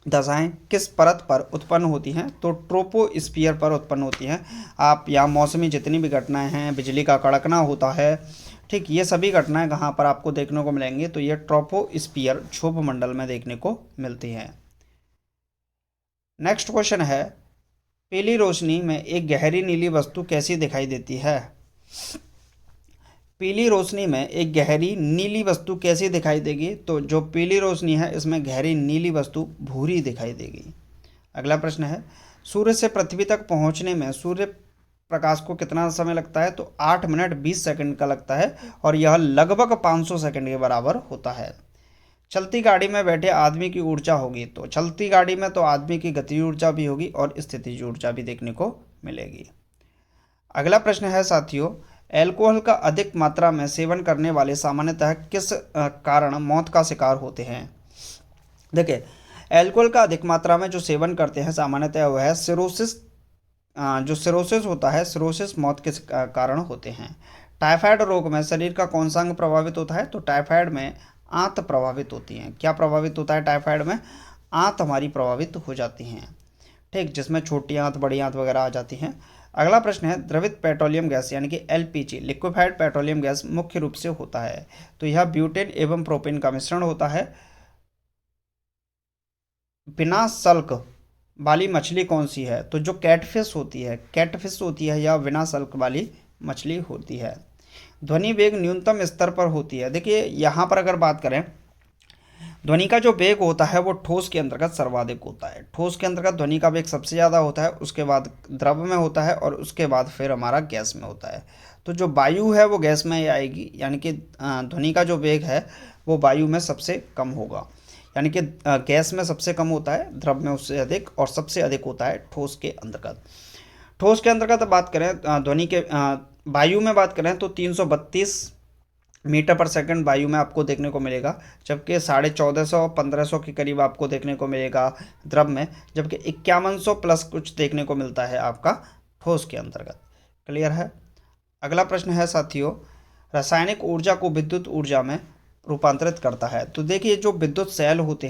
दशाएं किस परत पर उत्पन्न होती हैं? तो ट्रोपोस्फियर पर उत्पन्न होती हैं। आप यहाँ मौसमी जितनी भी घटनाएं हैं, बिजली का कड़कना होता है, ठीक, ये सभी घटनाएं कहाँ पर आपको देखने को मिलेंगी? तो ये ट्रोपोस्फियर क्षोभ मंडल में देखने को मिलती हैं। नेक्स्ट क्वेश्चन है, पीली रोशनी में एक गहरी नीली वस्तु कैसी दिखाई देती है? पीली रोशनी में एक गहरी नीली वस्तु कैसी दिखाई देगी? तो जो पीली रोशनी है इसमें गहरी नीली वस्तु भूरी दिखाई देगी। अगला प्रश्न है, सूर्य से पृथ्वी तक पहुंचने में सूर्य प्रकाश को कितना समय लगता है? तो 8 मिनट 20 सेकंड का लगता है और यह लगभग 500 सेकंड के बराबर होता है। चलती गाड़ी में बैठे आदमी की ऊर्जा होगी, तो चलती गाड़ी में तो आदमी की गति ऊर्जा भी होगी और स्थितिज ऊर्जा भी देखने को मिलेगी। अगला प्रश्न है साथियों, अल्कोहल का अधिक मात्रा में सेवन करने वाले सामान्यतः किस कारण मौत का शिकार होते हैं? देखिए, अल्कोहल का अधिक मात्रा में जो सेवन करते हैं सामान्यतः वह है सिरोसिस। जो सिरोसिस होता है, सिरोसिस मौत के कारण होते हैं। टाइफाइड रोग में शरीर का कौन सा अंग प्रभावित होता है? तो टाइफाइड में आंत प्रभावित होती हैं। क्या प्रभावित होता है टाइफाइड में? आंत हमारी प्रभावित हो जाती हैं, ठीक, जिसमें छोटी आंत बड़ी आंत वगैरह आ जाती हैं। अगला प्रश्न है, द्रवित पेट्रोलियम गैस यानी कि एलपीजी लिक्विफाइड पेट्रोलियम गैस मुख्य रूप से होता है, तो यह ब्यूटेन एवं प्रोपेन का मिश्रण होता है। बिना सल्क वाली मछली कौन सी है? तो जो कैटफिश होती है या बिना सल्क वाली मछली होती है। ध्वनि वेग न्यूनतम स्तर पर होती है। देखिए यहाँ पर अगर बात करें, ध्वनि का जो वेग होता है वो ठोस के अंतर्गत सर्वाधिक होता है। ठोस के अंतर्गत ध्वनि का वेग सबसे ज़्यादा होता है, उसके बाद द्रव में होता है और उसके बाद फिर हमारा गैस में होता है। तो जो वायु है वो गैस में आएगी, यानी कि ध्वनि का जो वेग है वो वायु में सबसे कम होगा, यानी कि गैस में सबसे कम होता है, द्रव में उससे अधिक, और सबसे अधिक होता है ठोस के अंतर्गत। ठोस के अंतर्गत बात करें ध्वनि के वायु में बात करें तो 332 मीटर पर सेकंड वायु में आपको देखने को मिलेगा, जबकि 1450 1500 के करीब आपको देखने को मिलेगा द्रव में, जबकि 5100 प्लस कुछ देखने को मिलता है आपका ठोस के अंतर्गत। क्लियर है? अगला प्रश्न है साथियों, रासायनिक ऊर्जा को विद्युत ऊर्जा में रूपांतरित करता है। तो देखिए जो विद्युत सेल होते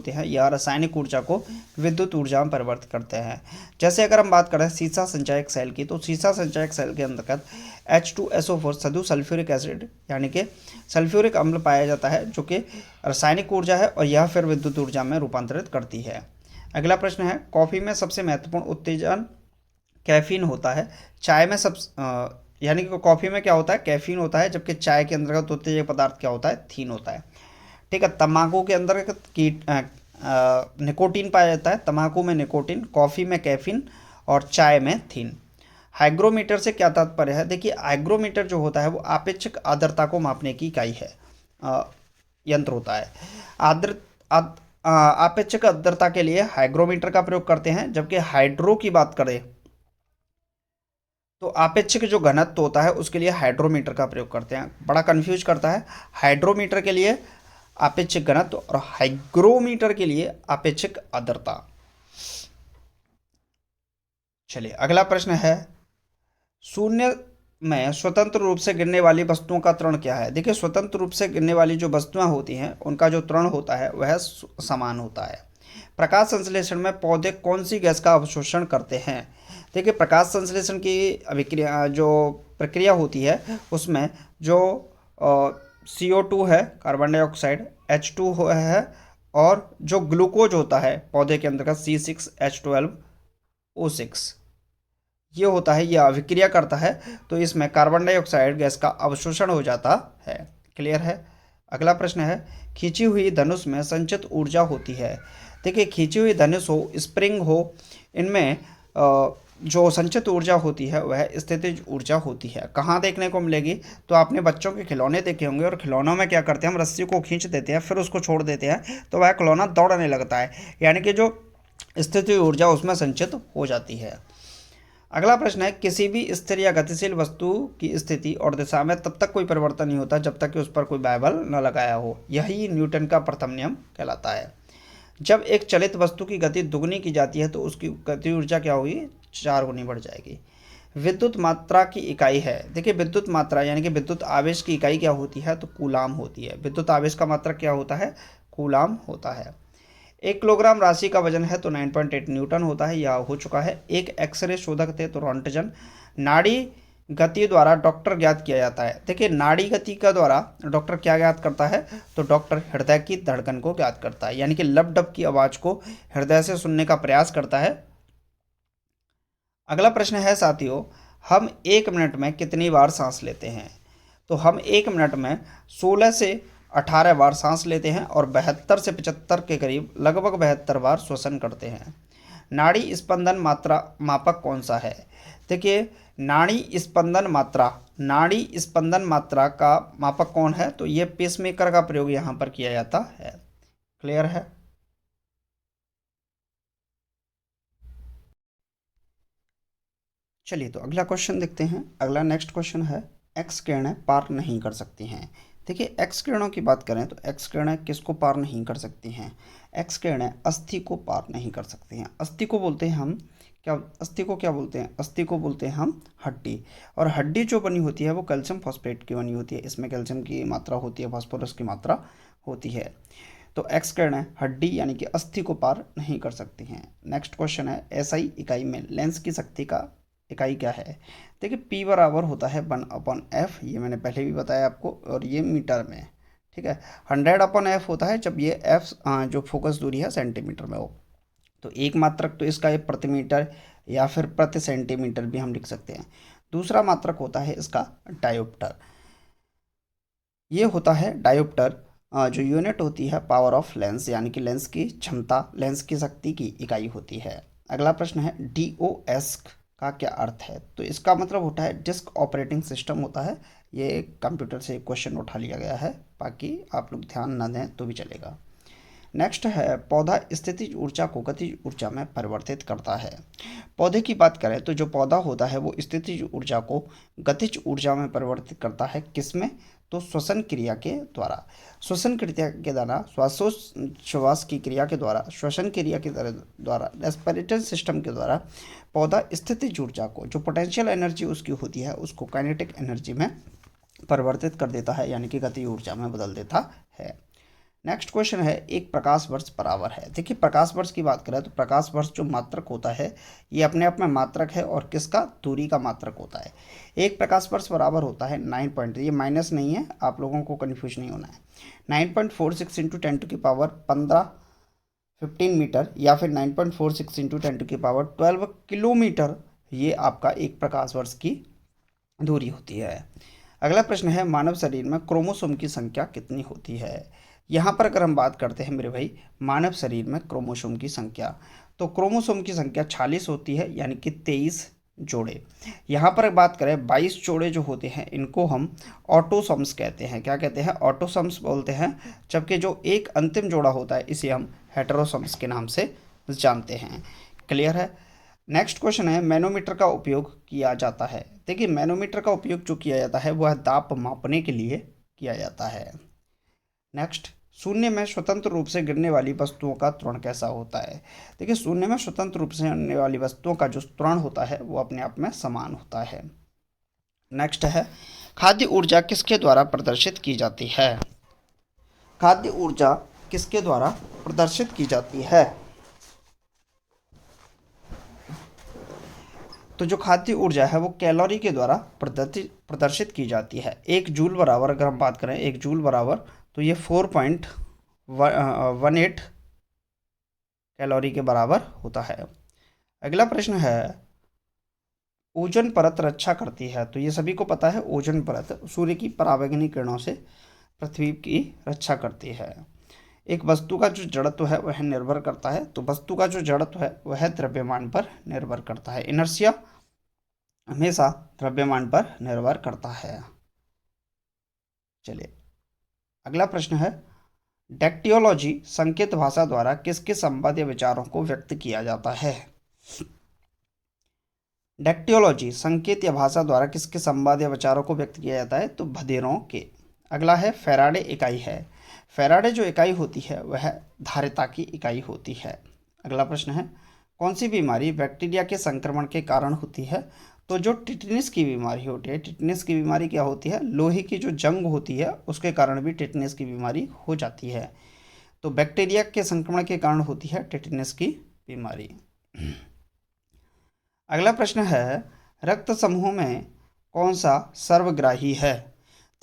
हैं या रासायनिक ऊर्जा को विद्युत ऊर्जा में परिवर्तित करते हैं। जैसे अगर हम बात करें सीसा संचयक सेल की, तो सीसा संचयक सेल के अंतर्गत H2SO4 सधु सल्फ्यूरिक एसिड यानी कि सल्फ्यूरिक अम्ल पाया जाता है, जो कि रासायनिक ऊर्जा है और यह फिर विद्युत ऊर्जा में रूपांतरित करती है। अगला प्रश्न है, कॉफ़ी में सबसे महत्वपूर्ण उत्तेजन कैफीन होता है, चाय में यानी कि कॉफ़ी में क्या होता है? कैफीन होता है, जबकि चाय के अंतर्गत उत्तेजक पदार्थ क्या होता है? थीन होता है। ठीक है, तम्बाकू के अंतर्गत निकोटीन पाया जाता है, तम्बाकू में निकोटीन, कॉफ़ी में कैफीन और चाय में थीन। हाइग्रोमीटर से क्या तात्पर्य है? देखिए हाइग्रोमीटर जो होता है वो आपेक्षिक आर्द्रता को मापने की इकाई है, यंत्र होता है। आपेक्षिक आर्द्रता के लिए हाइग्रोमीटर का प्रयोग करते हैं, जबकि हाइड्रो की बात करें तो आपेक्षिक जो घनत्व होता है उसके लिए हाइड्रोमीटर का प्रयोग करते हैं। बड़ा कंफ्यूज करता है, हाइड्रोमीटर के लिए आपेक्षिक घनत्व और हाइग्रोमीटर के लिए आपेक्षिक आर्द्रता। चलिए अगला प्रश्न है, शून्य में स्वतंत्र रूप से गिरने वाली वस्तुओं का त्वरण क्या है? देखिए स्वतंत्र रूप से गिरने वाली जो वस्तुएं होती हैं उनका जो त्वरण होता है वह समान होता है। प्रकाश संश्लेषण में पौधे कौन सी गैस का अवशोषण करते हैं? देखिए प्रकाश संश्लेषण की अभिक्रिया जो प्रक्रिया होती है उसमें जो CO2 है, कार्बन डाइऑक्साइड, H2 है, और जो ग्लूकोज होता है पौधे के अंतर्गत C6H12O6, ये होता है, यह अभिक्रिया करता है, तो इसमें कार्बन डाइऑक्साइड गैस का अवशोषण हो जाता है। क्लियर है? अगला प्रश्न है, खींची हुई धनुष में संचित ऊर्जा होती है। देखिए खींची हुई धनुष हो, स्प्रिंग हो, इनमें जो संचित ऊर्जा होती है वह स्थितिज ऊर्जा होती है। कहाँ देखने को मिलेगी? तो आपने बच्चों के खिलौने देखे होंगे, और खिलौनों में क्या करते हैं, हम रस्सी को खींच देते हैं फिर उसको छोड़ देते हैं तो वह खिलौना दौड़ने लगता है, यानी कि जो स्थितिज ऊर्जा उसमें संचित हो जाती है। अगला प्रश्न है, किसी भी स्थिर या गतिशील वस्तु की स्थिति और दिशा में तब तक कोई परिवर्तन नहीं होता जब तक कि उस पर कोई बाइबल न लगाया हो। यही न्यूटन का प्रथम नियम कहलाता है। जब एक चलित वस्तु की गति दुगनी की जाती है तो उसकी गति ऊर्जा क्या होगी? 4 गुनी बढ़ जाएगी। विद्युत मात्रा की इकाई है। देखिए विद्युत मात्रा यानी कि विद्युत आवेश की इकाई क्या होती है, तो कूलाम होती है। विद्युत आवेश का मात्रक क्या होता है, कूलाम होता है। 1 किलोग्राम राशि का वजन है तो 9.8 न्यूटन होता है, यह हो चुका है। एक एक्सरे शोधक थे तो रॉन्टजन। नाड़ी गति द्वारा डॉक्टर ज्ञात किया जाता है। देखिए नाड़ी गति का द्वारा डॉक्टर क्या ज्ञात करता है, तो डॉक्टर हृदय की धड़कन को ज्ञात करता है, यानी कि लब डब की आवाज़ को हृदय से सुनने का प्रयास करता है। अगला प्रश्न है साथियों, हम 1 मिनट में कितनी बार सांस लेते हैं, तो हम 1 मिनट में 16 से 18 बार सांस लेते हैं और 72 से 75 के करीब लगभग 72 बार श्वसन करते हैं। नाड़ी स्पंदन मात्रा मापक कौन सा है, देखिए नाड़ी स्पंदन मात्रा का मापक कौन है, तो ये पेसमेकर का प्रयोग यहाँ पर किया जाता है। क्लियर है। चलिए तो अगला क्वेश्चन देखते हैं। अगला नेक्स्ट क्वेश्चन है, एक्स किरणें पार नहीं कर सकती हैं। देखिए एक्स किरणों की बात करें तो एक्स किरणें किसको पार नहीं कर सकती हैं, एक्स किरणें अस्थि को पार नहीं कर सकती हैं। अस्थि को बोलते हैं हम क्या, अस्थि को क्या बोलते हैं, अस्थि को बोलते हैं हम हड्डी। और हड्डी जो बनी होती है वो कैल्शियम फॉस्फेट की बनी होती है, इसमें कैल्शियम की मात्रा होती है, फास्फोरस की मात्रा होती है। तो एक्स किरणें हड्डी यानी कि अस्थि को पार नहीं कर सकती हैं। नेक्स्ट क्वेश्चन है, एसआई इकाई में लेंस की शक्ति का इकाई क्या है। देखिए P बराबर होता है 1/f, ये मैंने पहले भी बताया आपको, और ये मीटर में, ठीक है। 100/f होता है जब ये f जो फोकस दूरी है सेंटीमीटर में हो। तो एक मात्रक तो इसका ये प्रति मीटर या फिर प्रति सेंटीमीटर भी हम लिख सकते हैं। दूसरा मात्रक होता है इसका डायोप्टर। ये होता है डायोप्टर, जो यूनिट होती है पावर ऑफ लेंस, यानी कि लेंस की क्षमता, लेंस की शक्ति की इकाई होती है। अगला प्रश्न है, DOS का क्या अर्थ है, तो इसका मतलब होता है डिस्क ऑपरेटिंग सिस्टम होता है। ये कंप्यूटर से क्वेश्चन उठा लिया गया है, बाकी आप लोग ध्यान न दें तो भी चलेगा। नेक्स्ट है, पौधा स्थितिज ऊर्जा को गतिज ऊर्जा में परिवर्तित करता है। पौधे की बात करें तो जो पौधा होता है वो स्थितिज ऊर्जा को गतिज ऊर्जा में परिवर्तित करता है, किसमें, तो श्वसन क्रिया के द्वारा। श्वसन क्रिया के द्वारा, श्वासोच्छ्वास की क्रिया के द्वारा, श्वसन क्रिया के द्वारा, रेस्पिरेटरी सिस्टम के द्वारा पौधा स्थितिज ऊर्जा को, जो पोटेंशियल एनर्जी उसकी होती है, उसको काइनेटिक एनर्जी में परिवर्तित कर देता है, यानी कि गति ऊर्जा में बदल देता है। नेक्स्ट क्वेश्चन है, एक प्रकाश वर्ष बराबर है। देखिए प्रकाश वर्ष की बात करें तो प्रकाश वर्ष जो मात्रक होता है ये अपने आप में मात्रक है और किसका, दूरी का मात्रक होता है। एक प्रकाश वर्ष बराबर होता है 9 पॉइंट, ये माइनस नहीं है, आप लोगों को कन्फ्यूज नहीं होना है। 9.46 इंटू 10⁻15 मीटर या फिर 9.46 इंटू 10⁻12 किलोमीटर, ये आपका एक प्रकाश वर्ष की दूरी होती है। अगला प्रश्न है, मानव शरीर में क्रोमोसोम की संख्या कितनी होती है। यहाँ पर अगर हम बात करते हैं मेरे भाई, मानव शरीर में क्रोमोसोम की संख्या, तो क्रोमोसोम की संख्या 46 होती है, यानी कि 23 जोड़े। यहाँ पर बात करें 22 जोड़े जो होते हैं इनको हम ऑटोसोम्स कहते हैं। क्या कहते हैं, ऑटोसोम्स बोलते हैं। जबकि जो एक अंतिम जोड़ा होता है इसे हम हेटेरोसोम्स के नाम से जानते हैं। क्लियर है। नेक्स्ट क्वेश्चन है, मैनोमीटर का उपयोग किया जाता है। देखिए मैनोमीटर का उपयोग जो किया जाता है वह दाब मापने के लिए किया जाता है। नेक्स्ट, शून्य में स्वतंत्र रूप से गिरने वाली वस्तुओं का त्वरण कैसा होता है। देखिए शून्य में स्वतंत्र रूप से गिरने वाली वस्तुओं का जो त्वरण होता है वो अपने आप में समान होता है। नेक्स्ट है, खाद्य ऊर्जा किसके द्वारा प्रदर्शित की जाती है। खाद्य ऊर्जा किसके द्वारा प्रदर्शित की जाती है, तो जो खाद्य ऊर्जा है वो कैलोरी के द्वारा प्रदर्शित की जाती है। 1 जूल बराबर, अगर हम बात करें 1 जूल बराबर, तो ये 4.18 कैलोरी के बराबर होता है। अगला प्रश्न है, ओजोन परत रक्षा करती है। तो ये सभी को पता है, ओजोन परत सूर्य की पराबैंगनी किरणों से पृथ्वी की रक्षा करती है। एक वस्तु का जो जड़त्व है वह निर्भर करता है, तो वस्तु का जो जड़त्व है वह द्रव्यमान पर निर्भर करता है। इनर्शिया हमेशा द्रव्यमान पर निर्भर करता है। चलिए अगला प्रश्न है, डेक्टियोलॉजी संकेत भाषा द्वारा किसके संवाद या विचारों को व्यक्त किया जाता है। डेक्टियोलॉजी संकेत या भाषा द्वारा किसके संवाद या विचारों को व्यक्त किया जाता है, तो बधिरों के। अगला है, फैराडे इकाई है। फैराडे जो इकाई होती है वह धारिता की इकाई होती है। अगला प्रश्न है, कौन सी बीमारी बैक्टीरिया के संक्रमण के कारण होती है, तो जो टिटनिस की बीमारी होती है, टिटनिस की बीमारी क्या होती है, लोहे की जो जंग होती है उसके कारण भी टिटनिस की बीमारी हो जाती है। तो बैक्टीरिया के संक्रमण के कारण होती है टिटनिस की बीमारी। अगला प्रश्न है, रक्त समूह में कौन सा सर्वग्राही है।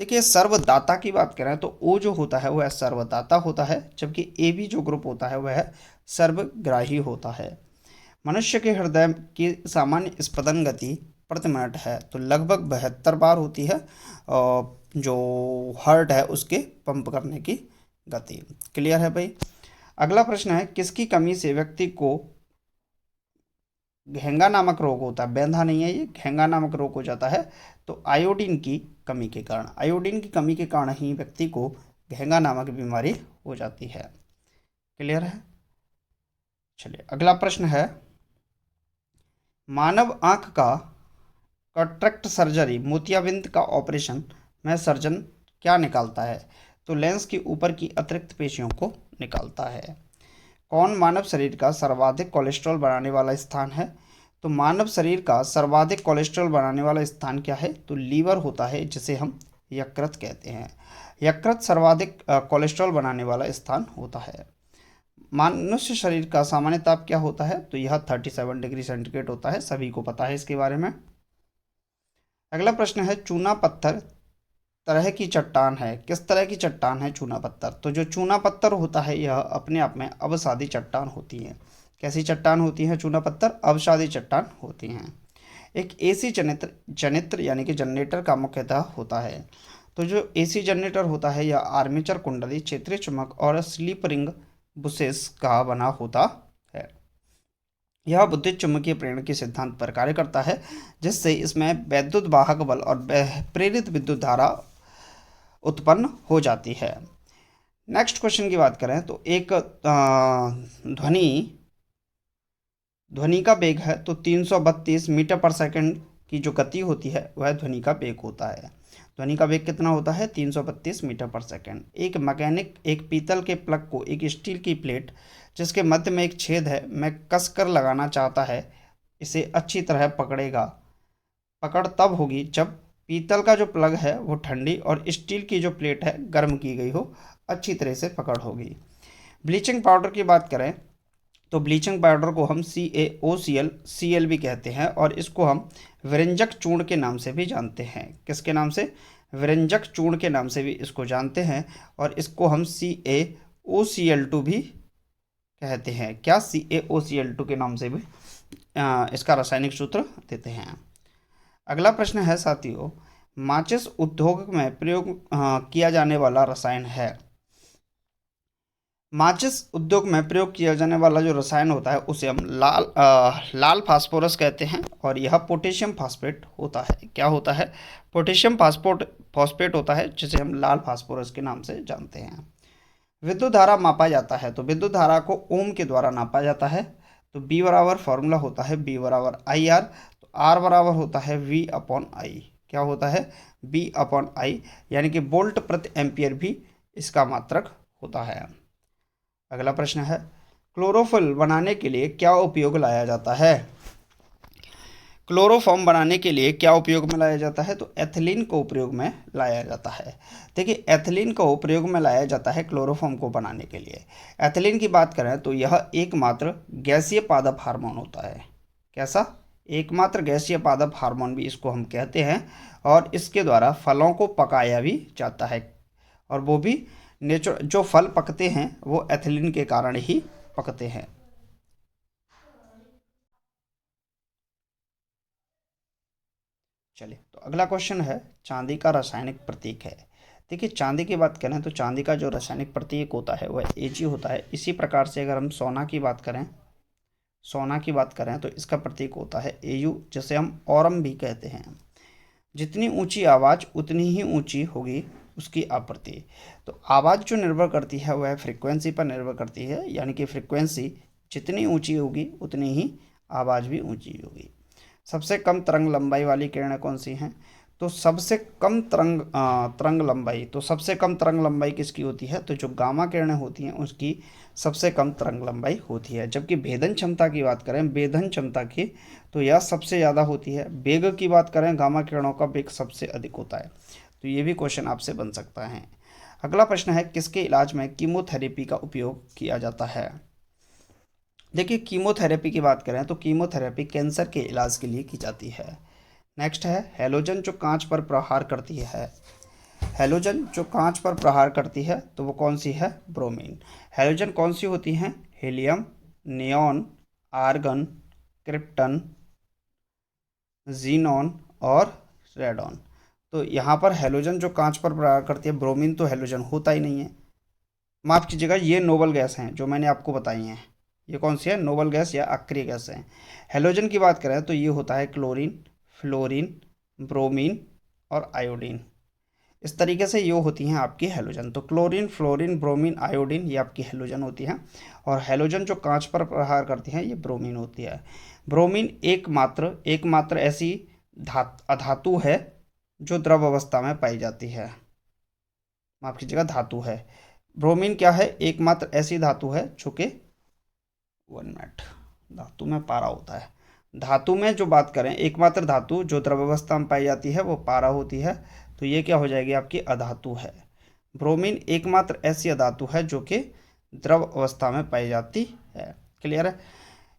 देखिए, सर्वदाता की बात करें तो ओ जो होता है वह सर्वदाता होता है, जबकि ए बी जो ग्रुप होता है वह सर्वग्राही होता है। मनुष्य के हृदय की सामान्य स्पंदन गति प्रति मिनट है तो लगभग 72 बार होती है, और जो हार्ट है उसके पंप करने की गति। क्लियर है भाई। अगला प्रश्न है, किसकी कमी से व्यक्ति को घेंगा नामक रोग होता है। बेंधा नहीं है, ये घेंगा नामक रोग हो जाता है। तो आयोडीन की कमी के कारण, आयोडीन की कमी के कारण ही व्यक्ति को घेंगा नामक बीमारी हो जाती है। क्लियर है। चलिए अगला प्रश्न है, मानव आंख का कॉन्ट्रैक्ट सर्जरी मोतियाबिंद का ऑपरेशन में सर्जन क्या निकालता है। तो लेंस के ऊपर की अतिरिक्त पेशियों को निकालता है। कौन मानव शरीर का सर्वाधिक कोलेस्ट्रॉल बनाने वाला स्थान है। तो मानव शरीर का सर्वाधिक कोलेस्ट्रॉल बनाने वाला स्थान क्या है, तो लीवर होता है, जिसे हम यकृत कहते हैं। यकृत सर्वाधिक कोलेस्ट्रॉल बनाने वाला स्थान होता है। मनुष्य शरीर का सामान्य ताप क्या होता है, तो यह 37 डिग्री सेंटीग्रेड होता है, सभी को पता है इसके बारे में। अगला प्रश्न है, चूना पत्थर तरह की चट्टान है। किस तरह की चट्टान है चूना पत्थर। तो जो चूना पत्थर होता है यह अपने आप में अवसादी चट्टान होती है। कैसी चट्टान होती है चूना पत्थर, अवसादी चट्टान होती हैं। एक एसी जनित्र यानी कि जनरेटर का मुख्यतः होता है। तो जो एसी जनरेटर होता है यह आर्मेचर कुंडली, क्षेत्रीय चुंबक और स्लिप रिंग बुशेस का बना होता है। यह विद्युत चुम्बकीय प्रेरण के सिद्धांत पर कार्य करता है, जिससे इसमें वैद्युत वाहक बल और प्रेरित विद्युत धारा उत्पन्न हो जाती है। नेक्स्ट क्वेश्चन की बात करें तो एक ध्वनि का वेग है तो 332 मीटर पर सेकंड की जो गति होती है वह ध्वनि का वेग होता है। ध्वनि का वेग कितना होता है, 332 मीटर पर सेकंड। एक मैकेनिक एक पीतल के प्लग को एक स्टील की प्लेट जिसके मध्य में एक छेद है में कसकर लगाना चाहता है, इसे अच्छी तरह पकड़ेगा। पकड़ तब होगी जब पीतल का जो प्लग है वो ठंडी और स्टील की जो प्लेट है गर्म की गई हो, अच्छी तरह से पकड़ होगी। ब्लीचिंग पाउडर की बात करें तो ब्लीचिंग पाउडर को हम CaOCl भी कहते हैं, और इसको हम विरंजक चूर्ण के नाम से भी जानते हैं। किसके नाम से, विरंजक चूर्ण के नाम से भी इसको जानते हैं, और इसको हम CaOCl2 भी कहते हैं। क्या, CaOCl2 के नाम से भी इसका रासायनिक सूत्र देते हैं। अगला प्रश्न है साथियों, माचिस उद्योग में प्रयोग किया जाने वाला रसायन है। माचिस उद्योग में प्रयोग किया जाने वाला जो रसायन होता है उसे हम लाल फास्फोरस कहते हैं, और यह पोटेशियम फास्फेट होता है। क्या होता है, पोटेशियम फास्फेट होता है, जिसे हम लाल फास्फोरस के नाम से जानते हैं। विद्युत धारा मापा जाता है तो विद्युत धारा को ओम के द्वारा नापा जाता है। तो बी बराबर फॉर्मूला होता है बी बराबर IR, तो आर बराबर होता है V/I। क्या होता है, B/I, यानी कि वोल्ट प्रति एम्पियर भी इसका मात्रक होता है। अगला प्रश्न है, क्लोरोफिल बनाने के लिए क्या उपयोग लाया जाता है। क्लोरोफॉर्म बनाने के लिए क्या उपयोग में लाया जाता है, तो एथिलीन को उपयोग में लाया जाता है। देखिए, एथिलीन को उपयोग में लाया जाता है क्लोरोफॉर्म को बनाने के लिए। एथिलीन की बात करें तो यह एकमात्र गैसीय पादप हार्मोन होता है। कैसा, एकमात्र गैसीय पादप हार्मोन भी इसको हम कहते हैं, और इसके द्वारा फलों को पकाया भी जाता है, और वो भी जो फल पकते हैं वो एथिलीन के कारण ही पकते हैं। चलिए, तो अगला क्वेश्चन है, चांदी का रासायनिक प्रतीक है। देखिए, चांदी की बात करें तो चांदी का जो रासायनिक प्रतीक होता है वह Ag होता है। इसी प्रकार से अगर हम सोना की बात करें तो इसका प्रतीक होता है Au, जिसे हम औरम भी कहते हैं। जितनी ऊंची आवाज़ उतनी ही ऊंची होगी उसकी आवृत्ति। तो आवाज़ जो निर्भर करती है वह फ्रीक्वेंसी पर निर्भर करती है, यानी कि फ्रीक्वेंसी जितनी ऊंची होगी उतनी ही आवाज़ भी ऊंची होगी। सबसे कम तरंग लंबाई वाली किरणें कौन सी हैं, तो सबसे कम तरंग लंबाई, तो सबसे कम तरंग लंबाई किसकी होती है? तो जो गामा किरणें होती हैं उसकी सबसे कम तरंग लंबाई होती है। जबकि भेदन क्षमता की बात करें, भेदन क्षमता की, तो यह सबसे ज़्यादा होती है। वेग की बात करें, गामा किरणों का वेग सबसे अधिक होता है। तो ये भी क्वेश्चन आपसे बन सकता है। अगला प्रश्न है, किसके इलाज में कीमोथेरेपी का उपयोग किया जाता है? देखिए, कीमोथेरेपी की बात करें तो कीमोथेरेपी कैंसर के इलाज के लिए की जाती है। नेक्स्ट है, हैलोजन जो कांच पर प्रहार करती है। हैलोजन जो कांच पर प्रहार करती है तो वो कौन सी है? ब्रोमीन। हैलोजन कौन सी होती हैं? Helium, neon, argon, krypton, xenon और रेडॉन। तो यहाँ पर हैलोजन जो कांच पर प्रहार करती है, ब्रोमीन तो हैलोजन होता ही नहीं है। माफ़ कीजिएगा, ये नोबल गैस हैं जो मैंने आपको बताई हैं। ये कौन सी है? नोबल गैस या अक्रिय गैस है। हैलोजन की बात करें तो ये होता है क्लोरीन, फ्लोरीन, ब्रोमीन और आयोडीन। इस तरीके से ये होती हैं आपकी हैलोजन। तो क्लोरीन, फ्लोरीन, ब्रोमीन, आयोडीन ये आपकी हैलोजन होती हैं। और हैलोजन जो कांच पर प्रहार करती हैं ये ब्रोमीन होती है। ब्रोमीन एकमात्र ऐसी अधातु है जो द्रव अवस्था में पाई जाती है। माफ कीजिएगा, धातु है। ब्रोमीन क्या है? एकमात्र ऐसी धातु है जो कि 1 मिनट, धातु में पारा होता है। धातु में जो बात करें, एकमात्र धातु जो द्रव अवस्था में पाई जाती है वो पारा होती है। तो ये क्या हो जाएगी? आपकी अधातु है। ब्रोमीन एकमात्र ऐसी अधातु है जो कि द्रव अवस्था में पाई जाती है। क्लियर है?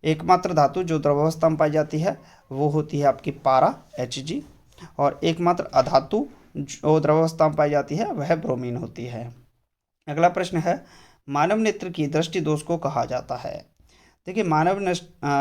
एकमात्र धातु जो द्रव अवस्था में पाई जाती है वो होती है आपकी पारा, Hg। और एकमात्र अधातु जो द्रव अवस्था में पाई जाती है वह ब्रोमीन होती है। अगला प्रश्न है, मानव नेत्र की दृष्टि दोष को कहा जाता है? देखिए, मानव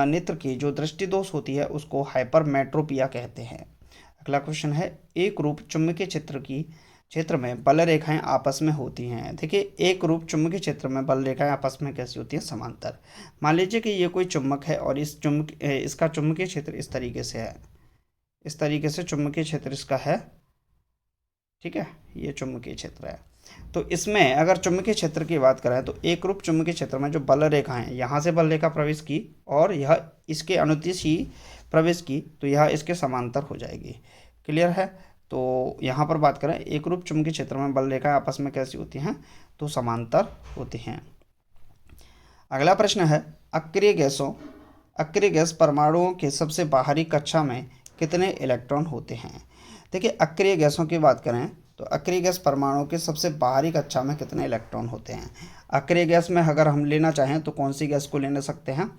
नेत्र की जो दृष्टि दोष होती है उसको हाइपरमेट्रोपिया कहते हैं। अगला क्वेश्चन है, एक रूप चुंबकीय क्षेत्र में बल रेखाएं आपस में होती हैं। देखिए, एक रूप चुंबकीय क्षेत्र में बल रेखाएं आपस में कैसी होती हैं? समांतर। मान लीजिए कि ये कोई चुंबक है और इसका चुंबकीय क्षेत्र इस तरीके से है। इस तरीके से चुंबकीय क्षेत्र इसका है। ठीक है, ये चुंबकीय क्षेत्र है। तो इसमें अगर चुंबकीय क्षेत्र की बात करें तो एक रूप चुंबकीय क्षेत्र में जो बल रेखा है, यहाँ से बल रेखा प्रवेश की और यह इसके अनुदिश ही प्रवेश की तो यह इसके समांतर हो जाएगी। क्लियर है? तो यहाँ पर बात करें, एक रूप चुंबकीय क्षेत्र में बल रेखाएं आपस में कैसी होती हैं? तो समांतर होती हैं। अगला प्रश्न है, अक्रिय गैस परमाणुओं के सबसे बाहरी कक्षा में कितने इलेक्ट्रॉन होते हैं? देखिए, अक्रिय गैसों की बात करें तो अक्रिय गैस परमाणु के सबसे बाहरी कक्षा में कितने इलेक्ट्रॉन होते हैं? अक्रिय गैस में अगर हम लेना चाहें तो कौन सी गैस को ले सकते हैं?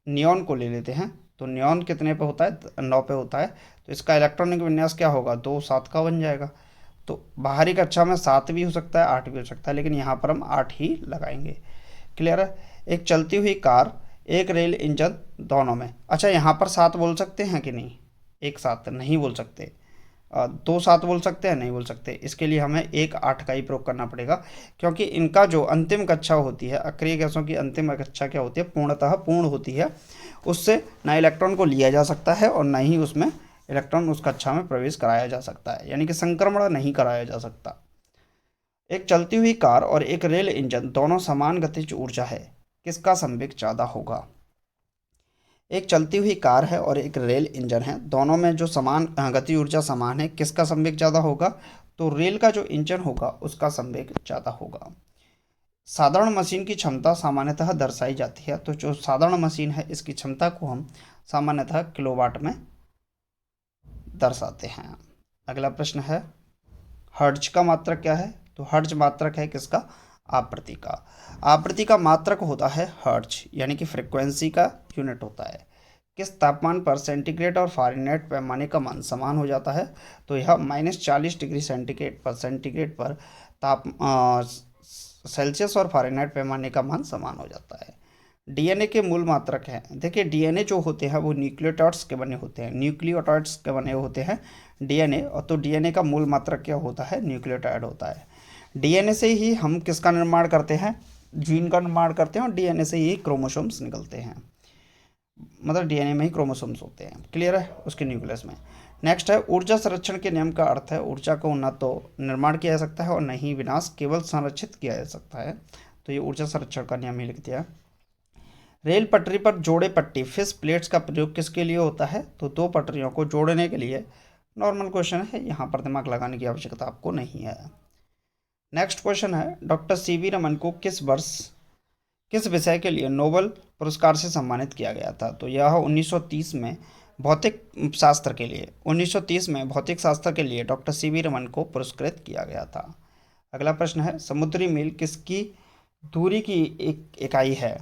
नियॉन को ले लेते हैं। तो नियॉन कितने पे होता है? 9 पे होता है। तो इसका इलेक्ट्रॉनिक विन्यास क्या होगा? 2 7 का बन जाएगा। तो बाहरी कक्षा में 7 भी हो सकता है, 8 भी हो सकता है, लेकिन यहाँ पर हम 8 ही लगाएंगे। क्लियर है? एक चलती हुई कार, एक रेल इंजन, दोनों में। अच्छा, यहाँ पर 7 बोल सकते हैं कि नहीं? एक साथ नहीं बोल सकते। 2 7 बोल सकते हैं? नहीं बोल सकते। इसके लिए हमें 1 8 का ही प्रयोग करना पड़ेगा, क्योंकि इनका जो अंतिम कक्षा होती है, अक्रिय गैसों की अंतिम कक्षा क्या होती है? पूर्णतः पूर्ण होती है। उससे ना इलेक्ट्रॉन को लिया जा सकता है और ना ही उसमें इलेक्ट्रॉन उस कक्षा में प्रवेश कराया जा सकता है, यानी कि संक्रमण नहीं कराया जा सकता। एक चलती हुई कार और एक रेल इंजन दोनों समान गतिज ऊर्जा है, किसका संवेग ज़्यादा होगा? एक चलती हुई कार है और एक रेल इंजन है, दोनों में जो समान गति ऊर्जा समान है, किसका संवेग ज़्यादा होगा? तो रेल का जो इंजन होगा उसका संवेग ज़्यादा होगा। साधारण मशीन की क्षमता सामान्यतः दर्शाई जाती है। तो जो साधारण मशीन है इसकी क्षमता को हम सामान्यतः किलोवाट में दर्शाते हैं। अगला प्रश्न है, हर्ट्ज का मात्रक क्या है? तो हर्ट्ज मात्रक है किसका? आवृत्ति का। आवृत्ति का मात्रक होता है हर्ट्ज, यानी कि फ्रिक्वेंसी का यूनिट होता है। किस तापमान पर सेंटीग्रेड और फ़ारेनहाइट पैमाने का मान समान हो जाता है? तो यह -40 डिग्री सेंटीग्रेड पर ताप सेल्सियस और फ़ारेनहाइट पैमाने का मान समान हो जाता है। डीएनए के मूल मात्रक हैं। देखिए, डीएनए जो होते हैं वो न्यूक्लियोटाइड्स के बने होते हैं, न्यूक्लियोटाइड्स के बने होते हैं डीएनए। और तो डीएनए का मूल मात्रक क्या होता है? न्यूक्लियोटाइड होता है। डीएनए से ही हम किसका निर्माण करते हैं? जीन का निर्माण करते हैं। और डीएनए से ही क्रोमोसोम्स निकलते हैं, मतलब डीएनए में ही क्रोमोसोम्स होते हैं। क्लियर है? उसके न्यूक्लियस में। नेक्स्ट है, ऊर्जा संरक्षण के नियम का अर्थ है ऊर्जा को न तो निर्माण किया जा सकता है और न ही विनाश, केवल संरक्षित किया जा सकता है। तो ये ऊर्जा संरक्षण का नियम ही लिख दिया। रेल पटरी पर जोड़े पट्टी फिश प्लेट्स का प्रयोग किसके लिए होता है? तो दो पटरियों को जोड़ने के लिए। नॉर्मल क्वेश्चन है, यहाँ पर दिमाग लगाने की आवश्यकता आपको नहीं है। नेक्स्ट क्वेश्चन है, डॉक्टर सीवी रमन को किस वर्ष किस विषय के लिए नोबेल पुरस्कार से सम्मानित किया गया था? तो यह 1930 में भौतिक शास्त्र के लिए 1930 में भौतिक शास्त्र के लिए डॉक्टर सीवी रमन को पुरस्कृत किया गया था। अगला प्रश्न है, समुद्री मील किसकी दूरी की एक इकाई है?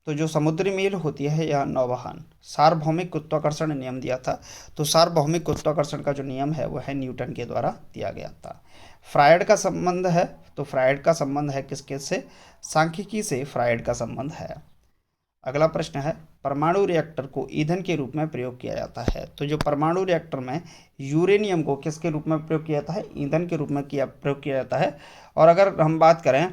तो जो समुद्री मील होती है यह नौवहन सार्वभौमिक गुरुत्वाकर्षण ने नियम दिया था। तो सार्वभौमिक गुरुत्वाकर्षण का जो नियम है वह है न्यूटन के द्वारा दिया गया था। फ्रायड का संबंध है, तो फ्रायड का संबंध है किसके से? सांख्यिकी से फ्रायड का संबंध है। अगला प्रश्न है, परमाणु रिएक्टर को ईंधन के रूप में प्रयोग किया जाता है। तो जो परमाणु रिएक्टर में यूरेनियम को किसके रूप में प्रयोग किया जाता है? ईंधन के रूप में प्रयोग किया जाता है। और अगर हम बात करें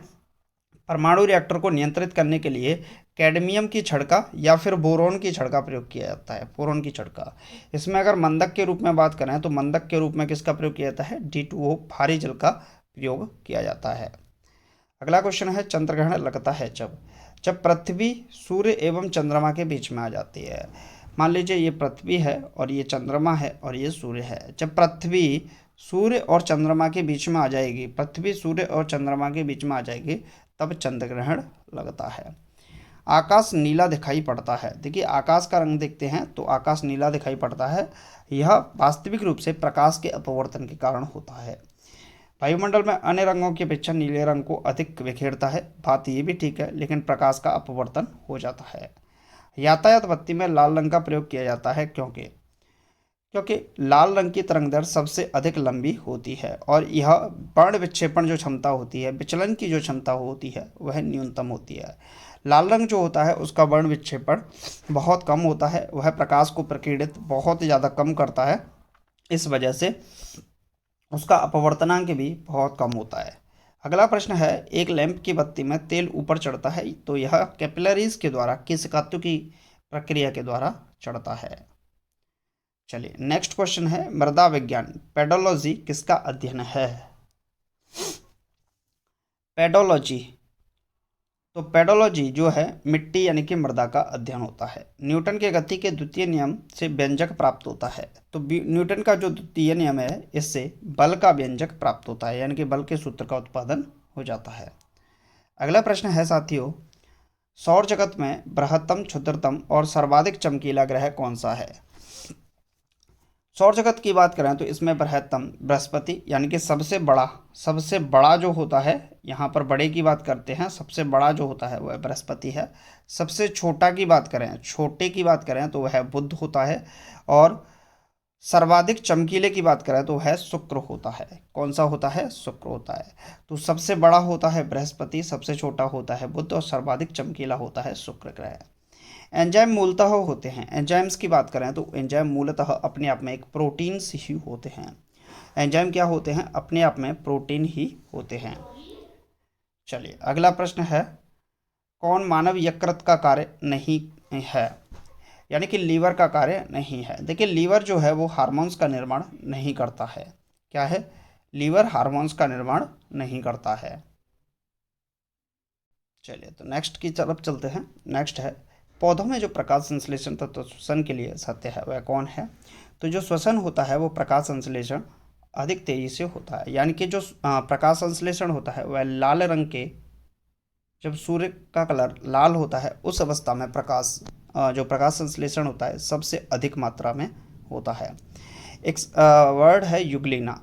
परमाणु रिएक्टर को नियंत्रित करने के लिए कैडमियम की छिड़का या फिर बोरोन की छिड़का प्रयोग किया जाता है, बोरोन की छिड़का। इसमें अगर मंदक के रूप में बात करें तो मंदक के रूप में किसका प्रयोग किया जाता है? D2O भारी जल का प्रयोग किया जाता है। अगला क्वेश्चन है, चंद्रग्रहण लगता है जब जब पृथ्वी सूर्य एवं चंद्रमा के बीच में आ जाती है। मान लीजिए ये पृथ्वी है और ये चंद्रमा है और ये सूर्य है। जब पृथ्वी सूर्य और चंद्रमा के बीच में आ जाएगी, पृथ्वी सूर्य और चंद्रमा के बीच में आ जाएगी, तब चंद्रग्रहण लगता है। आकाश नीला दिखाई पड़ता है। देखिए आकाश का रंग देखते हैं तो आकाश नीला दिखाई पड़ता है। यह वास्तविक रूप से प्रकाश के अपवर्तन के कारण होता है। वायुमंडल में अन्य रंगों की अपेक्षा नीले रंग को अधिक बिखेरता है, बात ये भी ठीक है, लेकिन प्रकाश का अपवर्तन हो जाता है। यातायात बत्ती में लाल रंग का प्रयोग किया जाता है क्योंकि लाल रंग की तरंगदैर्घ्य सबसे अधिक लंबी होती है और यह वर्ण विक्षेपण जो क्षमता होती है, विचलन की जो क्षमता होती है वह न्यूनतम होती है। लाल रंग जो होता है उसका वर्ण विक्षेपण बहुत कम होता है, वह प्रकाश को प्रकीर्णित बहुत ज़्यादा कम करता है, इस वजह से उसका अपवर्तनांक भी बहुत कम होता है। अगला प्रश्न है, एक लैंप की बत्ती में तेल ऊपर चढ़ता है, तो यह कैपिलरीज के द्वारा किस की प्रक्रिया के द्वारा चढ़ता है? चलिए नेक्स्ट क्वेश्चन है, मृदा विज्ञान पेडोलॉजी किसका अध्ययन है? पेडोलॉजी, तो पेडोलॉजी जो है मिट्टी यानी कि मृदा का अध्ययन होता है। न्यूटन के गति के द्वितीय नियम से व्यंजक प्राप्त होता है। तो न्यूटन का जो द्वितीय नियम है इससे बल का व्यंजक प्राप्त होता है, यानी कि बल के सूत्र का उत्पादन हो जाता है। अगला प्रश्न है साथियों, सौर जगत में बृहत्तम, क्षुद्रतम और सर्वाधिक चमकीला ग्रह कौन सा है? सौर जगत की बात करें तो इसमें बृहत्तम बृहस्पति यानी कि सबसे बड़ा जो होता है, यहाँ पर बड़े की बात करते हैं, सबसे बड़ा जो होता है वह बृहस्पति है। सबसे छोटा की बात करें, छोटे की बात करें तो वह बुध होता है। और सर्वाधिक चमकीले की बात करें तो वह शुक्र होता है। कौन सा होता है? शुक्र होता है। तो सबसे बड़ा होता है बृहस्पति, सबसे छोटा होता है बुध और सर्वाधिक चमकीला होता है शुक्र ग्रह। एंजाइम मूलतः होते हैं, एंजाइम्स की बात करें तो एंजाइम मूलतः अपने आप में एक प्रोटीन्स ही होते हैं। एंजाइम क्या होते हैं? अपने आप में प्रोटीन ही होते हैं। चलिए अगला प्रश्न है, कौन मानव यकृत का कार्य नहीं है, यानी कि लीवर का कार्य नहीं है? देखिए लीवर जो है वो हार्मोन्स का निर्माण नहीं करता है। क्या है? लीवर हार्मोन्स का निर्माण नहीं करता है। चलिए तो नेक्स्ट की तरफ चलते हैं। नेक्स्ट है, पौधों में जो प्रकाश संश्लेषण तथा श्वसन के लिए सत्य है वह कौन है? तो जो श्वसन होता है वो प्रकाश संश्लेषण अधिक तेजी से होता है, यानी कि जो प्रकाश संश्लेषण होता है वह लाल रंग के, जब सूर्य का कलर लाल होता है उस अवस्था में जो प्रकाश संश्लेषण होता है सबसे अधिक मात्रा में होता है। एक वर्ड है युगलीना।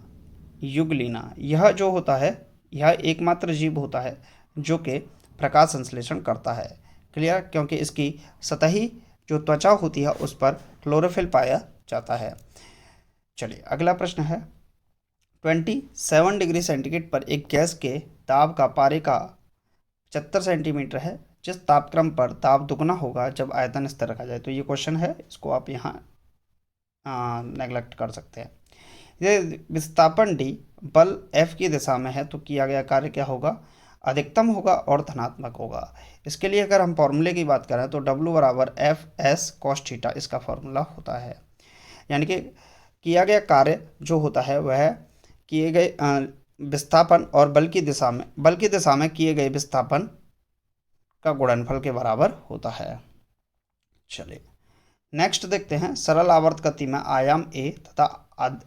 युगलीना यह जो होता है यह एकमात्र जीव होता है जो कि प्रकाश संश्लेषण करता है। क्लियर? क्योंकि इसकी सतही जो त्वचा होती है उस पर क्लोरोफिल पाया जाता है। चलिए अगला प्रश्न है, 27 डिग्री सेंटीग्रेड पर एक गैस के दाब का पारे का 75 सेंटीमीटर है, जिस तापक्रम पर दाब दुगना होगा जब आयतन स्थिर रखा जाए। तो ये क्वेश्चन है, इसको आप यहाँ नेगलेक्ट कर सकते हैं। ये विस्थापन D बल F की दिशा में है तो किया गया कार्य क्या होगा? अधिकतम होगा और धनात्मक होगा। इसके लिए अगर हम फॉर्मूले की बात करें तो W बराबर F(s) cos थीटा इसका फॉर्मूला होता है। यानी कि किया गया कार्य जो होता है वह किए गए विस्थापन और बल की दिशा में किए गए विस्थापन का गुणनफल के बराबर होता है। चलिए नेक्स्ट देखते हैं। सरल आवर्त गति में आयाम ए तथा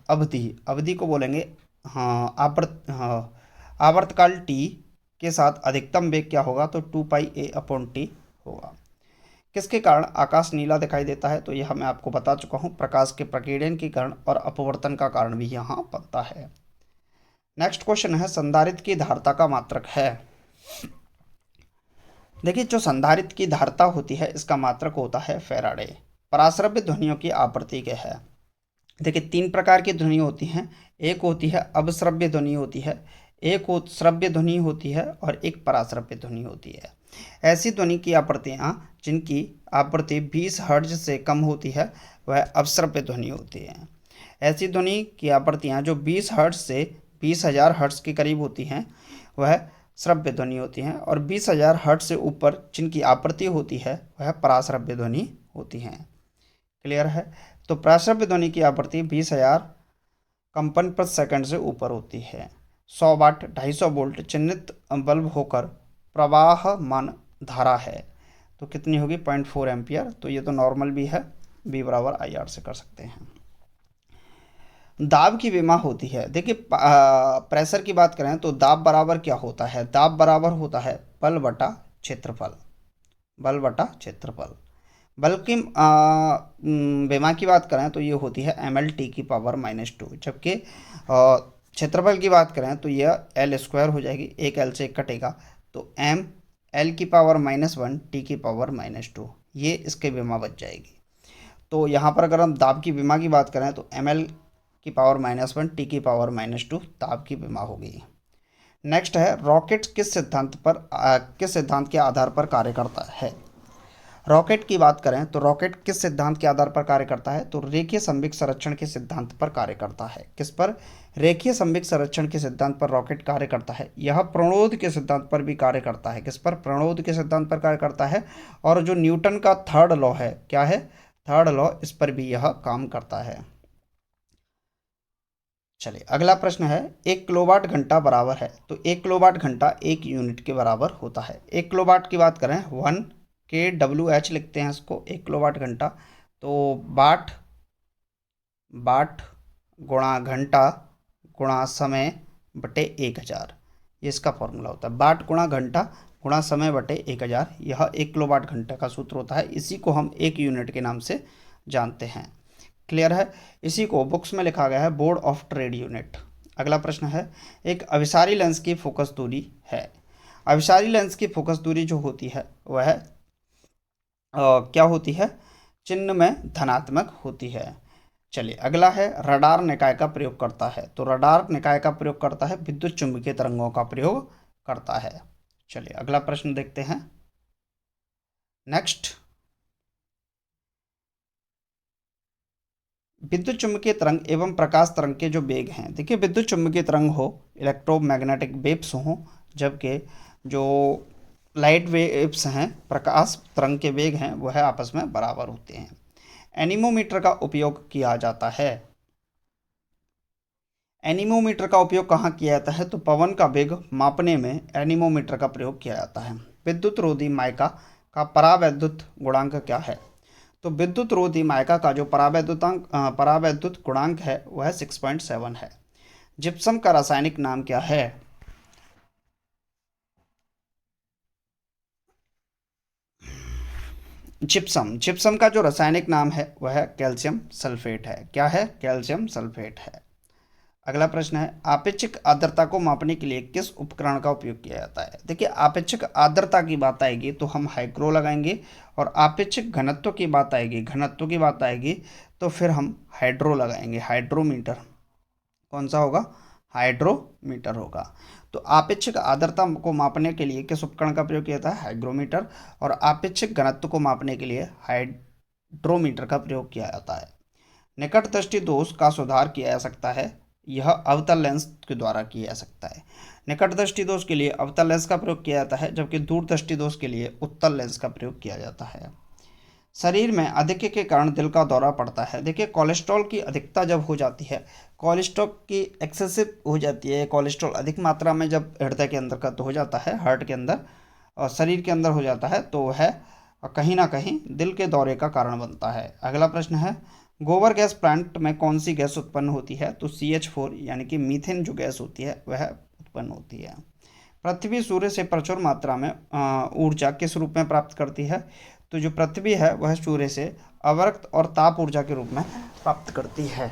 अवधि, अवधि को बोलेंगे आवर्तकाल टी के साथ अधिकतम वेग क्या होगा, तो 2πa/t होगा। किसके कारण आकाश नीला दिखाई देता है, तो यह मैं आपको बता चुका हूँ, प्रकाश के प्रकीर्णन के कारण और अपवर्तन का कारण भी यहाँ बनता है। नेक्स्ट क्वेश्चन है, संधारित्र की धारिता का मात्रक है। देखिए जो संधारित्र की धारिता होती है इसका मात्रक होता है फैराडे। पराश्रव्य ध्वनियों की आवृत्ति क्या है। देखिए 3 प्रकार की ध्वनि होती हैं, एक होती है अवश्रव्य ध्वनि होती है, एक श्रव्य ध्वनि होती है और एक पराश्रव्य ध्वनि होती है। ऐसी ध्वनि की आवृत्तियाँ जिनकी आवृत्ति 20 हर्ट्ज से कम होती है वह अवश्रव्य ध्वनि होती है। ऐसी ध्वनि की आवृत्तियाँ जो 20 हर्ट्ज से 20,000 हर्ट्ज के करीब होती हैं वह श्रव्य ध्वनि होती हैं, और 20,000 हर्ट्ज से ऊपर जिनकी आवृत्ति होती है वह पराश्रव्य ध्वनि होती हैं। क्लियर है। तो पराश्रव्य ध्वनि की आवृत्ति 20,000 कंपन प्रति सेकंड से ऊपर होती है। 100 वाट 250 वोल्ट चिन्हित बल्ब होकर प्रवाहमान धारा है, तो कितनी होगी 0.4 एम्पियर। तो ये तो नॉर्मल भी है, B बराबर IR से कर सकते हैं। दाब की विमा होती है। देखिए प्रेशर की बात करें तो दाब बराबर क्या होता है, दाब बराबर होता है बल बटा क्षेत्रफल, बल बटा क्षेत्रफल। बल की विमा की बात करें तो ये होती है mL/2, जबकि क्षेत्रफल की बात करें तो यह L² हो जाएगी, एक L से एक कटेगा तो mL/-1 T/-2, ये इसके विमा बच जाएगी। तो यहाँ पर अगर हम दाब की विमा की बात करें तो mL/-1 T/-2 दाब की विमा होगी। नेक्स्ट है, रॉकेट किस सिद्धांत के आधार पर कार्य करता है। रॉकेट की बात करें तो रॉकेट किस सिद्धांत के आधार पर कार्य करता है, तो रेखीय संवेग संरक्षण के सिद्धांत पर कार्य करता है। किस पर, रेखीय संवेग संरक्षण के सिद्धांत पर रॉकेट कार्य करता है। यह प्रणोद के सिद्धांत पर भी कार्य करता है। किस पर, प्रणोद के सिद्धांत पर कार्य करता है। और जो न्यूटन का थर्ड लॉ है, क्या है, थर्ड लॉ, इस पर भी यह काम करता है। चलिए अगला प्रश्न है, 1 किलोवाट घंटा बराबर है, तो 1 किलोवाट घंटा 1 यूनिट के बराबर होता है। 1 किलोवाट की बात करें 1 kWh लिखते हैं इसको, 1 किलोवाट घंटा, तो वाट गुणा घंटा गुणा समय बटे 1000, ये इसका फॉर्मूला होता है। वाट गुणा घंटा गुणा समय बटे 1000, यह 1 किलोवाट घंटे का सूत्र होता है। इसी को हम 1 यूनिट के नाम से जानते हैं। क्लियर है। इसी को बुक्स में लिखा गया है बोर्ड ऑफ ट्रेड यूनिट। अगला प्रश्न है, एक अभिसारी लेंस की फोकस दूरी है। अभिसारी लेंस की फोकस दूरी जो होती है वह क्या होती है, चिन्ह में धनात्मक होती है। चलिए अगला है, रडार निकाय का प्रयोग करता है, तो रडार निकाय का प्रयोग करता है विद्युत चुंबकीय तरंगों का प्रयोग करता है। चलिए अगला प्रश्न देखते हैं। नेक्स्ट, विद्युत चुंबकीय तरंग एवं प्रकाश तरंग के जो वेग हैं, देखिए विद्युत चुंबकीय तरंग हो, इलेक्ट्रोमैग्नेटिक वेव्स हों, जबकि जो लाइट वेव्स हैं, प्रकाश तरंग के वेग हैं, वह आपस में बराबर होते हैं। एनीमोमीटर का उपयोग किया जाता है। एनीमोमीटर का उपयोग कहाँ किया जाता है, तो पवन का वेग मापने में एनीमोमीटर का प्रयोग किया जाता है। विद्युत रोधी माइका का परावैद्युत गुणांक क्या है, तो विद्युत रोधी माइका का जो परावैद्युत गुणांक है वह 6.7 है। जिप्सम का रासायनिक नाम क्या है, जिप्सम का जो रासायनिक नाम है वह कैल्शियम सल्फेट है। क्या है, कैल्शियम सल्फेट है। अगला प्रश्न है, आपेक्षिक आर्द्रता को मापने के लिए किस उपकरण का उपयोग किया जाता है। देखिए आपेक्षिक आर्द्रता की बात आएगी तो हम हाइग्रो लगाएंगे, और आपेक्षिक घनत्व की बात आएगी तो फिर हम हाइड्रो लगाएंगे, हाइड्रोमीटर। कौन सा होगा, हाइड्रोमीटर होगा। तो आपेक्षिक आर्द्रता को मापने के लिए किस उपकरण का प्रयोग किया जाता है, हाइग्रोमीटर, और आपेक्षिक घनत्व को मापने के लिए हाइड्रोमीटर का प्रयोग किया जाता है। निकट दृष्टि दोष का सुधार किया जा सकता है, यह अवतल लेंस के द्वारा किया जा सकता है। निकट दृष्टि दोष के लिए अवतल लेंस का प्रयोग किया जाता है, जबकि दूर दृष्टि दोष के लिए उत्तल लेंस का प्रयोग किया जाता है। शरीर में अधिक्य के कारण दिल का दौरा पड़ता है। देखिए कोलेस्ट्रॉल की अधिकता जब हो जाती है, कोलेस्ट्रॉल की एक्सेसिव हो जाती है, कोलेस्ट्रॉल अधिक मात्रा में जब हृदय के अंदर का तो हो जाता है, हार्ट के अंदर और शरीर के अंदर हो जाता है, तो वह और कहीं ना कहीं दिल के दौरे का कारण बनता है। अगला प्रश्न है, गोबर गैस प्लांट में कौन सी गैस उत्पन्न होती है? तो CH4 यानी कि मीथेन जो गैस होती है वह उत्पन्न होती है। पृथ्वी सूर्य से प्रचुर मात्रा में ऊर्जा किस रूप में प्राप्त करती है? तो जो पृथ्वी है वह सूर्य से अवरक्त और ताप ऊर्जा के रूप में प्राप्त करती है।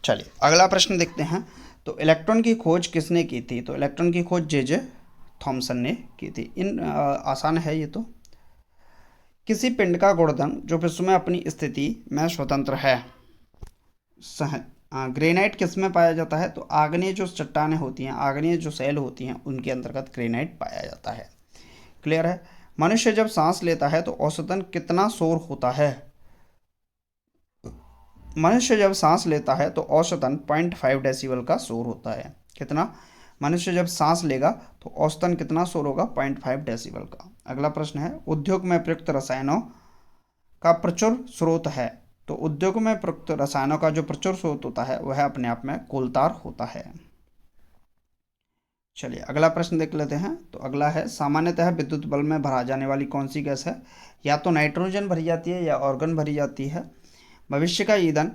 चलिए अगला प्रश्न देखते हैं। तो इलेक्ट्रॉन की खोज किसने की थी? तो इलेक्ट्रॉन की खोज जे थॉमसन ने की थी। आसान है ये तो। किसी पिंड का गुणधर्म जो विश्व में अपनी स्थिति में स्वतंत्र है? ग्रेनाइट किस में पाया जाता है? तो आग्नेय जो चट्टानें होती हैं, आग्नेय जो सेल होती हैं, उनके अंतर्गत ग्रेनाइट पाया जाता है। क्लियर है। मनुष्य जब सांस लेता है तो औसतन कितना शोर होता है? मनुष्य जब सांस लेता है तो औसतन 0.5 डेसिबल का शोर होता है। कितना? मनुष्य जब सांस लेगा तो औसतन कितना शोर होगा? 0.5 डेसिबल का। अगला प्रश्न है, उद्योग में प्रयुक्त रसायनों का प्रचुर स्रोत है? तो उद्योग में प्रयुक्त रसायनों का जो प्रचुर स्रोत होता है वह अपने आप में कोलतार होता है। चलिए अगला प्रश्न देख लेते हैं। तो अगला है, सामान्यतः विद्युत बल्ब में भरा जाने वाली कौन सी गैस है? या तो नाइट्रोजन भरी जाती है या ऑर्गन भरी जाती है। भविष्य का ईंधन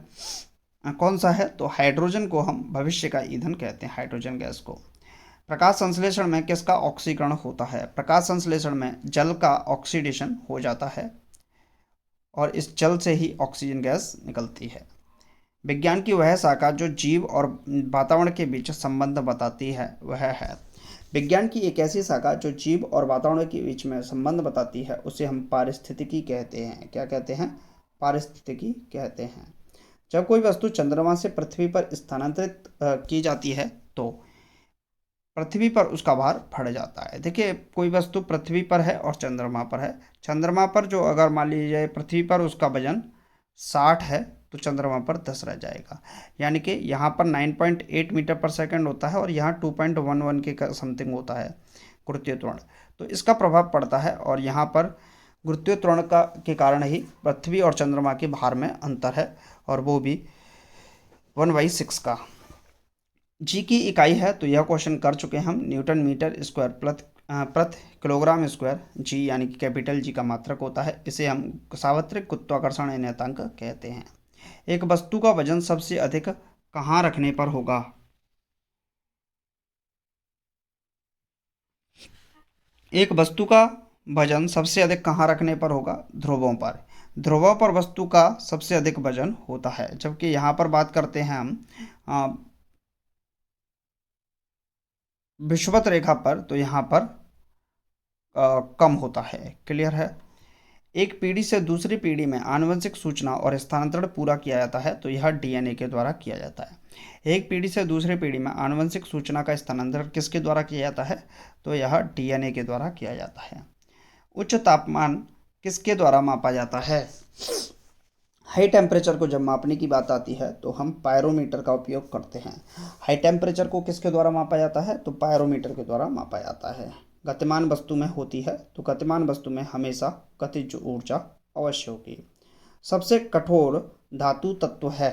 कौन सा है? तो हाइड्रोजन को हम भविष्य का ईंधन कहते हैं, हाइड्रोजन गैस को। प्रकाश संश्लेषण में किसका ऑक्सीकरण होता है? प्रकाश संश्लेषण में जल का ऑक्सीडेशन हो जाता है और इस जल से ही ऑक्सीजन गैस निकलती है। विज्ञान की वह शाखा जो जीव और वातावरण के बीच संबंध बताती है वह है। विज्ञान की एक ऐसी शाखा जो जीव और वातावरण के बीच में संबंध बताती है उसे हम पारिस्थितिकी कहते हैं। क्या कहते हैं? पारिस्थितिकी कहते हैं। जब कोई वस्तु चंद्रमा से पृथ्वी पर स्थानांतरित की जाती है तो पृथ्वी पर उसका भार बढ़ जाता है। देखिए, कोई वस्तु पृथ्वी पर है और चंद्रमा पर है। चंद्रमा पर जो अगर मान लीजिए पृथ्वी पर उसका वजन 60 है तो चंद्रमा पर 10 रह जाएगा। यानी कि यहाँ पर 9.8 मीटर पर सेकंड होता है और यहाँ 2.11 के समथिंग होता है गुरुत्वीय त्वरण। तो इसका प्रभाव पड़ता है और यहाँ पर गुरुत्वीय त्वरण का के कारण ही पृथ्वी और चंद्रमा के भार में अंतर है और वो भी 1/6 का। जी की इकाई है तो यह क्वेश्चन कर चुके हैं हम, न्यूटन मीटर स्क्वायर प्रति किलोग्राम स्क्वायर। जी यानी कि कैपिटल जी का मात्रक होता है। इसे हम सार्वत्रिक गुरुत्वाकर्षण नियतांक कहते हैं। एक वस्तु का वजन सबसे अधिक कहाँ रखने पर होगा? एक वस्तु का वजन सबसे अधिक कहाँ रखने पर होगा? ध्रुवों पर। ध्रुवों पर वस्तु का सबसे अधिक वजन होता है। जबकि यहाँ पर बात करते हैं हम विषुवत रेखा पर, तो यहाँ पर कम होता है। क्लियर है। एक पीढ़ी से दूसरी पीढ़ी में आनुवंशिक सूचना और स्थानांतरण पूरा किया जाता है तो यह डीएनए के द्वारा किया जाता है। एक पीढ़ी से दूसरी पीढ़ी में आनुवंशिक सूचना का स्थानांतरण किसके द्वारा किया जाता है? तो यह डीएनए के द्वारा किया जाता है। उच्च तापमान किसके द्वारा मापा जाता है? हाई टेम्परेचर को जब मापने की बात आती है तो हम पायरोमीटर का उपयोग करते हैं। हाई टेम्परेचर को किसके द्वारा मापा जाता है? तो पायरोमीटर के द्वारा मापा जाता है। गतिमान वस्तु में होती है तो गतिमान वस्तु में हमेशा गतिज ऊर्जा अवश्य होगी। सबसे कठोर धातु तत्व है?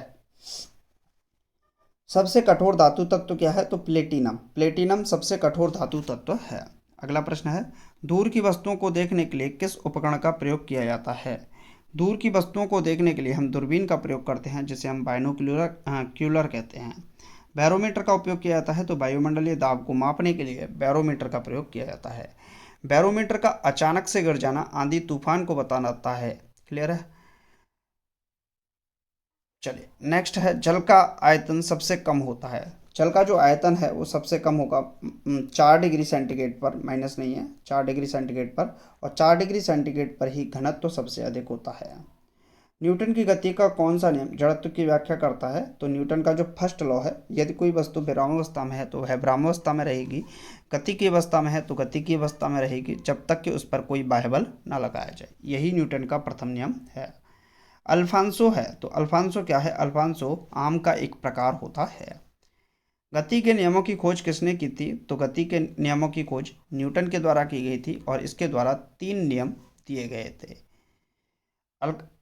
सबसे कठोर धातु तत्व क्या है? तो प्लेटिनम। प्लेटिनम सबसे कठोर धातु तत्व है। अगला प्रश्न है, दूर की वस्तुओं को देखने के लिए किस उपकरण का प्रयोग किया जाता है? दूर की वस्तुओं को देखने के लिए हम दूरबीन का प्रयोग करते हैं जिसे हम बाइनोक्यूलर कहते हैं। बैरोमीटर का उपयोग किया जाता है तो वायुमंडलीय दाब को मापने के लिए बैरोमीटर का प्रयोग किया जाता है। बैरोमीटर का अचानक से गिर जाना आंधी तूफान को बताता है। क्लियर है। चलिए नेक्स्ट है, जल का आयतन सबसे कम होता है। जल का जो आयतन है वो सबसे कम होगा 4 डिग्री सेंटीग्रेड पर, माइनस नहीं है, 4 डिग्री सेंटीग्रेड पर, और 4 डिग्री सेंटीग्रेड पर ही घनत्व तो सबसे अधिक होता है। न्यूटन की गति का कौन सा नियम जड़त्व की व्याख्या करता है? तो न्यूटन का जो फर्स्ट लॉ है, यदि कोई वस्तु विरामावस्था में है तो वह विरामावस्था में रहेगी, गति की अवस्था में है तो गति की अवस्था में रहेगी, जब तक कि उस पर कोई बाह्य बल न लगाया जाए। यही न्यूटन का प्रथम नियम है। अल्फांसो है तो अल्फांसो क्या है? अल्फांसो आम का एक प्रकार होता है। गति के नियमों की खोज किसने की थी? तो गति के नियमों की खोज न्यूटन के द्वारा की गई थी और इसके द्वारा 3 नियम दिए गए थे।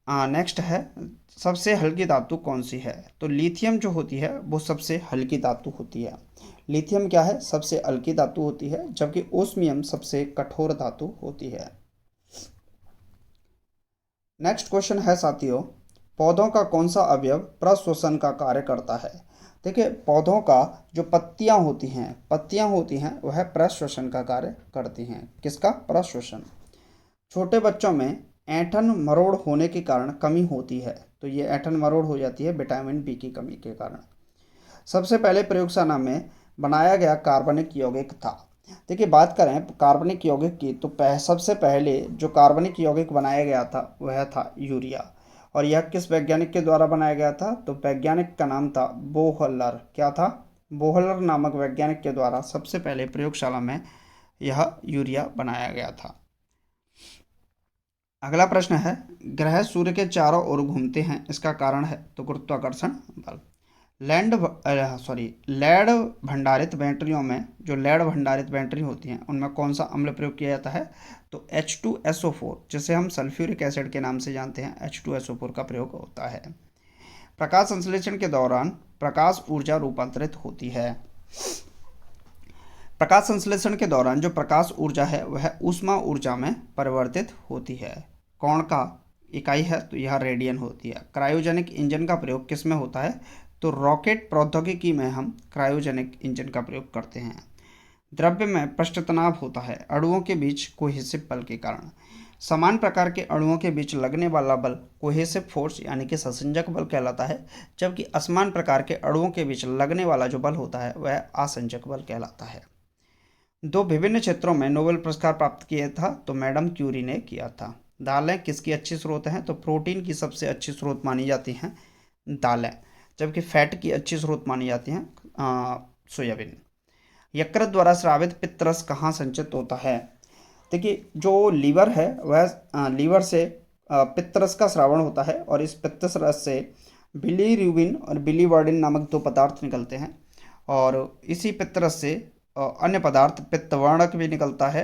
नेक्स्ट है सबसे हल्की धातु कौन सी है? तो लिथियम जो होती है वो सबसे हल्की धातु होती है। लिथियम क्या है? सबसे हल्की धातु होती है, जबकि ओस्मियम सबसे कठोर धातु होती है। नेक्स्ट क्वेश्चन है साथियों, पौधों का कौन सा अवयव प्रश्वसन का कार्य करता है? देखिए, पौधों का जो पत्तियां होती हैं वह प्रश्वसन का कार्य करती हैं। किसका? प्रश्वसन। छोटे बच्चों में ऐंठन मरोड़ होने के कारण कमी होती है, तो ये ऐंठन मरोड़ हो जाती है विटामिन बी की कमी के कारण। सबसे पहले प्रयोगशाला में बनाया गया कार्बनिक यौगिक था। देखिए, बात करें कार्बनिक यौगिक की तो सबसे पहले जो कार्बनिक यौगिक बनाया गया था वह था यूरिया। और यह किस वैज्ञानिक के द्वारा बनाया गया था? तो वैज्ञानिक का नाम था बोहलर। क्या था? बोहलर नामक वैज्ञानिक के द्वारा सबसे पहले प्रयोगशाला में यह यूरिया बनाया गया था। अगला प्रश्न है, ग्रह सूर्य के चारों ओर घूमते हैं, इसका कारण है? तो गुरुत्वाकर्षण बल। लेड भंडारित बैटरियों में, जो लेड भंडारित बैटरी होती हैं उनमें कौन सा अम्ल प्रयोग किया जाता है? तो H2SO4, जिसे हम सल्फ्यूरिक एसिड के नाम से जानते हैं, H2SO4 का प्रयोग होता है। प्रकाश संश्लेषण के दौरान प्रकाश ऊर्जा रूपांतरित होती है। प्रकाश संश्लेषण के दौरान जो प्रकाश ऊर्जा है वह ऊष्मा ऊर्जा में परिवर्तित होती है। कौन का इकाई है? तो यह रेडियन होती है। क्रायोजेनिक इंजन का प्रयोग किस में होता है? तो रॉकेट प्रौद्योगिकी में हम क्रायोजेनिक इंजन का प्रयोग करते हैं। द्रव्य में पृष्ठ तनाव होता है अणुओं के बीच कोहेसिव बल के कारण। समान प्रकार के अणुओं के बीच लगने वाला बल कोहेसिव फोर्स यानी कि संसंजक बल कहलाता है, जबकि असमान प्रकार के अणुओं के बीच लगने वाला जो बल होता है वह आसंजक बल कहलाता है। दो विभिन्न क्षेत्रों में नोबेल पुरस्कार प्राप्त किया था, तो मैडम क्यूरी ने किया था। दालें किसकी अच्छी स्रोत हैं? तो प्रोटीन की सबसे अच्छी स्रोत मानी जाती हैं दालें, जबकि फैट की अच्छी स्रोत मानी जाती हैं सोयाबीन। यकृत द्वारा स्रावित पित्तरस कहाँ संचित होता है? देखिए, जो लीवर है वह लीवर से पित्तरस का स्रावण होता है, और इस पित्तरस से बिलीरुबिन और बिलीवर्डिन नामक दो पदार्थ निकलते हैं, और इसी पित्तरस से अन्य पदार्थ पित्तवर्णक भी निकलता है,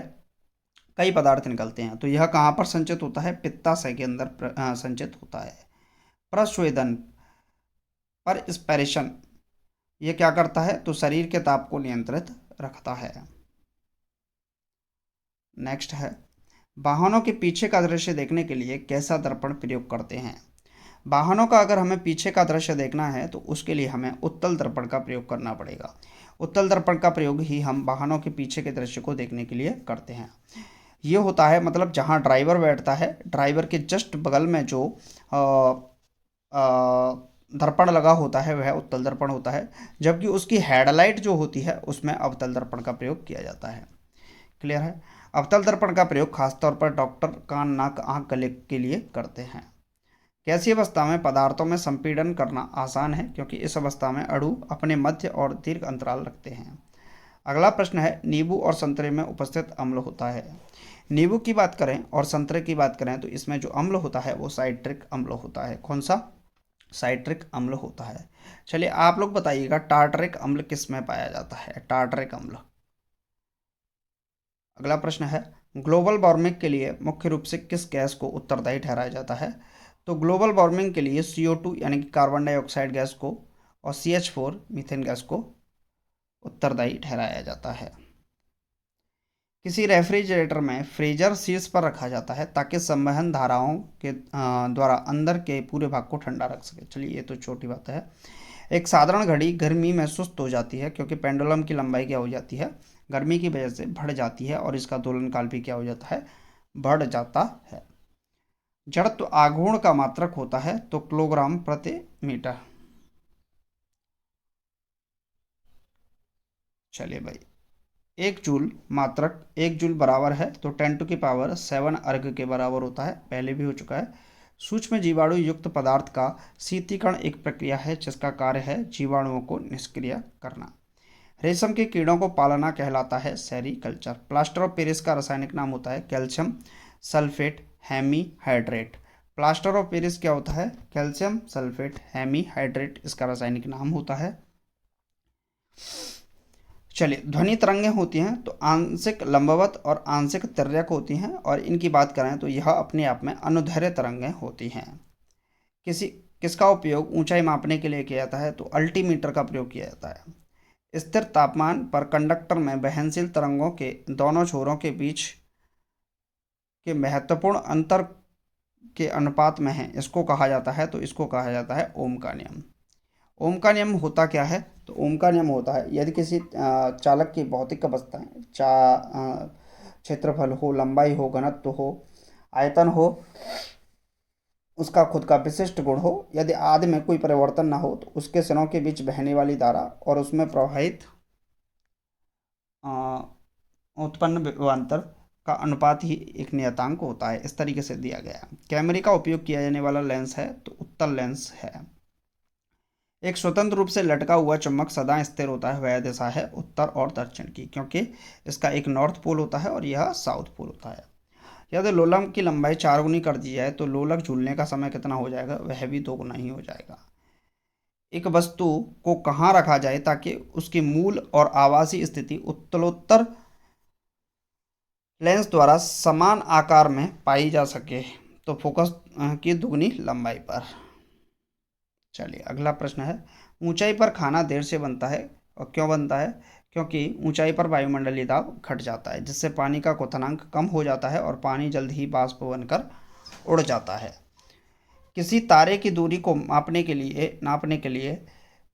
कई पदार्थ निकलते हैं। तो यह कहाँ पर संचित होता है? पित्ताशय के अंदर संचित होता है। प्रस्वेदन पर स्पैरेशन ये क्या करता है? तो शरीर के ताप को नियंत्रित रखता है। नेक्स्ट है, वाहनों के पीछे का दृश्य देखने के लिए कैसा दर्पण प्रयोग करते हैं? वाहनों का अगर हमें पीछे का दृश्य देखना है तो उसके लिए हमें उत्तल दर्पण का प्रयोग करना पड़ेगा। उत्तल दर्पण का प्रयोग ही हम वाहनों के पीछे के दृश्य को देखने के लिए करते हैं। ये होता है, मतलब जहाँ ड्राइवर बैठता है, ड्राइवर के जस्ट बगल में जो दर्पण लगा होता है वह उत्तल दर्पण होता है, जबकि उसकी हेडलाइट जो होती है उसमें अवतल दर्पण का प्रयोग किया जाता है। क्लियर है? अवतल दर्पण का प्रयोग खासतौर पर डॉक्टर कान नाक आँख गले के लिए करते हैं। कैसी अवस्था में पदार्थों में संपीड़न करना आसान है? क्योंकि इस अवस्था में अणु अपने मध्य और दीर्घ अंतराल रखते हैं। अगला प्रश्न है, नींबू और संतरे में उपस्थित अम्ल होता है। नींबू की बात करें और संतरे की बात करें तो इसमें जो अम्ल होता है वो साइट्रिक अम्ल होता है। कौन सा? साइट्रिक अम्ल होता है। चलिए आप लोग बताइएगा, टार्टरिक अम्ल किस में पाया जाता है? टार्टरिक अम्ल। अगला प्रश्न है, ग्लोबल वार्मिंग के लिए मुख्य रूप से किस गैस को उत्तरदायी ठहराया जाता है? तो ग्लोबल वार्मिंग के लिए CO2 यानी कि कार्बन डाइऑक्साइड गैस को और CH4 मीथेन गैस को उत्तरदायी ठहराया जाता है। किसी रेफ्रिजरेटर में फ्रीजर शीर्ष पर रखा जाता है ताकि संवहन धाराओं के द्वारा अंदर के पूरे भाग को ठंडा रख सके। चलिए ये तो छोटी बात है। एक साधारण घड़ी गर्मी में सुस्त हो जाती है क्योंकि पेंडुलम की लंबाई क्या हो जाती है? गर्मी की वजह से बढ़ जाती है, और इसका दोलन काल भी क्या हो जाता है? बढ़ जाता है। जड़त्व आघूर्ण का मात्रक होता है तो किलोग्राम प्रति मीटर। चलिए भाई, 1 जूल बराबर है तो 10⁷ अर्घ के बराबर होता है, पहले भी हो चुका है। सूक्ष्म जीवाणु युक्त पदार्थ का शीतीकरण एक प्रक्रिया है जिसका कार्य है जीवाणुओं को निष्क्रिय करना। रेशम के कीड़ों को पालना कहलाता है सेरीकल्चर। प्लास्टर ऑफ पेरिस का रासायनिक नाम होता है calcium sulphate hemihydrate. Plaster of Paris क्या होता है? कैल्शियम सल्फेट हेमीहाइड्रेट इसका रासायनिक नाम होता है। चलिए, ध्वनि तरंगें होती हैं तो आंशिक लंबवत और आंशिक तिर्यक होती हैं, और इनकी बात करें तो यह अपने आप में अनुदैर्ध्य तरंगें होती हैं। किसी किसका उपयोग ऊंचाई मापने के लिए किया जाता है? तो अल्टीमीटर का प्रयोग किया जाता है। स्थिर तापमान पर कंडक्टर में वहनशील तरंगों के दोनों छोरों के बीच के महत्वपूर्ण अंतर के अनुपात में है, इसको कहा जाता है, तो इसको कहा जाता है ओम का नियम। ओम का नियम होता क्या है? तो ओम का नियम होता है यदि किसी चालक की भौतिक अवस्थाएं क्षेत्रफल हो, लंबाई हो, घनत्व हो, आयतन हो, उसका खुद का विशिष्ट गुण हो, यदि आदि में कोई परिवर्तन ना हो, तो उसके सिरों के बीच बहने वाली धारा और उसमें प्रवाहित अ, उत्पन्न विभवांतर का अनुपात ही एक नियतांक होता है। इस तरीके से दिया गया है। कैमरे का उपयोग किया जाने वाला लेंस है तो उत्तल लेंस है। एक स्वतंत्र रूप से लटका हुआ चुंबक सदा स्थिर होता है, वह दिशा है उत्तर और दक्षिण की, क्योंकि इसका एक नॉर्थ पोल होता है और यह साउथ पोल होता है। यदि लोलक की लंबाई 4 गुनी कर दी जाए तो लोलक झूलने का समय कितना हो जाएगा? वह भी 2 गुना ही हो जाएगा। एक वस्तु को कहाँ रखा जाए ताकि उसकी मूल और आभासी स्थिति उत्तलोत्तर लेंस द्वारा समान आकार में पाई जा सके? तो फोकस की दुगनी लंबाई पर। चलिए अगला प्रश्न है, ऊंचाई पर खाना देर से बनता है और क्यों बनता है? क्योंकि ऊंचाई पर वायुमंडलीय दाब घट जाता है, जिससे पानी का क्वथनांक कम हो जाता है और पानी जल्द ही वाष्प बनकर उड़ जाता है। किसी तारे की दूरी को नापने के लिए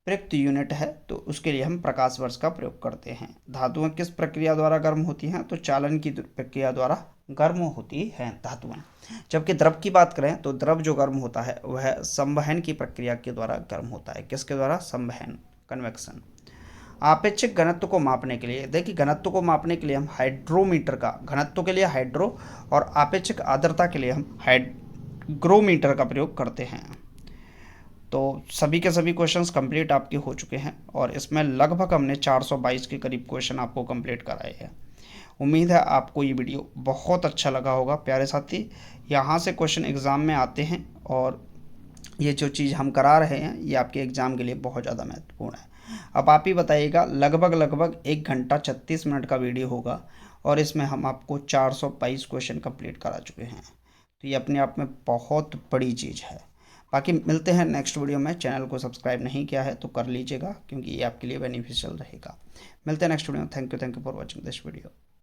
प्रयुक्त यूनिट है, तो उसके लिए हम प्रकाश वर्ष का प्रयोग करते हैं। धातुएं किस प्रक्रिया द्वारा गर्म होती हैं? तो चालन की प्रक्रिया द्वारा गर्म होती हैं धातुएं। जबकि द्रव की बात करें तो द्रव जो गर्म होता है वह संवहन की प्रक्रिया के द्वारा गर्म होता है। किसके द्वारा? संवहन, कन्वेक्शन। आपेक्षिक घनत्व को मापने के लिए, देखिए घनत्व को मापने के लिए हम हाइड्रोमीटर का, घनत्व के लिए हाइड्रो और आपेक्षिक आर्द्रता के लिए हम हाइग्रोमीटर का प्रयोग करते हैं। तो सभी के सभी क्वेश्चंस कंप्लीट आपके हो चुके हैं और इसमें लगभग हमने 422 के करीब क्वेश्चन आपको कंप्लीट कराए हैं। उम्मीद है आपको ये वीडियो बहुत अच्छा लगा होगा। प्यारे साथी, यहाँ से क्वेश्चन एग्ज़ाम में आते हैं और ये जो चीज़ हम करा रहे हैं ये आपके एग्ज़ाम के लिए बहुत ज़्यादा महत्वपूर्ण है। अब आप ही बताइएगा, लगभग 1 घंटा 36 मिनट का वीडियो होगा और इसमें हम आपको 422 क्वेश्चन कंप्लीट करा चुके हैं। तो ये अपने आप में बहुत बड़ी चीज़ है। बाकी मिलते हैं नेक्स्ट वीडियो में। चैनल को सब्सक्राइब नहीं किया है तो कर लीजिएगा, क्योंकि ये आपके लिए बेनिफिशियल रहेगा। मिलते हैं नेक्स्ट वीडियो में। Thank you for watching this video.